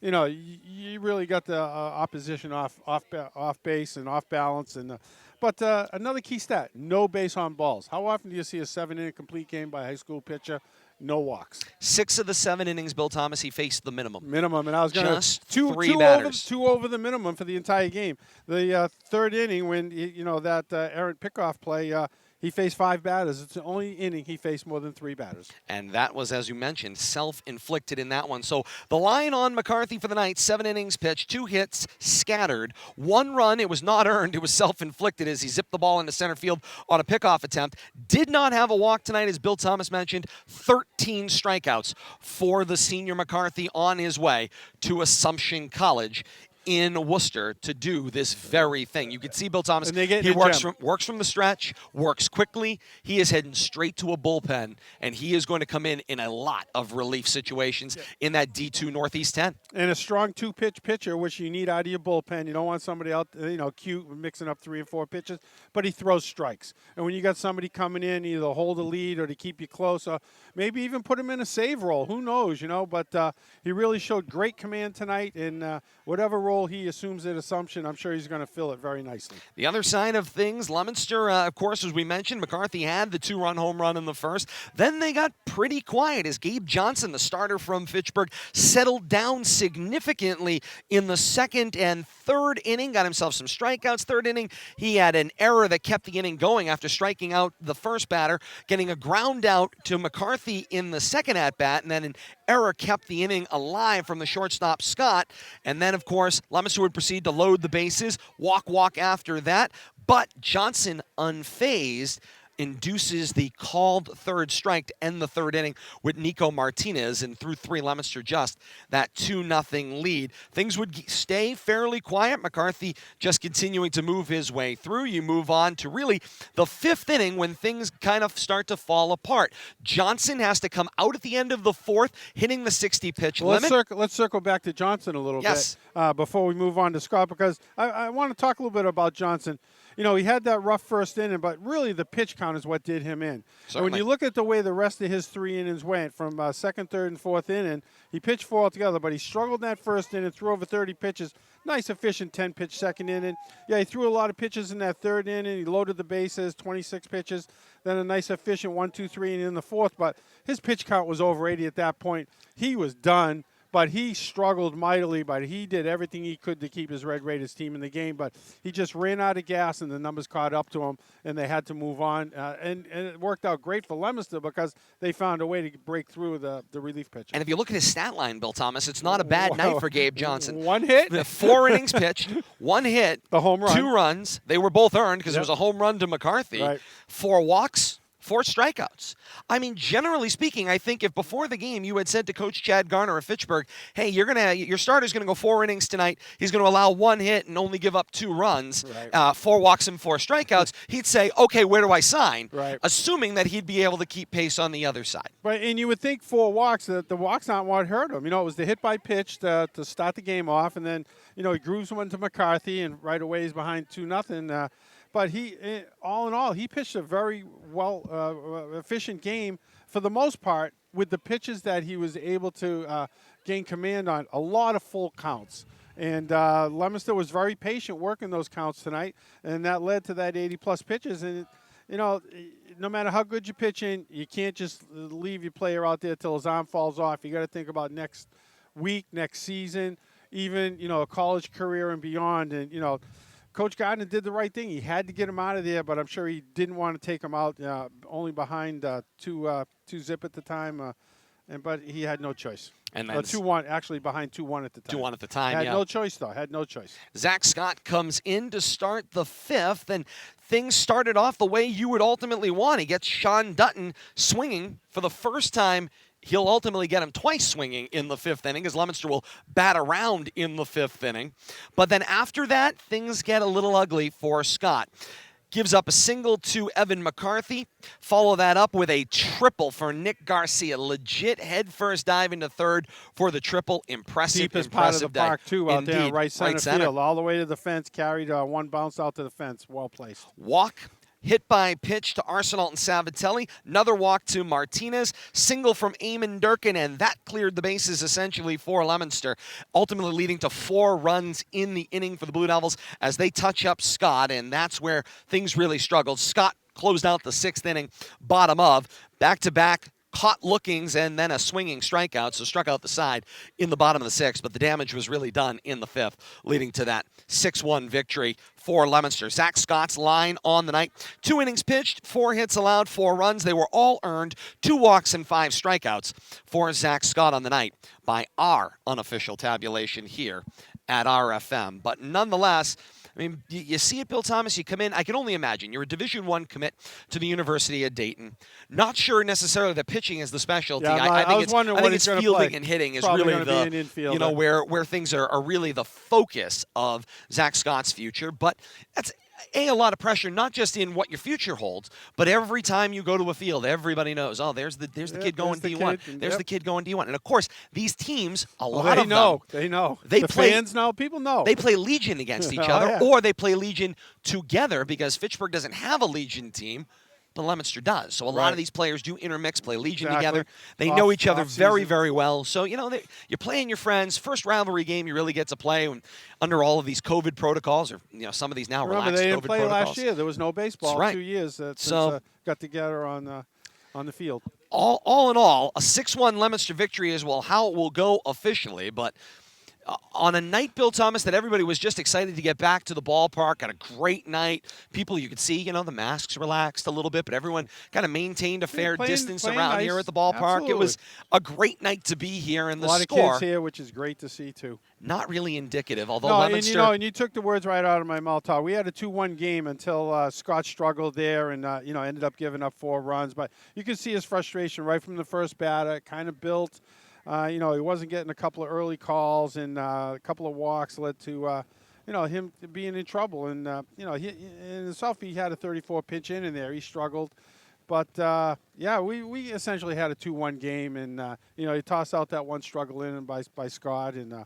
you know, you really got the opposition off base and off balance. But another key stat: no base on balls. How often do you see a 7-inning complete game by a high school pitcher? No walks. 6 of the 7 innings, Bill Thomas, he faced the minimum. And I was going to just 3 batters. Two over the minimum for the entire game. The third inning, when that errant pickoff play. He faced 5 batters. It's the only inning he faced more than 3 batters. And that was, as you mentioned, self-inflicted in that one. So the line on McCarthy for the night, 7 innings pitched, 2 hits, scattered, 1 run. It was not earned. It was self-inflicted as he zipped the ball into center field on a pickoff attempt. Did not have a walk tonight, as Bill Thomas mentioned. 13 strikeouts for the senior McCarthy on his way to Assumption College in Worcester to do this very thing. You can see Bill Thomas, he works from the stretch, works quickly. He is heading straight to a bullpen, and he is going to come in a lot of relief situations in that D2 Northeast 10. And a strong 2-pitch pitcher, which you need out of your bullpen. You don't want somebody out, cute, mixing up 3 and 4 pitches, but he throws strikes. And when you got somebody coming in, either hold a lead or to keep you close, or maybe even put him in a save role. Who knows, but he really showed great command tonight, and whatever role he assumes at Assumption, I'm sure he's going to fill it very nicely. The other side of things, Leominster, of course, as we mentioned, McCarthy had the 2-run home run in the first. Then they got pretty quiet as Gabe Johnson, the starter from Fitchburg, settled down significantly in the second and third inning, got himself some strikeouts. Third inning, he had an error that kept the inning going after striking out the first batter, getting a ground out to McCarthy in the second at-bat, and then an error kept the inning alive from the shortstop, Scott. And then, of course, Leominster would proceed to load the bases, walk after that. But Johnson, unfazed, induces the called third strike to end the third inning with Nico Martinez, and through 3, Leominster just that 2-0 lead. Things would stay fairly quiet. McCarthy just continuing to move his way through. You move on to really the 5th inning when things kind of start to fall apart. Johnson has to come out at the end of the 4th, hitting the 60-pitch limit. Let's circle back to Johnson a little bit before we move on to Scott, because I want to talk a little bit about Johnson. You know, he had that rough first inning, but really the pitch count is what did him in. Certainly. And when you look at the way the rest of his 3 innings went, from second, third, and fourth inning, he pitched 4 altogether, but he struggled in that first inning, threw over 30 pitches. Nice, efficient 10-pitch second inning. Yeah, he threw a lot of pitches in that third inning. He loaded the bases, 26 pitches. Then a nice, efficient 1, 2, 3 inning in the fourth. But his pitch count was over 80 at that point. He was done. But he struggled mightily, but he did everything he could to keep his Red Raiders team in the game. But he just ran out of gas, and the numbers caught up to him, and they had to move on. And it worked out great for Leominster because they found a way to break through the relief pitcher. And if you look at his stat line, Bill Thomas, it's not a bad night for Gabe Johnson. 1 hit? 4 innings pitched, 1 hit, the home run. 2 runs. They were both earned because it was a home run to McCarthy. Right. 4 walks. 4 strikeouts. I mean, generally speaking, I think if before the game you had said to Coach Chad Garner of Fitchburg, hey, your starter's going to go 4 innings tonight. He's going to allow 1 hit and only give up 2 runs, right. 4 walks and 4 strikeouts, he'd say, okay, where do I sign? Right. Assuming that he'd be able to keep pace on the other side. Right, and you would think 4 walks, that the walks aren't what hurt him. It was the hit by pitch to start the game off, and then, he grooves one to McCarthy, and right away he's behind 2-0. But he, all in all, he pitched a very efficient game for the most part with the pitches that he was able to gain command on. A lot of full counts. And Leominster was very patient working those counts tonight, and that led to that 80-plus pitches. And, no matter how good you pitch in, you can't just leave your player out there till his arm falls off. You got to think about next week, next season, even, a college career and beyond. And, Coach Gardner did the right thing. He had to get him out of there, but I'm sure he didn't want to take him out only behind 2-zip at the time. But he had no choice. And then 2-1, actually behind 2-1 at the time. 2-1 at the time, Had no choice, though. Had no choice. Zach Scott comes in to start the 5th, and things started off the way you would ultimately want. He gets Sean Dutton swinging for the first time. He'll ultimately get him twice swinging in the 5th inning, as Leominster will bat around in the 5th inning. But then after that, things get a little ugly for Scott. Gives up a single to Evan McCarthy. Follow that up with a triple for Nick Garcia. Legit head-first dive into third for the triple. Impressive, Deepest part of the park, too, out there in right center field. All the way to the fence, carried one bounce out to the fence. Well placed. Walk. Hit by pitch to Arsenault and Savatelli. Another walk to Martinez. Single from Eamon Durkin, and that cleared the bases essentially for Leominster, ultimately leading to 4 runs in the inning for the Blue Devils as they touch up Scott, and that's where things really struggled. Scott closed out the 6th inning, bottom of, back-to-back caught lookings and then a swinging strikeout, so struck out the side in the bottom of the 6th, but the damage was really done in the 5th, leading to that 6-1 victory for Leominster. Zach Scott's line on the night. 2 innings pitched, 4 hits allowed, 4 runs. They were all earned. 2 walks and 5 strikeouts for Zach Scott on the night by our unofficial tabulation here at RFM. But nonetheless, I mean, you see it, Bill Thomas, you come in, I can only imagine, you're a Division I commit to the University of Dayton. Not sure necessarily that pitching is the specialty. Yeah, I think it's fielding play. and hitting is Probably really where things are really the focus of Zach Scott's future. But that's a lot of pressure, not just in what your future holds, but every time you go to a field, everybody knows, oh, there's the kid going D1. There's the kid going D1. And, of course, these teams, a lot of them. They know. The fans know. People know. They play Legion against each other, or they play Legion together because Fitchburg doesn't have a Legion team. But Leominster does. So a lot of these players do intermix, play Legion together. They know each other very, very well. So, you're playing your friends. First rivalry game you really get to play under all of these COVID protocols, or, some of these now relaxed COVID protocols. They didn't play last year. There was no baseball right. 2 years since got together on the field. All in all, a 6-1 Leominster victory is, how it will go officially, but on a night, Bill Thomas, that everybody was just excited to get back to the ballpark. Had a great night. People, you could see, the masks relaxed a little bit, but everyone kind of maintained a fair distance around here at the ballpark. Absolutely. It was a great night to be here, and the score. A lot of kids here, which is great to see, too. Not really indicative, although Leominster... And you took the words right out of my mouth, Todd. We had a 2-1 game until Scott struggled there and, ended up giving up 4 runs. But you could see his frustration right from the first batter. It kind of built... he wasn't getting a couple of early calls, and a couple of walks led to, him being in trouble. And, he, in himself, he had a 34 pitch in there. He struggled. But, we essentially had a 2-1 game. And, he tossed out that one struggle in by Scott. And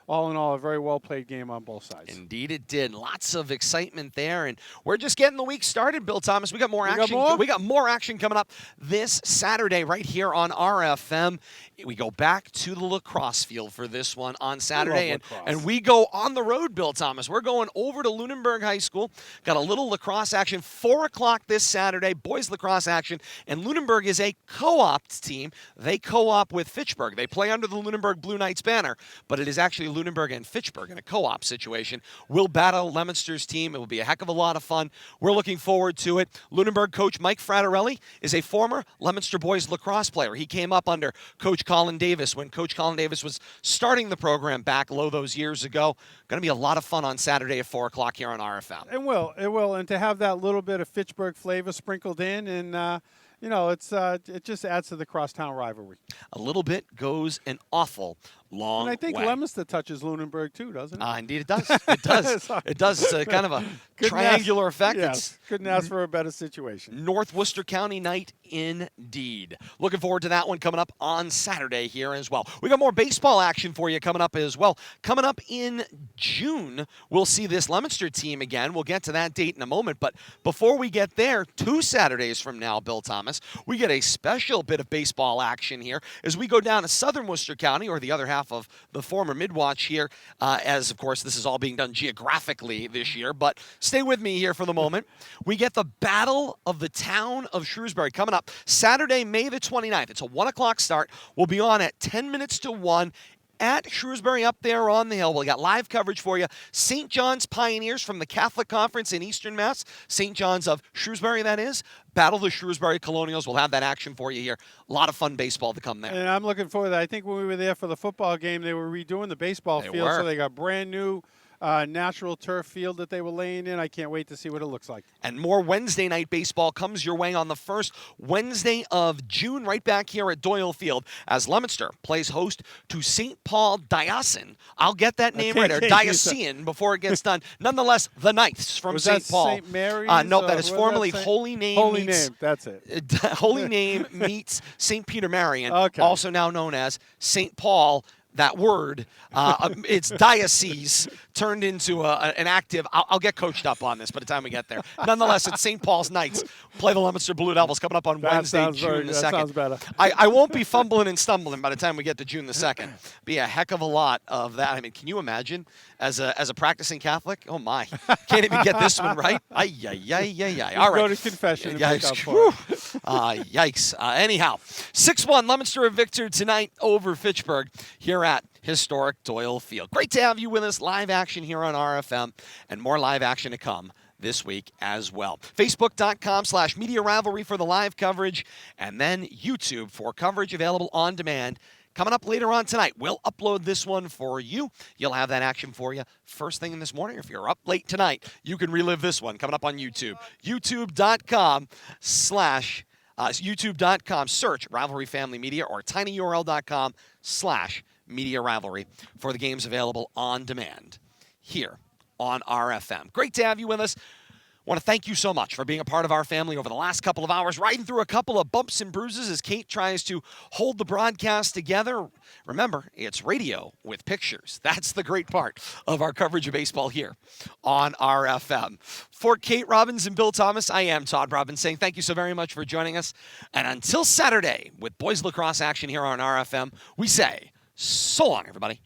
all in all, a very well-played game on both sides. Indeed it did. Lots of excitement there, and we're just getting the week started, Bill Thomas. We got more action. We got more action coming up this Saturday right here on RFM. We go back to the lacrosse field for this one on Saturday, and we go on the road, Bill Thomas. We're going over to Lunenburg High School. Got a little lacrosse action, 4 o'clock this Saturday, boys lacrosse action, and Lunenburg is a co-op team. They co-op with Fitchburg. They play under the Lunenburg Blue Knights banner, but it is actually Lunenburg and Fitchburg in a co-op situation. We'll battle Leominster's team. It will be a heck of a lot of fun. We're looking forward to it. Lunenburg coach Mike Frattarelli is a former Leominster boys lacrosse player. He came up under Coach Colin Davis when Coach Colin Davis was starting the program back low those years ago. Going to be a lot of fun on Saturday at 4 o'clock here on RFM. It will. And to have that little bit of Fitchburg flavor sprinkled in, and it just adds to the crosstown rivalry. A little bit goes an awful long way. And I think way. Leominster touches Lunenburg too, doesn't it? Indeed it does. It does. It does. Kind of a triangular effect. Yes. Couldn't ask for a better situation. North Worcester County night indeed. Looking forward to that one coming up on Saturday here as well. We got more baseball action for you coming up as well. Coming up in June, we'll see this Leominster team again. We'll get to that date in a moment. But before we get there, 2 Saturdays from now, Bill Thomas, we get a special bit of baseball action here as we go down to Southern Worcester County, or the other half of the former Mid-Wach here, as, of course, this is all being done geographically this year. But stay with me here for the moment. We get the Battle of the Town of Shrewsbury coming up Saturday, May the 29th. It's a 1 o'clock start. We'll be on at 10 minutes to 1 at Shrewsbury up there on the hill. We got live coverage for you. St. John's Pioneers from the Catholic Conference in Eastern Mass. St. John's of Shrewsbury, that is. Battle the Shrewsbury Colonials. We'll have that action for you here. A lot of fun baseball to come there. And I'm looking forward to that. I think when we were there for the football game, they were redoing the baseball field, so they got brand new natural turf field that they were laying in. I can't wait to see what it looks like. And more Wednesday night baseball comes your way on the first Wednesday of June, right back here at Doyle Field, as Leominster plays host to St. Paul Diocesan. I'll get that name right, or Diocesan, before it gets done. Nonetheless, the Knights from St. Paul. St. Mary's? No, that is formerly Holy Name. Holy Name, that's it. Holy Name meets St. Peter Marian, also now known as St. Paul. That word, it's diocese turned into an active. I'll get coached up on this by the time we get there. Nonetheless, it's St. Paul's Knights play the Leominster Blue Devils coming up on Wednesday, June the 2nd. That sounds better. I won't be fumbling and stumbling by the time we get to June the 2nd. Be a heck of a lot of that. I mean, can you imagine as a practicing Catholic? Oh my, can't even get this one right. All right, go to confession. And make up for it. Yikes. Anyhow, 6-1 Leominster of Victor tonight over Fitchburg here at historic Doyle Field. Great to have you with us. Live action here on RFM, and more live action to come this week as well. Facebook.com/Media Rivalry for the live coverage, and then YouTube for coverage available on demand. Coming up later on tonight, we'll upload this one for you. You'll have that action for you first thing in this morning. If you're up late tonight, you can relive this one coming up on YouTube. YouTube.com/YouTube.com, search Rivalry Family Media, or tinyurl.com/Media Rivalry for the games available on demand here on RFM. Great to have you with us. I want to thank you so much for being a part of our family over the last couple of hours, riding through a couple of bumps and bruises as Kate tries to hold the broadcast together. Remember, it's radio with pictures. That's the great part of our coverage of baseball here on RFM. For Kate Robbins and Bill Thomas, I am Todd Robbins saying thank you so very much for joining us. And until Saturday with boys lacrosse action here on RFM, we say so long, everybody.